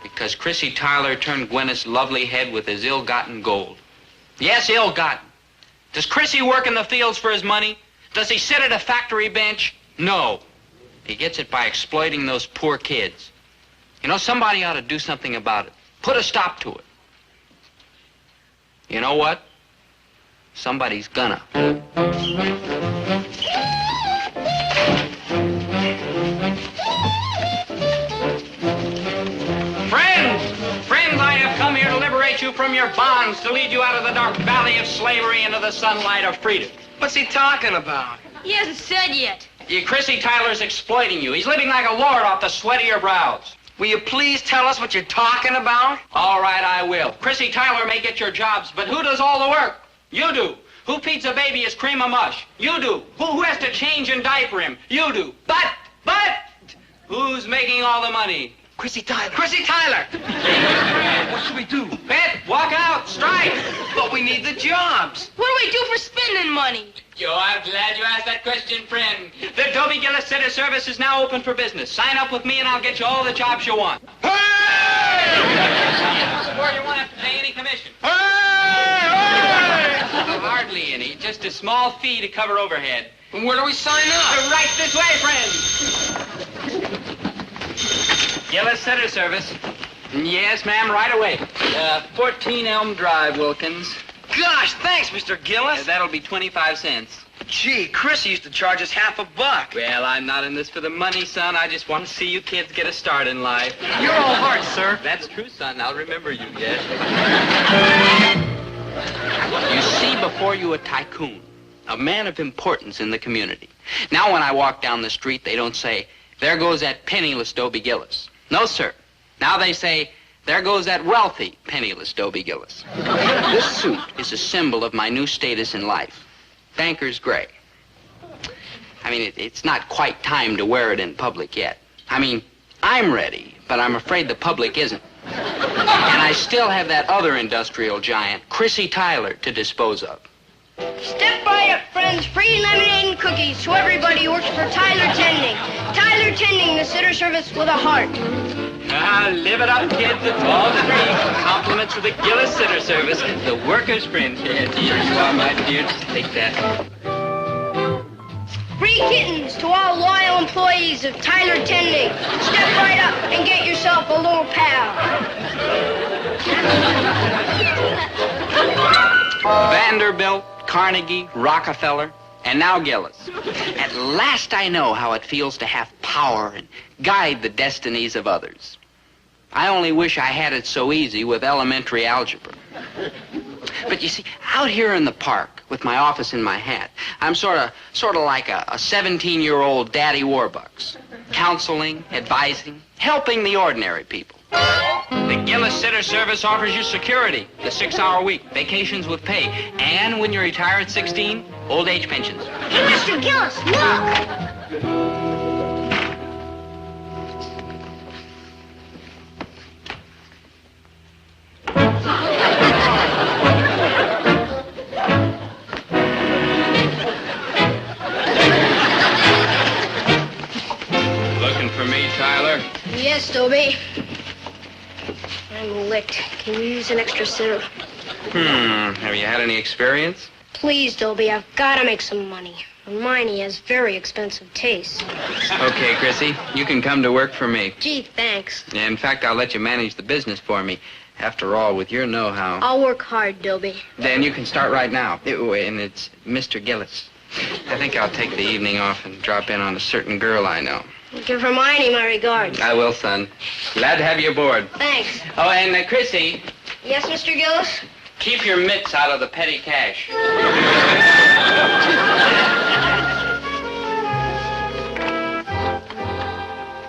because Chrissy Tyler turned Gwyneth's lovely head with his ill-gotten gold. Yes, ill-gotten. Does Chrissy work in the fields for his money? Does he sit at a factory bench? No. He gets it by exploiting those poor kids. You know, somebody ought to do something about it. Put a stop to it. You know what? Somebody's gonna. Friends, I have come here to liberate you from your bonds, to lead you out of the dark valley of slavery into the sunlight of freedom. What's he talking about? He hasn't said yet. Chrissy Tyler's exploiting you. He's living like a lord off the sweat of your brows. Will you please tell us what you're talking about? All right, I will. Chrissy Tyler may get your jobs, but who does all the work? You do. Who feeds a baby his cream of mush? You do. Who has to change and diaper him? You do. But, who's making all the money? Chrissy Tyler. Chrissy Tyler. What should we do? Bet, walk out, strike. But we need the jobs. What do we do for spending money? Joe, I'm glad you asked that question, friend. The Dobie Gillis Center Service is now open for business. Sign up with me and I'll get you all the jobs you want. Hey! Before you won't have to pay any commission. Hey! Hardly any. Just a small fee to cover overhead. And where do we sign up? Right this way, friend. Gillis Center Service. Yes, ma'am, right away. 14 Elm Drive, Wilkins. Gosh, thanks, Mr. Gillis. That'll be 25 cents. Gee, Chris used to charge us $50. Well, I'm not in this for the money, son. I just want to see you kids get a start in life. You're all heart, sir. That's true, son. I'll remember you, yes. You see before you a tycoon, a man of importance in the community. Now when I walk down the street, they don't say, there goes that penniless Dobie Gillis. No, sir. Now they say, there goes that wealthy, penniless Dobie Gillis. This suit is a symbol of my new status in life. Banker's gray. I mean, it's not quite time to wear it in public yet. I mean, I'm ready, but I'm afraid the public isn't. And I still have that other industrial giant, Chrissy Tyler, to dispose of. Step right up, friends. Free lemonade and cookies to everybody who works for Tyler Tending. Tyler Tending, the sitter service with a heart. Live it up, kids. It's all the dream. Compliments of the Gillis Sitter Service, the workers' friend. Here you are, my dear. Just take that. Free kittens to all loyal employees of Tyler Tending. Step right up and get yourself a little pal. Vanderbilt, Carnegie, Rockefeller, and now Gillis. At last I know how it feels to have power and guide the destinies of others. I only wish I had it so easy with elementary algebra. But you see, out here in the park with my office in my hat, I'm sort of like a 17-year-old daddy warbucks. Counseling, advising, helping the ordinary people. The Gillis Sitter Service offers you security, the 6-hour week, vacations with pay, and when you retire at 16, old age pensions. Hey, Mr. Gillis, look! Looking for me, Tyler? Yes, Dobie. I'm licked. Can you use an extra sitter? Have you had any experience? Please, Dobie, I've got to make some money. Hermione has very expensive taste. Okay, Chrissy, you can come to work for me. Gee, thanks. In fact, I'll let you manage the business for me. After all, with your know-how. I'll work hard, Dobie. Then you can start right now. And it's Mr. Gillis. I think I'll take the evening off and drop in on a certain girl I know. Give Hermione my regards. I will, son. Glad to have you aboard. Thanks. Oh, and Chrissy. Yes, Mr. Gillis? Keep your mitts out of the petty cash.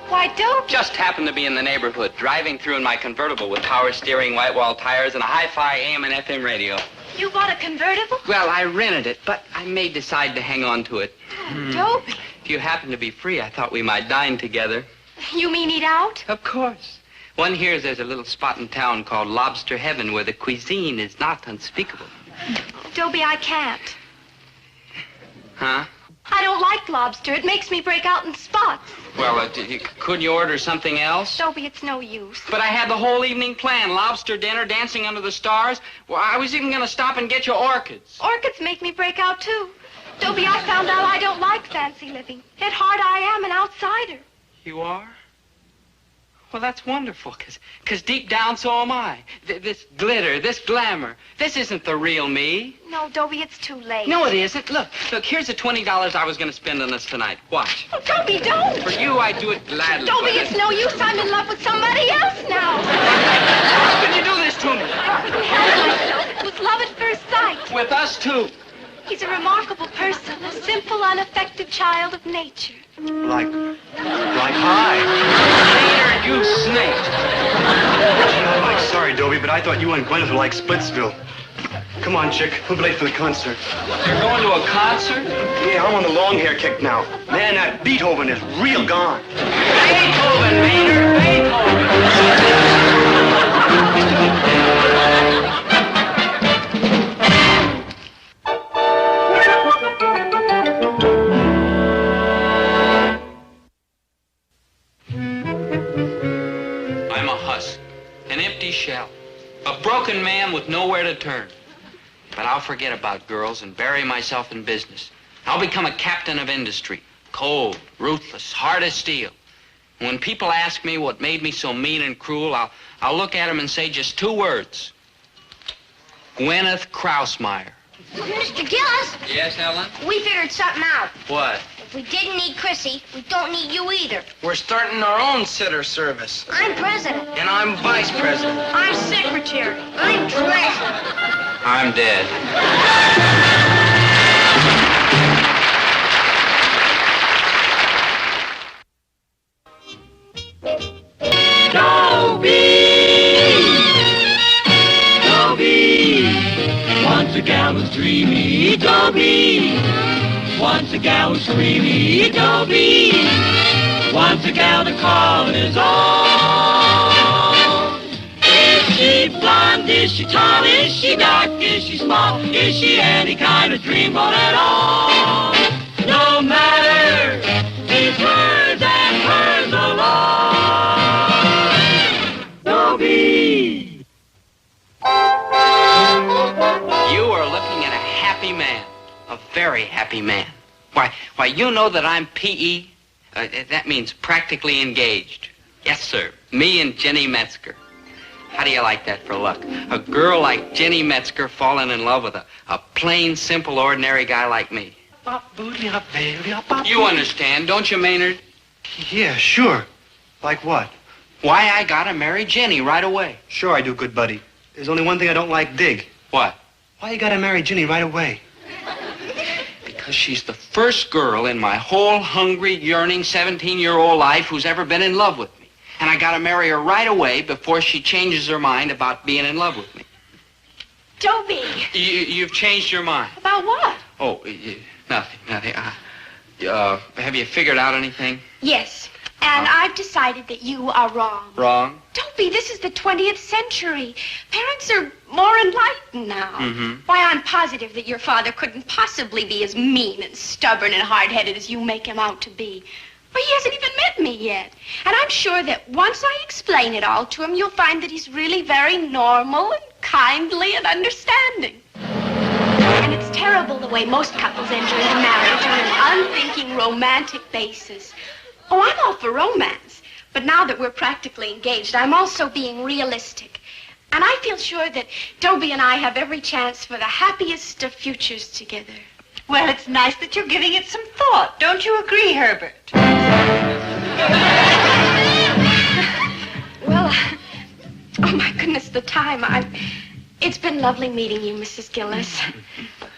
Why, don't... Just happened to be in the neighborhood, driving through in my convertible with power steering, white wall tires, and a hi-fi AM and FM radio. You bought a convertible? Well, I rented it, but I may decide to hang on to it. Dobie. If you happen to be free, I thought we might dine together. You mean eat out? Of course. One hears there's a little spot in town called Lobster Heaven where the cuisine is not unspeakable. Dobie, I can't. Huh? I don't like lobster. It makes me break out in spots. Well, couldn't you order something else? Dobie, it's no use. But I had the whole evening planned. Lobster dinner, dancing under the stars. Well, I was even going to stop and get you orchids. Orchids make me break out, too. Dobie, I found out I don't like fancy living. At heart, I am an outsider. You are? Well, that's wonderful, because deep down, so am I. This glitter, this glamour, this isn't the real me. No, Dobie, it's too late. No, it isn't. Look, here's the $20 I was going to spend on this tonight. Watch. Oh, Dobie, don't. For you, I'd do it gladly. Dobie, it's no use. I'm in love with somebody else now. How can you do this to me? I couldn't help myself. It was love at first sight. With us, too. He's a remarkable person, a simple, unaffected child of nature. Like hi. Peter, you snake. I'm sorry, Dobie, but I thought you and Gwyneth were like Splitsville. Come on, chick. We'll be late for the concert. You're going to a concert? Yeah, I'm on the long hair kick now. Man, that Beethoven is real gone. Beethoven, Maynard, Beethoven. I'm a husk, an empty shell, a broken man with nowhere to turn. But I'll forget about girls and bury myself in business. I'll become a captain of industry, cold, ruthless, hard as steel. And when people ask me what made me so mean and cruel, I'll look at them and say just 2 words. Gwyneth Krausmeyer. Mr. Gillis, Yes, Ellen? we figured something out. What? If we didn't need Chrissy, we don't need you either. We're starting our own sitter service. I'm president. And I'm vice president. I'm secretary. I'm treasurer. I'm dead. Dobie, once a gal was dreamy, Dobie. Once a gal was creamy, Dobie. Once a gal to call his own. Is she blonde? Is she tall? Is she dark? Is she small? Is she any kind of dreamboat at all? No matter, he's hers and hers alone. Dobie. You are looking at a happy man, a very happy man. Why, you know that I'm P.E.? That means practically engaged. Yes, sir. Me and Jenny Metzger. How do you like that for luck? A girl like Jenny Metzger falling in love with a plain, simple, ordinary guy like me. You understand, don't you, Maynard? Yeah, sure. Like what? Why I gotta marry Jenny right away. Sure I do, good buddy. There's only one thing I don't like, Dig. What? Why you gotta marry Ginny right away? Because she's the first girl in my whole hungry, yearning 17-year-old life who's ever been in love with me. And I gotta marry her right away before she changes her mind about being in love with me. Dobie. You've changed your mind. About what? Oh, nothing. Have you figured out anything? Yes. And I've decided that you are wrong. Wrong? Dobie, this is the 20th century. Parents are more enlightened now. Mm-hmm. Why, I'm positive that your father couldn't possibly be as mean and stubborn and hard-headed as you make him out to be. Well, he hasn't even met me yet. And I'm sure that once I explain it all to him, you'll find that he's really very normal and kindly and understanding. And it's terrible the way most couples enter into marriage on an unthinking, romantic basis. Oh, I'm all for romance. But now that we're practically engaged, I'm also being realistic. And I feel sure that Dobie and I have every chance for the happiest of futures together. Well, it's nice that you're giving it some thought. Don't you agree, Herbert? Well, oh my goodness, the time. It's been lovely meeting you, Mrs. Gillis.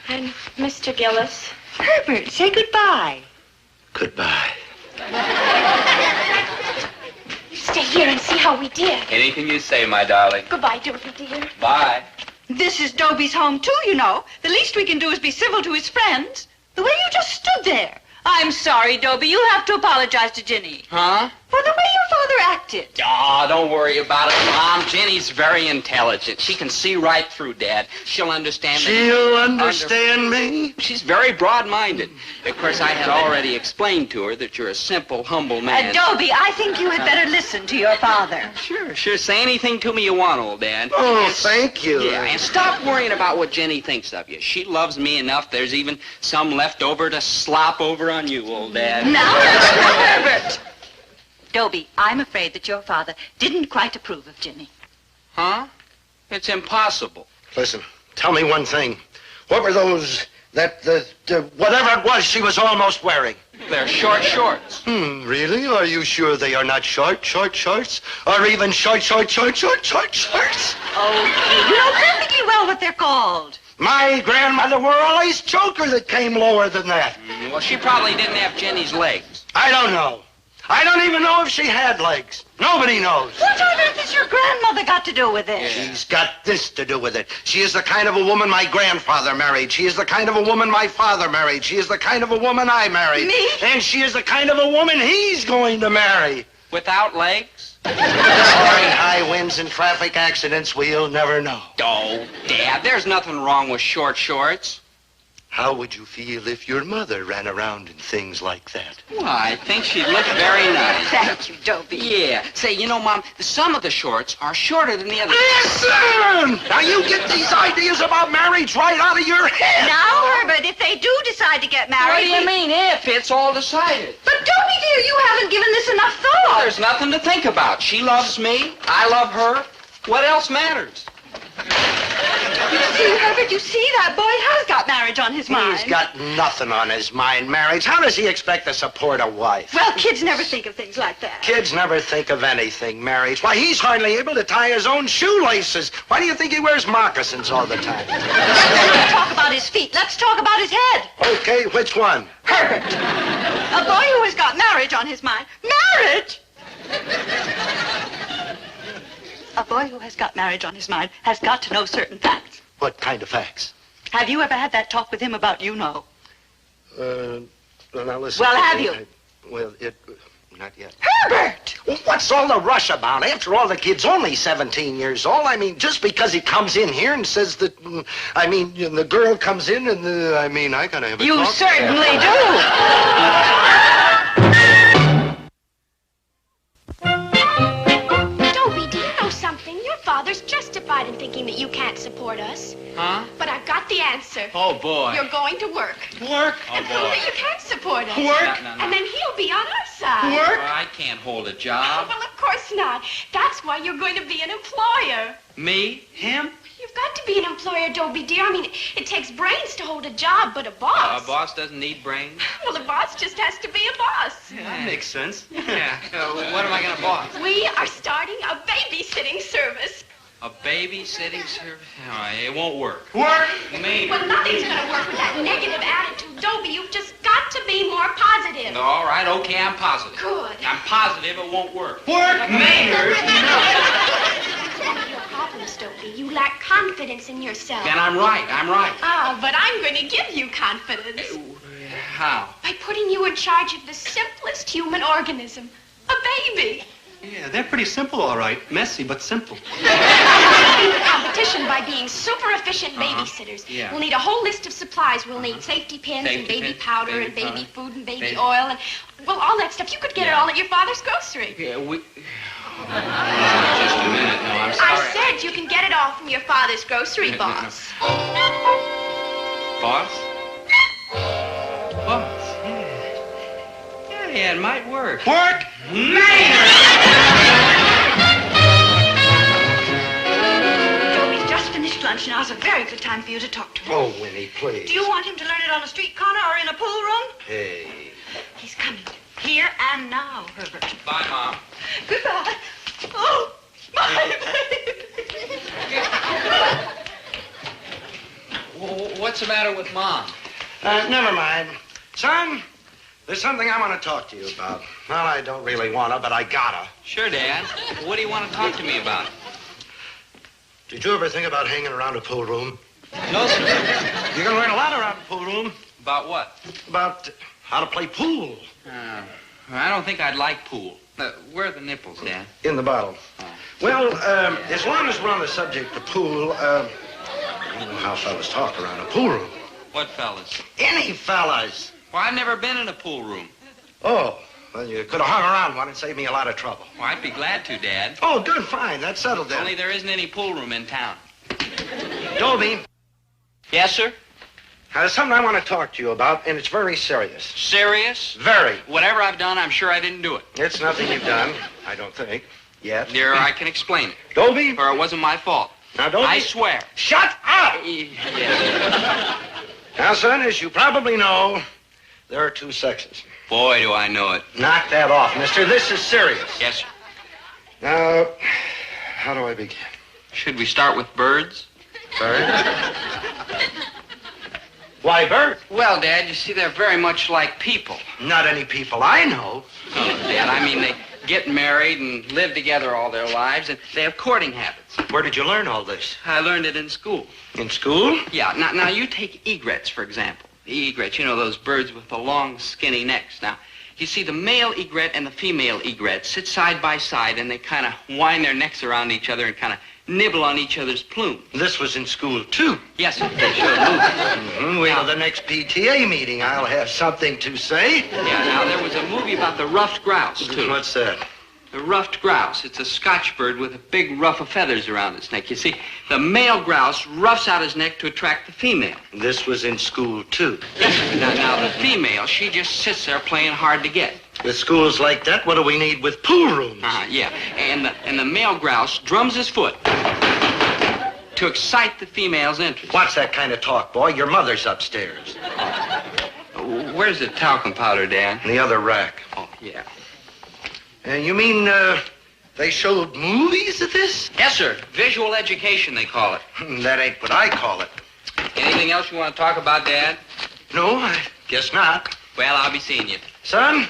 And Mr. Gillis. Herbert, say goodbye. Goodbye. Stay here and see how we did. Anything you say, my darling. Goodbye, Dobie, dear. Bye. This is Dobie's home, too, you know. The least we can do is be civil to his friends. The way you just stood there. I'm sorry, Dobie. You'll have to apologize to Ginny. Huh? For the way your father acted. Oh, don't worry about it, Mom. Jenny's very intelligent. She can see right through Dad. She'll understand me. She'll understand me? She's very broad-minded. Of course, I had already explained to her that you're a simple, humble man. Dobie, I think you had better listen to your father. Sure. Say anything to me you want, old Dad. Oh, thank you. Yeah, and stop worrying about what Jenny thinks of you. She loves me enough. There's even some left over to slop over on you, old Dad. Now, Herbert! Dobie, I'm afraid that your father didn't quite approve of Jenny. Huh? It's impossible. Listen, tell me one thing. What were those, whatever it was she was almost wearing? They're short shorts. Really? Are you sure they are not short shorts? Or even short shorts? Oh, you know perfectly well what they're called. My grandmother wore a lace choker that came lower than that. Well, she probably didn't have Jenny's legs. I don't know. I don't even know if she had legs. Nobody knows. What on earth has your grandmother got to do with it? She's got this to do with it. She is the kind of a woman my grandfather married. She is the kind of a woman my father married. She is the kind of a woman I married. Me? And she is the kind of a woman he's going to marry. Without legs? Barring high winds and traffic accidents, we'll never know. Oh, Dad, there's nothing wrong with short shorts. How would you feel if your mother ran around in things like that? Well, I think she'd look very nice. Thank you, Dobie. Yeah. Say, you know, Mom, some of the shorts are shorter than the others. Listen! Now you get these ideas about marriage right out of your head. Now, Herbert, if they do decide to get married... What do you mean, if? It's all decided. But, Dobie, dear, you haven't given this enough thought. Well, there's nothing to think about. She loves me. I love her. What else matters? You see, Herbert, you see, that boy has got marriage on his mind. He's got nothing on his mind. Marriage. How does he expect to support a wife? Well, kids never think of things like that. Kids never think of anything. Marriage. Why, he's hardly able to tie his own shoelaces. Why do you think he wears moccasins all the time? Let's not talk about his feet. Let's talk about his head. Okay, which one? Herbert. A boy who has got marriage on his mind. Marriage? A boy who has got marriage on his mind has got to know certain facts. What kind of facts? Have you ever had that talk with him about you-know? Well, now listen. Well, have you? Not yet. Herbert! Well, what's all the rush about? After all, the kid's only 17 years old. I mean, just because he comes in here and says that, the girl comes in and, I gotta have a You talk. certainly do. Dobie, do you know something? Your father's justified in thinking that you can't support us. Huh? But I've got the answer. Oh, boy. You're going to work. Work? Oh, And prove boy. that you can't support us. Work? No. And then he'll be on our side. Well, I can't hold a job. Well, of course not. That's why you're going to be an employer. Me? Him? You've got to be an employer, Dobie, dear. I mean, it takes brains to hold a job, but a boss... A boss doesn't need brains. Well, a boss just has to be a boss. Yeah, that makes sense. Yeah. What am I going to boss? We are starting a babysitting service. A babysitting service? No, it won't work. Work? Maybe. Well, nothing's going to work with that negative attitude. Dobie, you've just got to be more positive. All right, okay, I'm positive. Good. I'm positive it won't work. Work? Maynard? Your problems, Dobie. You lack confidence in yourself. Then I'm right. Ah, but I'm going to give you confidence. How? By putting you in charge of the simplest human organism, a baby. Yeah, they're pretty simple, all right. Messy, but simple. Beat the competition by being super efficient babysitters. Yeah. We'll need a whole list of supplies. We'll need safety pins and Safety baby pins, powder baby and baby powder, food and baby baby- oil and, well, all that stuff. You could get it all at your father's grocery. Yeah, we... Just a minute, no, I'm sorry. I said you can get it all from your father's grocery, boss. Boss? Boss, yeah, it might work. Work? Dobie's just finished lunch. Now's a very good time for you to talk to him. Oh, Winnie, please. Do you want him to learn it on a street corner or in a pool room? Hey. He's coming. Here and now, Herbert. Bye, Mom. Goodbye. Oh, my baby. What's the matter with Mom? Never mind. Son, there's something I want to talk to you about. Well, I don't really want to, but I gotta. Sure, Dad. What do you want to talk to me about? Did you ever think about hanging around a pool room? No, sir. You're going to learn a lot around a pool room. About what? About how to play pool. I don't think I'd like pool. Where are the nipples, Dad? In the bottle. Well, as long as we're on the subject of pool, you know how fellas talk around a pool room. What fellas? Any fellas. Well, I've never been in a pool room. Oh, well, you could have hung around one and saved me a lot of trouble. Well, I'd be glad to, Dad. Oh, good, fine. That's settled then. Only there isn't any pool room in town. Dobie. Yes, sir? There's something I want to talk to you about, and it's very serious. Serious? Very. Whatever I've done, I'm sure I didn't do it. It's nothing you've done, I don't think, yet. Dear, I can explain it. Dobie? Or it wasn't my fault. Now, Dobie. I swear. Shut up! Yes. Now, son, as you probably know, there are two sexes. Boy, do I know it. Knock that off, mister. This is serious. Yes, sir. Now, how do I begin? Should we start with birds? Birds? Why, birds? Well, Dad, you see, they're very much like people. Not any people I know. Oh, Dad, I mean, they get married and live together all their lives, and they have courting habits. Where did you learn all this? I learned it in school. In school? Yeah, now you take egrets, for example. The egrets, you know, those birds with the long, skinny necks. Now, you see, the male egret and the female egret sit side by side, and they kind of wind their necks around each other and kind of nibble on each other's plumes. This was in school, too. Yes, sir. They showed movies. Wait till the next PTA meeting. I'll have something to say. Yeah, now, there was a movie about the ruffed grouse, too. What's that? The ruffed grouse. It's a Scotch bird with a big ruff of feathers around its neck. You see, the male grouse roughs out his neck to attract the female. This was in school, too. Now, the female, she just sits there playing hard to get. With schools like that, what do we need with pool rooms? Yeah. And the male grouse drums his foot to excite the female's interest. What's that kind of talk, boy? Your mother's upstairs. Where's the talcum powder, Dad? In the other rack. Oh, yeah. You mean, they showed movies of this? Yes, sir. Visual education, they call it. That ain't what I call it. Anything else you want to talk about, Dad? No, I guess not. Well, I'll be seeing you. Son,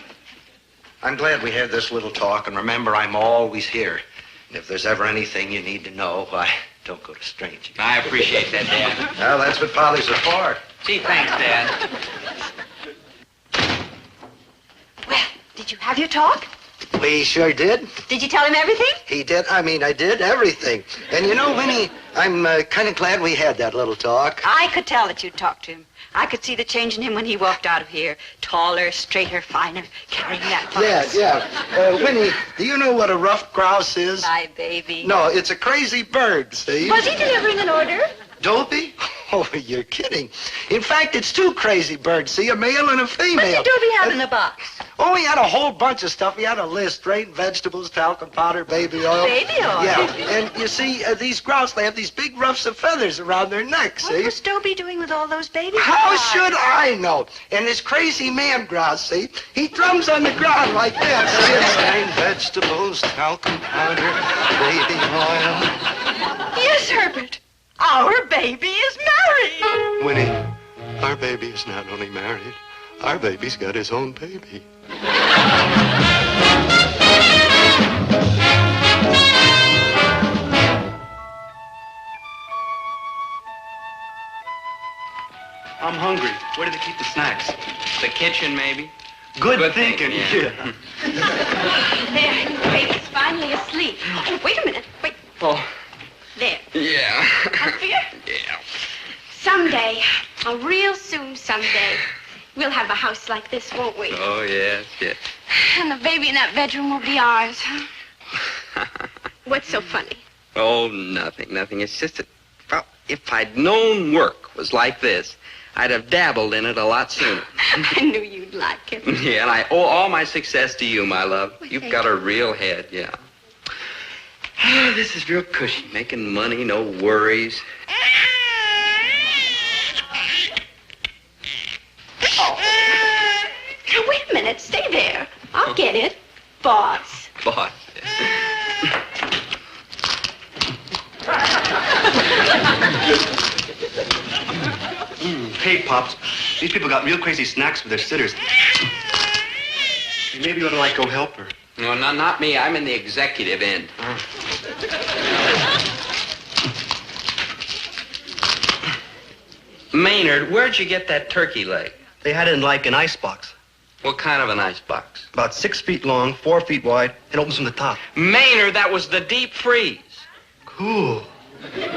I'm glad we had this little talk, and remember, I'm always here. And if there's ever anything you need to know, why, don't go to strangers. I appreciate that, Dad. Well, that's what Polly's are for. Gee, thanks, Dad. Well, did you have your talk? We sure did. Did you tell him everything? He did. I did everything. And you know, Winnie, I'm kind of glad we had that little talk. I could tell that you'd talked to him. I could see the change in him when he walked out of here. Taller, straighter, finer, carrying that box. Yeah. Winnie, do you know what a ruffed grouse is? My baby. No, it's a crazy bird, see? Was he delivering an order? Dobie? Oh, you're kidding. In fact, it's two crazy birds, see? A male and a female. What did Dobie have in the box? Oh, he had a whole bunch of stuff. He had a list: strained vegetables, talcum powder, baby oil. Baby oil? Yeah, and you see, these grouse, they have these big ruffs of feathers around their necks, see? What was Dobie doing with all those baby How grouse? should I know? And this crazy man grouse, see? He drums on the ground like that, see? Strained vegetables, talcum powder, baby oil. Yes, Herbert. Our baby is married. Winnie, our baby is not only married, our baby's got his own baby. I'm hungry. Where do they keep the snacks? The kitchen, maybe? Good thinking, yeah. There, the baby's finally asleep. Oh, wait a minute. Wait. Oh, There. yeah. Comfier? Yeah. Someday, real soon someday, we'll have a house like this, won't we? Oh, yes. And the baby in that bedroom will be ours. What's so funny? Oh, nothing. It's just that, well, if I'd known work was like this, I'd have dabbled in it a lot sooner. I knew you'd like it. Yeah, and I owe all my success to you, my love. Well, You've thank got a real head, yeah. This is real cushy. Making money, no worries. Oh. Now, wait a minute. Stay there. I'll get it. Boss. Boss. Hey, Pops, these people got real crazy snacks for their sitters. Maybe you ought to, go help her. No, not me. I'm in the executive end. Maynard, where'd you get that turkey leg? They had it in, an icebox. What kind of an icebox? About 6 feet long, 4 feet wide, and opens from the top. Maynard, that was the deep freeze. Cool. Putting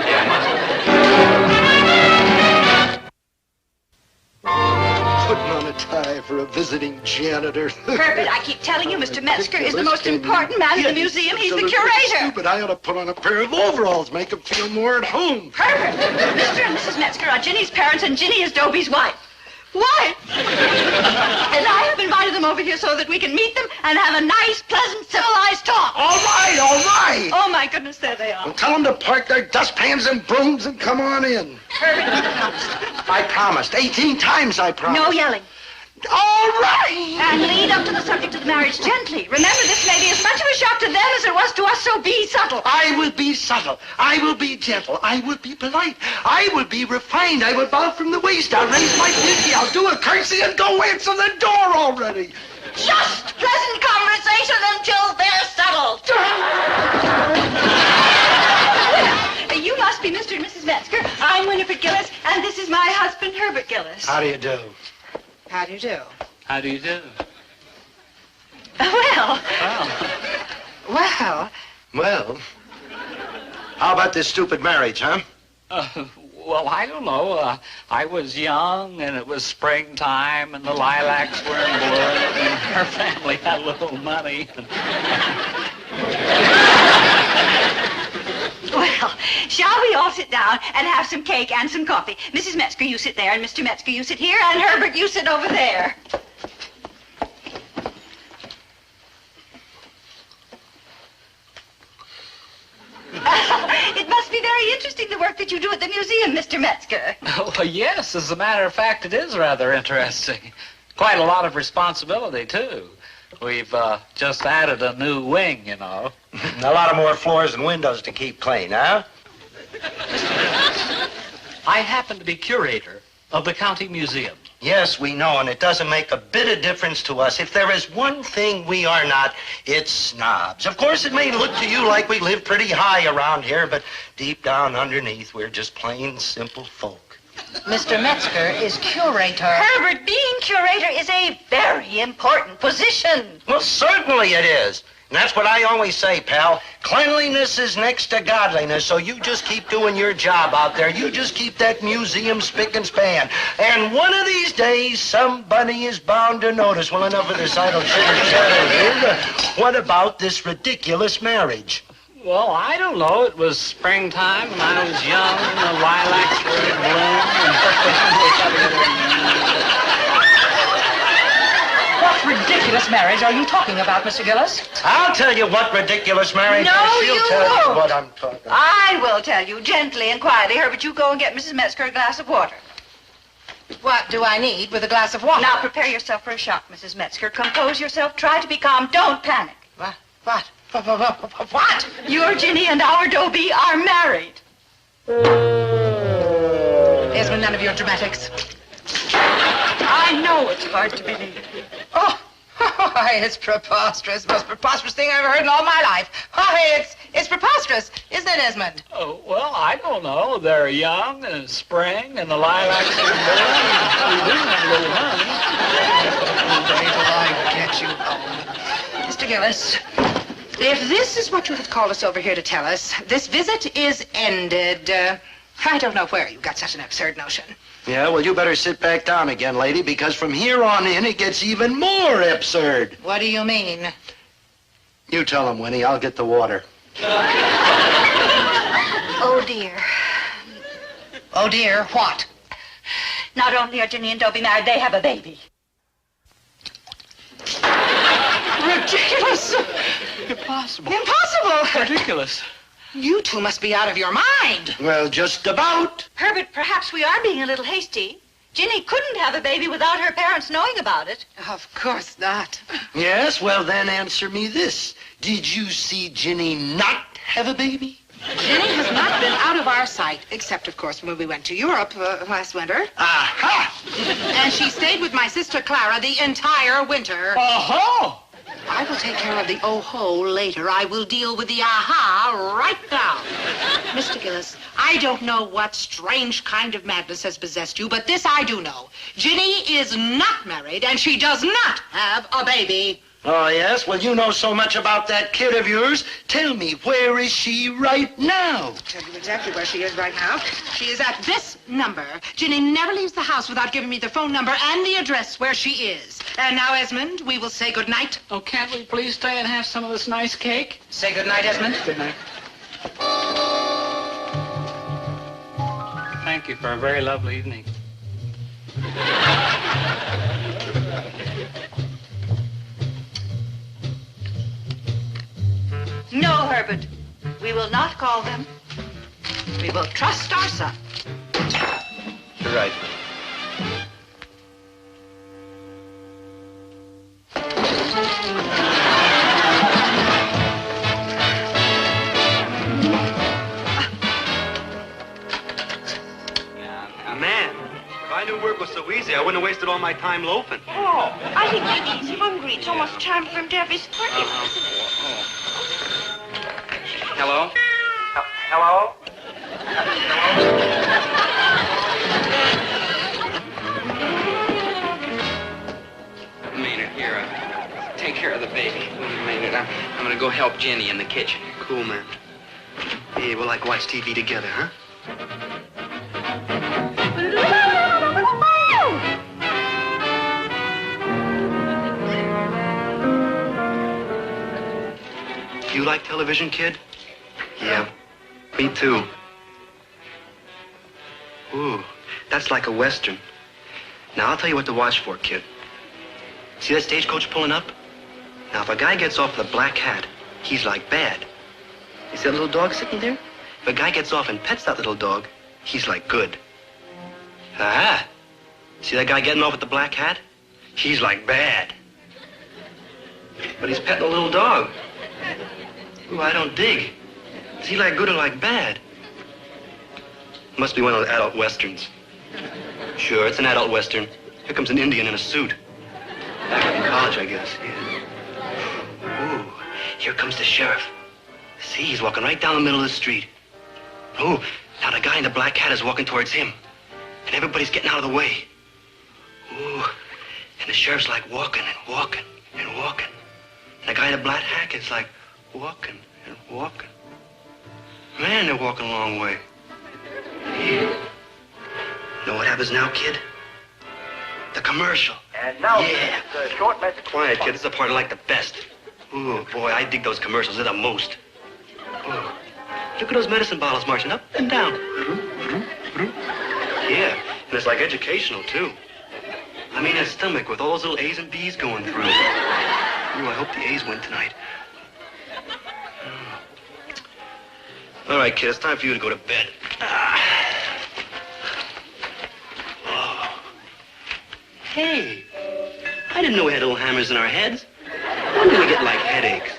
on a tie for a visiting janitor. Herbert, I keep telling you, Mr. Metzger is the most important man in the museum. He's the curator. Stupid. I ought to put on a pair of overalls, make him feel more at home. Herbert, Mr. and Mrs. Metzger are Ginny's parents, and Ginny is Dobie's wife. Wife? And I have invited them over here so that we can meet them and have a nice, pleasant, civilized talk. All right, all right. Oh, my goodness, there they are. Well, tell them to park their dustpans and brooms and come on in. Herbert, you promised. I promised. 18 times I promised. No yelling. All right. And lead up to the subject of the marriage gently. Remember, this may be as much of a shock to them as it was to us, so be subtle. I will be subtle. I will be gentle. I will be polite. I will be refined. I will bow from the waist. I'll raise my pinky. I'll do a curtsy and go answer the door already. Just pleasant conversation until they're settled. You must be Mr. and Mrs. Metzger. I'm Winifred Gillis, and this is my husband, Herbert Gillis. How do you do? How do you do? How do you do? Well. Well. Well. How about this stupid marriage, huh? Well, I don't know. I was young, and it was springtime, and the lilacs were in bloom, and her family had a little money. Well, shall we all sit down and have some cake and some coffee? Mrs. Metzger, you sit there, and Mr. Metzger, you sit here, and Herbert, you sit over there. It must be very interesting, the work that you do at the museum, Mr. Metzger. Well, yes, as a matter of fact, it is rather interesting. Quite a lot of responsibility, too. We've just added a new wing, you know. A lot of more floors and windows to keep clean, huh? I happen to be curator of the county museum. Yes, we know, and it doesn't make a bit of difference to us. If there is one thing we are not, it's snobs. Of course, it may look to you like we live pretty high around here, but deep down underneath, we're just plain, simple folk. Mr. Metzger is curator. Herbert, being curator is a very important position. Well, certainly it is. And that's what I always say, pal. Cleanliness is next to godliness, so you just keep doing your job out there. You just keep that museum spick and span. And one of these days, somebody is bound to notice. Well, enough of this idle chitter-chatter here. What about this ridiculous marriage? Well, I don't know. It was springtime, and I was young, and the lilacs were in bloom, and her family had What ridiculous marriage are you talking about, Mr. Gillis? I'll tell you what ridiculous marriage No, is. She'll you tell won't. you what I'm talking about. I will tell you gently and quietly. Herbert, you go and get Mrs. Metzger a glass of water. What do I need with a glass of water? Now prepare yourself for a shock, Mrs. Metzger. Compose yourself. Try to be calm. Don't panic. What? What? Your Ginny and our Dobie are married. Esmond, none of your dramatics. I know it's hard to believe. Oh, it's preposterous. Most preposterous thing I've ever heard in all my life. It's preposterous, isn't it, Esmond? Oh, well, I don't know. They're young, and it's spring, and the lilacs are bloom. We do have a little money. Wait till I get you home. Mr. Gillis, if this is what you have called us over here to tell us, this visit is ended. I don't know where you got such an absurd notion. Yeah, well, you better sit back down again, lady, because from here on in, it gets even more absurd. What do you mean? You tell him, Winnie. I'll get the water. Oh, dear. Oh, dear, what? Not only are Ginny and Dobie married, they have a baby. Ridiculous! Impossible. Impossible! Ridiculous. You two must be out of your mind. Well, just about. Herbert, perhaps we are being a little hasty. Ginny couldn't have a baby without her parents knowing about it. Of course not. Yes, well, then answer me this. Did you see Ginny not have a baby? Ginny has not been out of our sight, except, of course, when we went to Europe last winter. Aha! And she stayed with my sister Clara the entire winter. Oh-ho! I will take care of the oh-ho later. I will deal with the aha right now. Mr. Gillis, I don't know what strange kind of madness has possessed you, but this I do know. Ginny is not married, and she does not have a baby. Oh, yes? Well, you know so much about that kid of yours. Tell me, where is she right now? I'll tell you exactly where she is right now. She is at this number. Ginny never leaves the house without giving me the phone number and the address where she is. And now, Esmond, we will say goodnight. Oh, can't we please stay and have some of this nice cake? Say goodnight, Esmond. Good night. Thank you for a very lovely evening. No, Herbert. We will not call them. We will trust our son. You're right. Man, if I knew work was so easy, I wouldn't have wasted all my time loafing. Oh, I think maybe he's hungry. It's almost time for him to have his breakfast. Hello? Hello? Maynard, here, take care of the baby. Maynard, I'm gonna go help Jenny in the kitchen. Cool, man. Hey, we'll like watch TV together, huh? You like television, kid? Yeah, me too. Ooh, that's like a Western. Now, I'll tell you what to watch for, kid. See that stagecoach pulling up? Now, if a guy gets off with a black hat, he's like bad. You see that little dog sitting there? If a guy gets off and pets that little dog, he's like good. Ah, see that guy getting off with the black hat? He's like bad. But he's petting a little dog. Ooh, I don't dig. Is he like good or like bad? Must be one of those adult westerns. Sure, it's an adult western. Here comes an Indian in a suit. Back up in college, I guess. Yeah. Ooh, here comes the sheriff. See, he's walking right down the middle of the street. Ooh, now the guy in the black hat is walking towards him. And everybody's getting out of the way. Ooh, and the sheriff's like walking and walking and walking. And the guy in the black hat is like walking and walking. Man, they're walking a long way. Yeah. Know what happens now, kid? The commercial. And now, yeah. the short message. Quiet, kid. This is the part I like the best. Ooh, boy, I dig those commercials. They're the most. Ooh. Look at those medicine bottles marching up and down. Yeah, and it's like educational, too. I mean, his stomach with all those little A's and B's going through. Ooh, I hope the A's win tonight. All right, kid, it's time for you to go to bed. Oh. Hey, I didn't know we had little hammers in our heads. When did we get, like, headaches?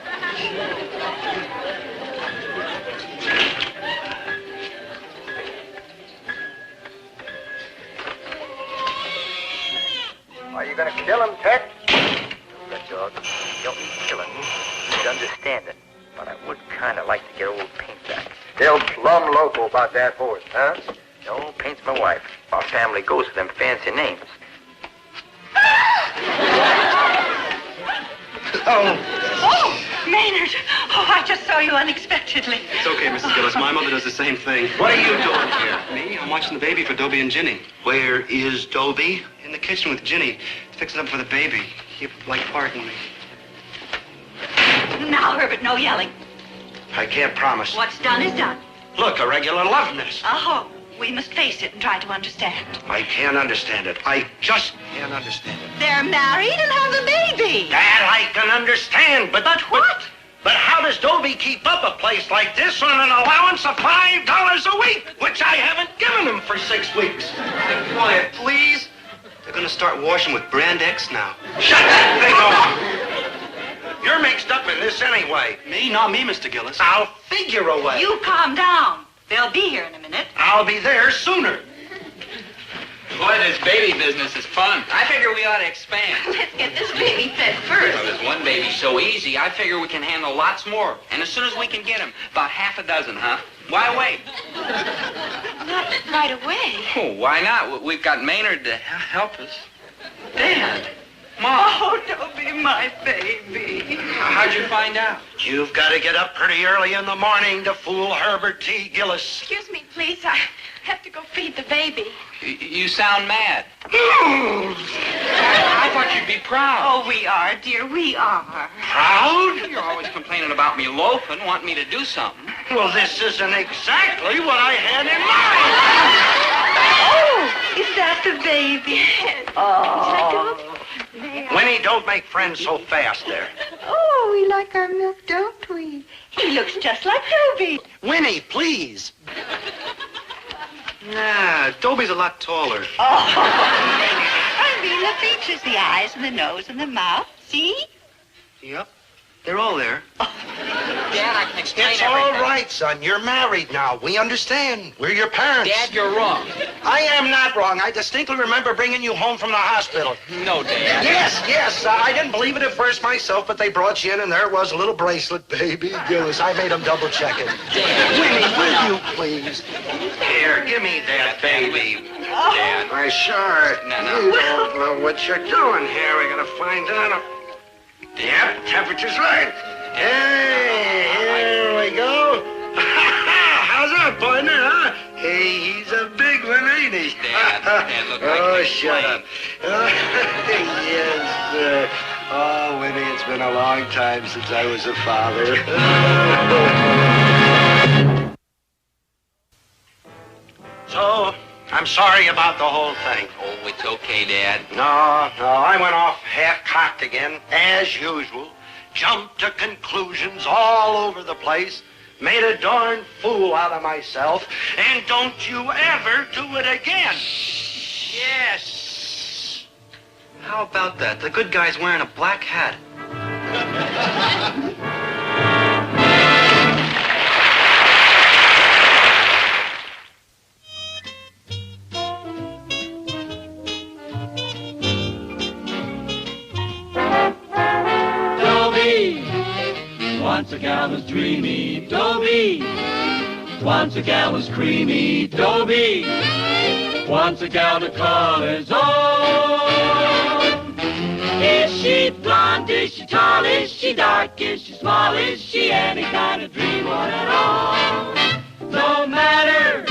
Are you gonna kill him, Tex? Good dog. Don't kill him. He'd understand it. But I would kind of like to get old Paint back. Still plumb loco about that horse, huh? No, Paint's my wife. Our family goes for them fancy names. Oh, Maynard. Oh, I just saw you unexpectedly. It's okay, Mrs. Gillis. My mother does the same thing. What are you doing here? Me? I'm watching the baby for Dobie and Ginny. Where is Dobie? In the kitchen with Ginny, fixing up for the baby. He like parking me. Now, Herbert, no yelling. I can't promise. What's done is done. Look, a regular love nest. Oh, we must face it and try to understand. I can't understand it. I just can't understand it. They're married and have a baby. That I can understand, but what? But how does Dobie keep up a place like this on an allowance of $5 a week, which I haven't given him for 6 weeks? Quiet, please. They're gonna start washing with Brand X now. Shut that thing off! You're mixed up in this anyway. Me? Not me, Mr. Gillis. I'll figure a way. You calm down. They'll be here in a minute. I'll be there sooner. Boy, this baby business is fun. I figure we ought to expand. Let's get this baby fed first. Well, this one baby's so easy, I figure we can handle lots more. And as soon as we can get them, about half a dozen, huh? Why wait? Not right away. Oh, why not? We've got Maynard to help us. Dad. Mom. Oh, Dobie, my baby. How'd you find out? You've got to get up pretty early in the morning to fool Herbert T. Gillis. Excuse me, please. I have to go feed the baby. You sound mad. I thought you'd be proud. Oh, we are, dear, we are. Proud? You're always complaining about me loafing, wanting me to do something. Well, this isn't exactly what I had in mind. Oh, is that the baby? Oh. Winnie, don't make friends so fast there. Oh, we like our milk, don't we? He looks just like Dobie. Winnie, please. Nah, Dobie's a lot taller. Oh, I mean, the features, the eyes and the nose and the mouth. See? Yep. They're all there. Dad, I can explain It's everything. all right, son. You're married now. We understand. We're your parents. Dad, you're wrong. I am not wrong. I distinctly remember bringing you home from the hospital. No, Dad. Yes. I didn't believe it at first myself, but they brought you in, and there was a little bracelet, baby Gillis. I made them double check it. Dad. Winnie, will you please? Here, give me that baby. Dad. Why, sure. No. You don't know what you're doing here. We're going to find out. Yep, temperature's right. Hey, here we go. How's that, partner, huh? Hey, he's a big one, ain't he? Dad look like Oh, Big shut Flame. up. Yes, sir. Oh, Winnie, it's been a long time since I was a father. So, I'm sorry about the whole thing. Oh, it's okay, Dad. No, I went off half-cocked again, as usual. Jumped to conclusions all over the place. Made a darn fool out of myself. And don't you ever do it again. Yes. How about that? The good guy's wearing a black hat. Once a gal was dreamy, Dobie. Once a gal was creamy, Dobie. Once a gal to call his own. Is she blonde? Is she tall? Is she dark? Is she small? Is she any kind of dream one at all? No matter,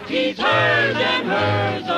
he's hers and hers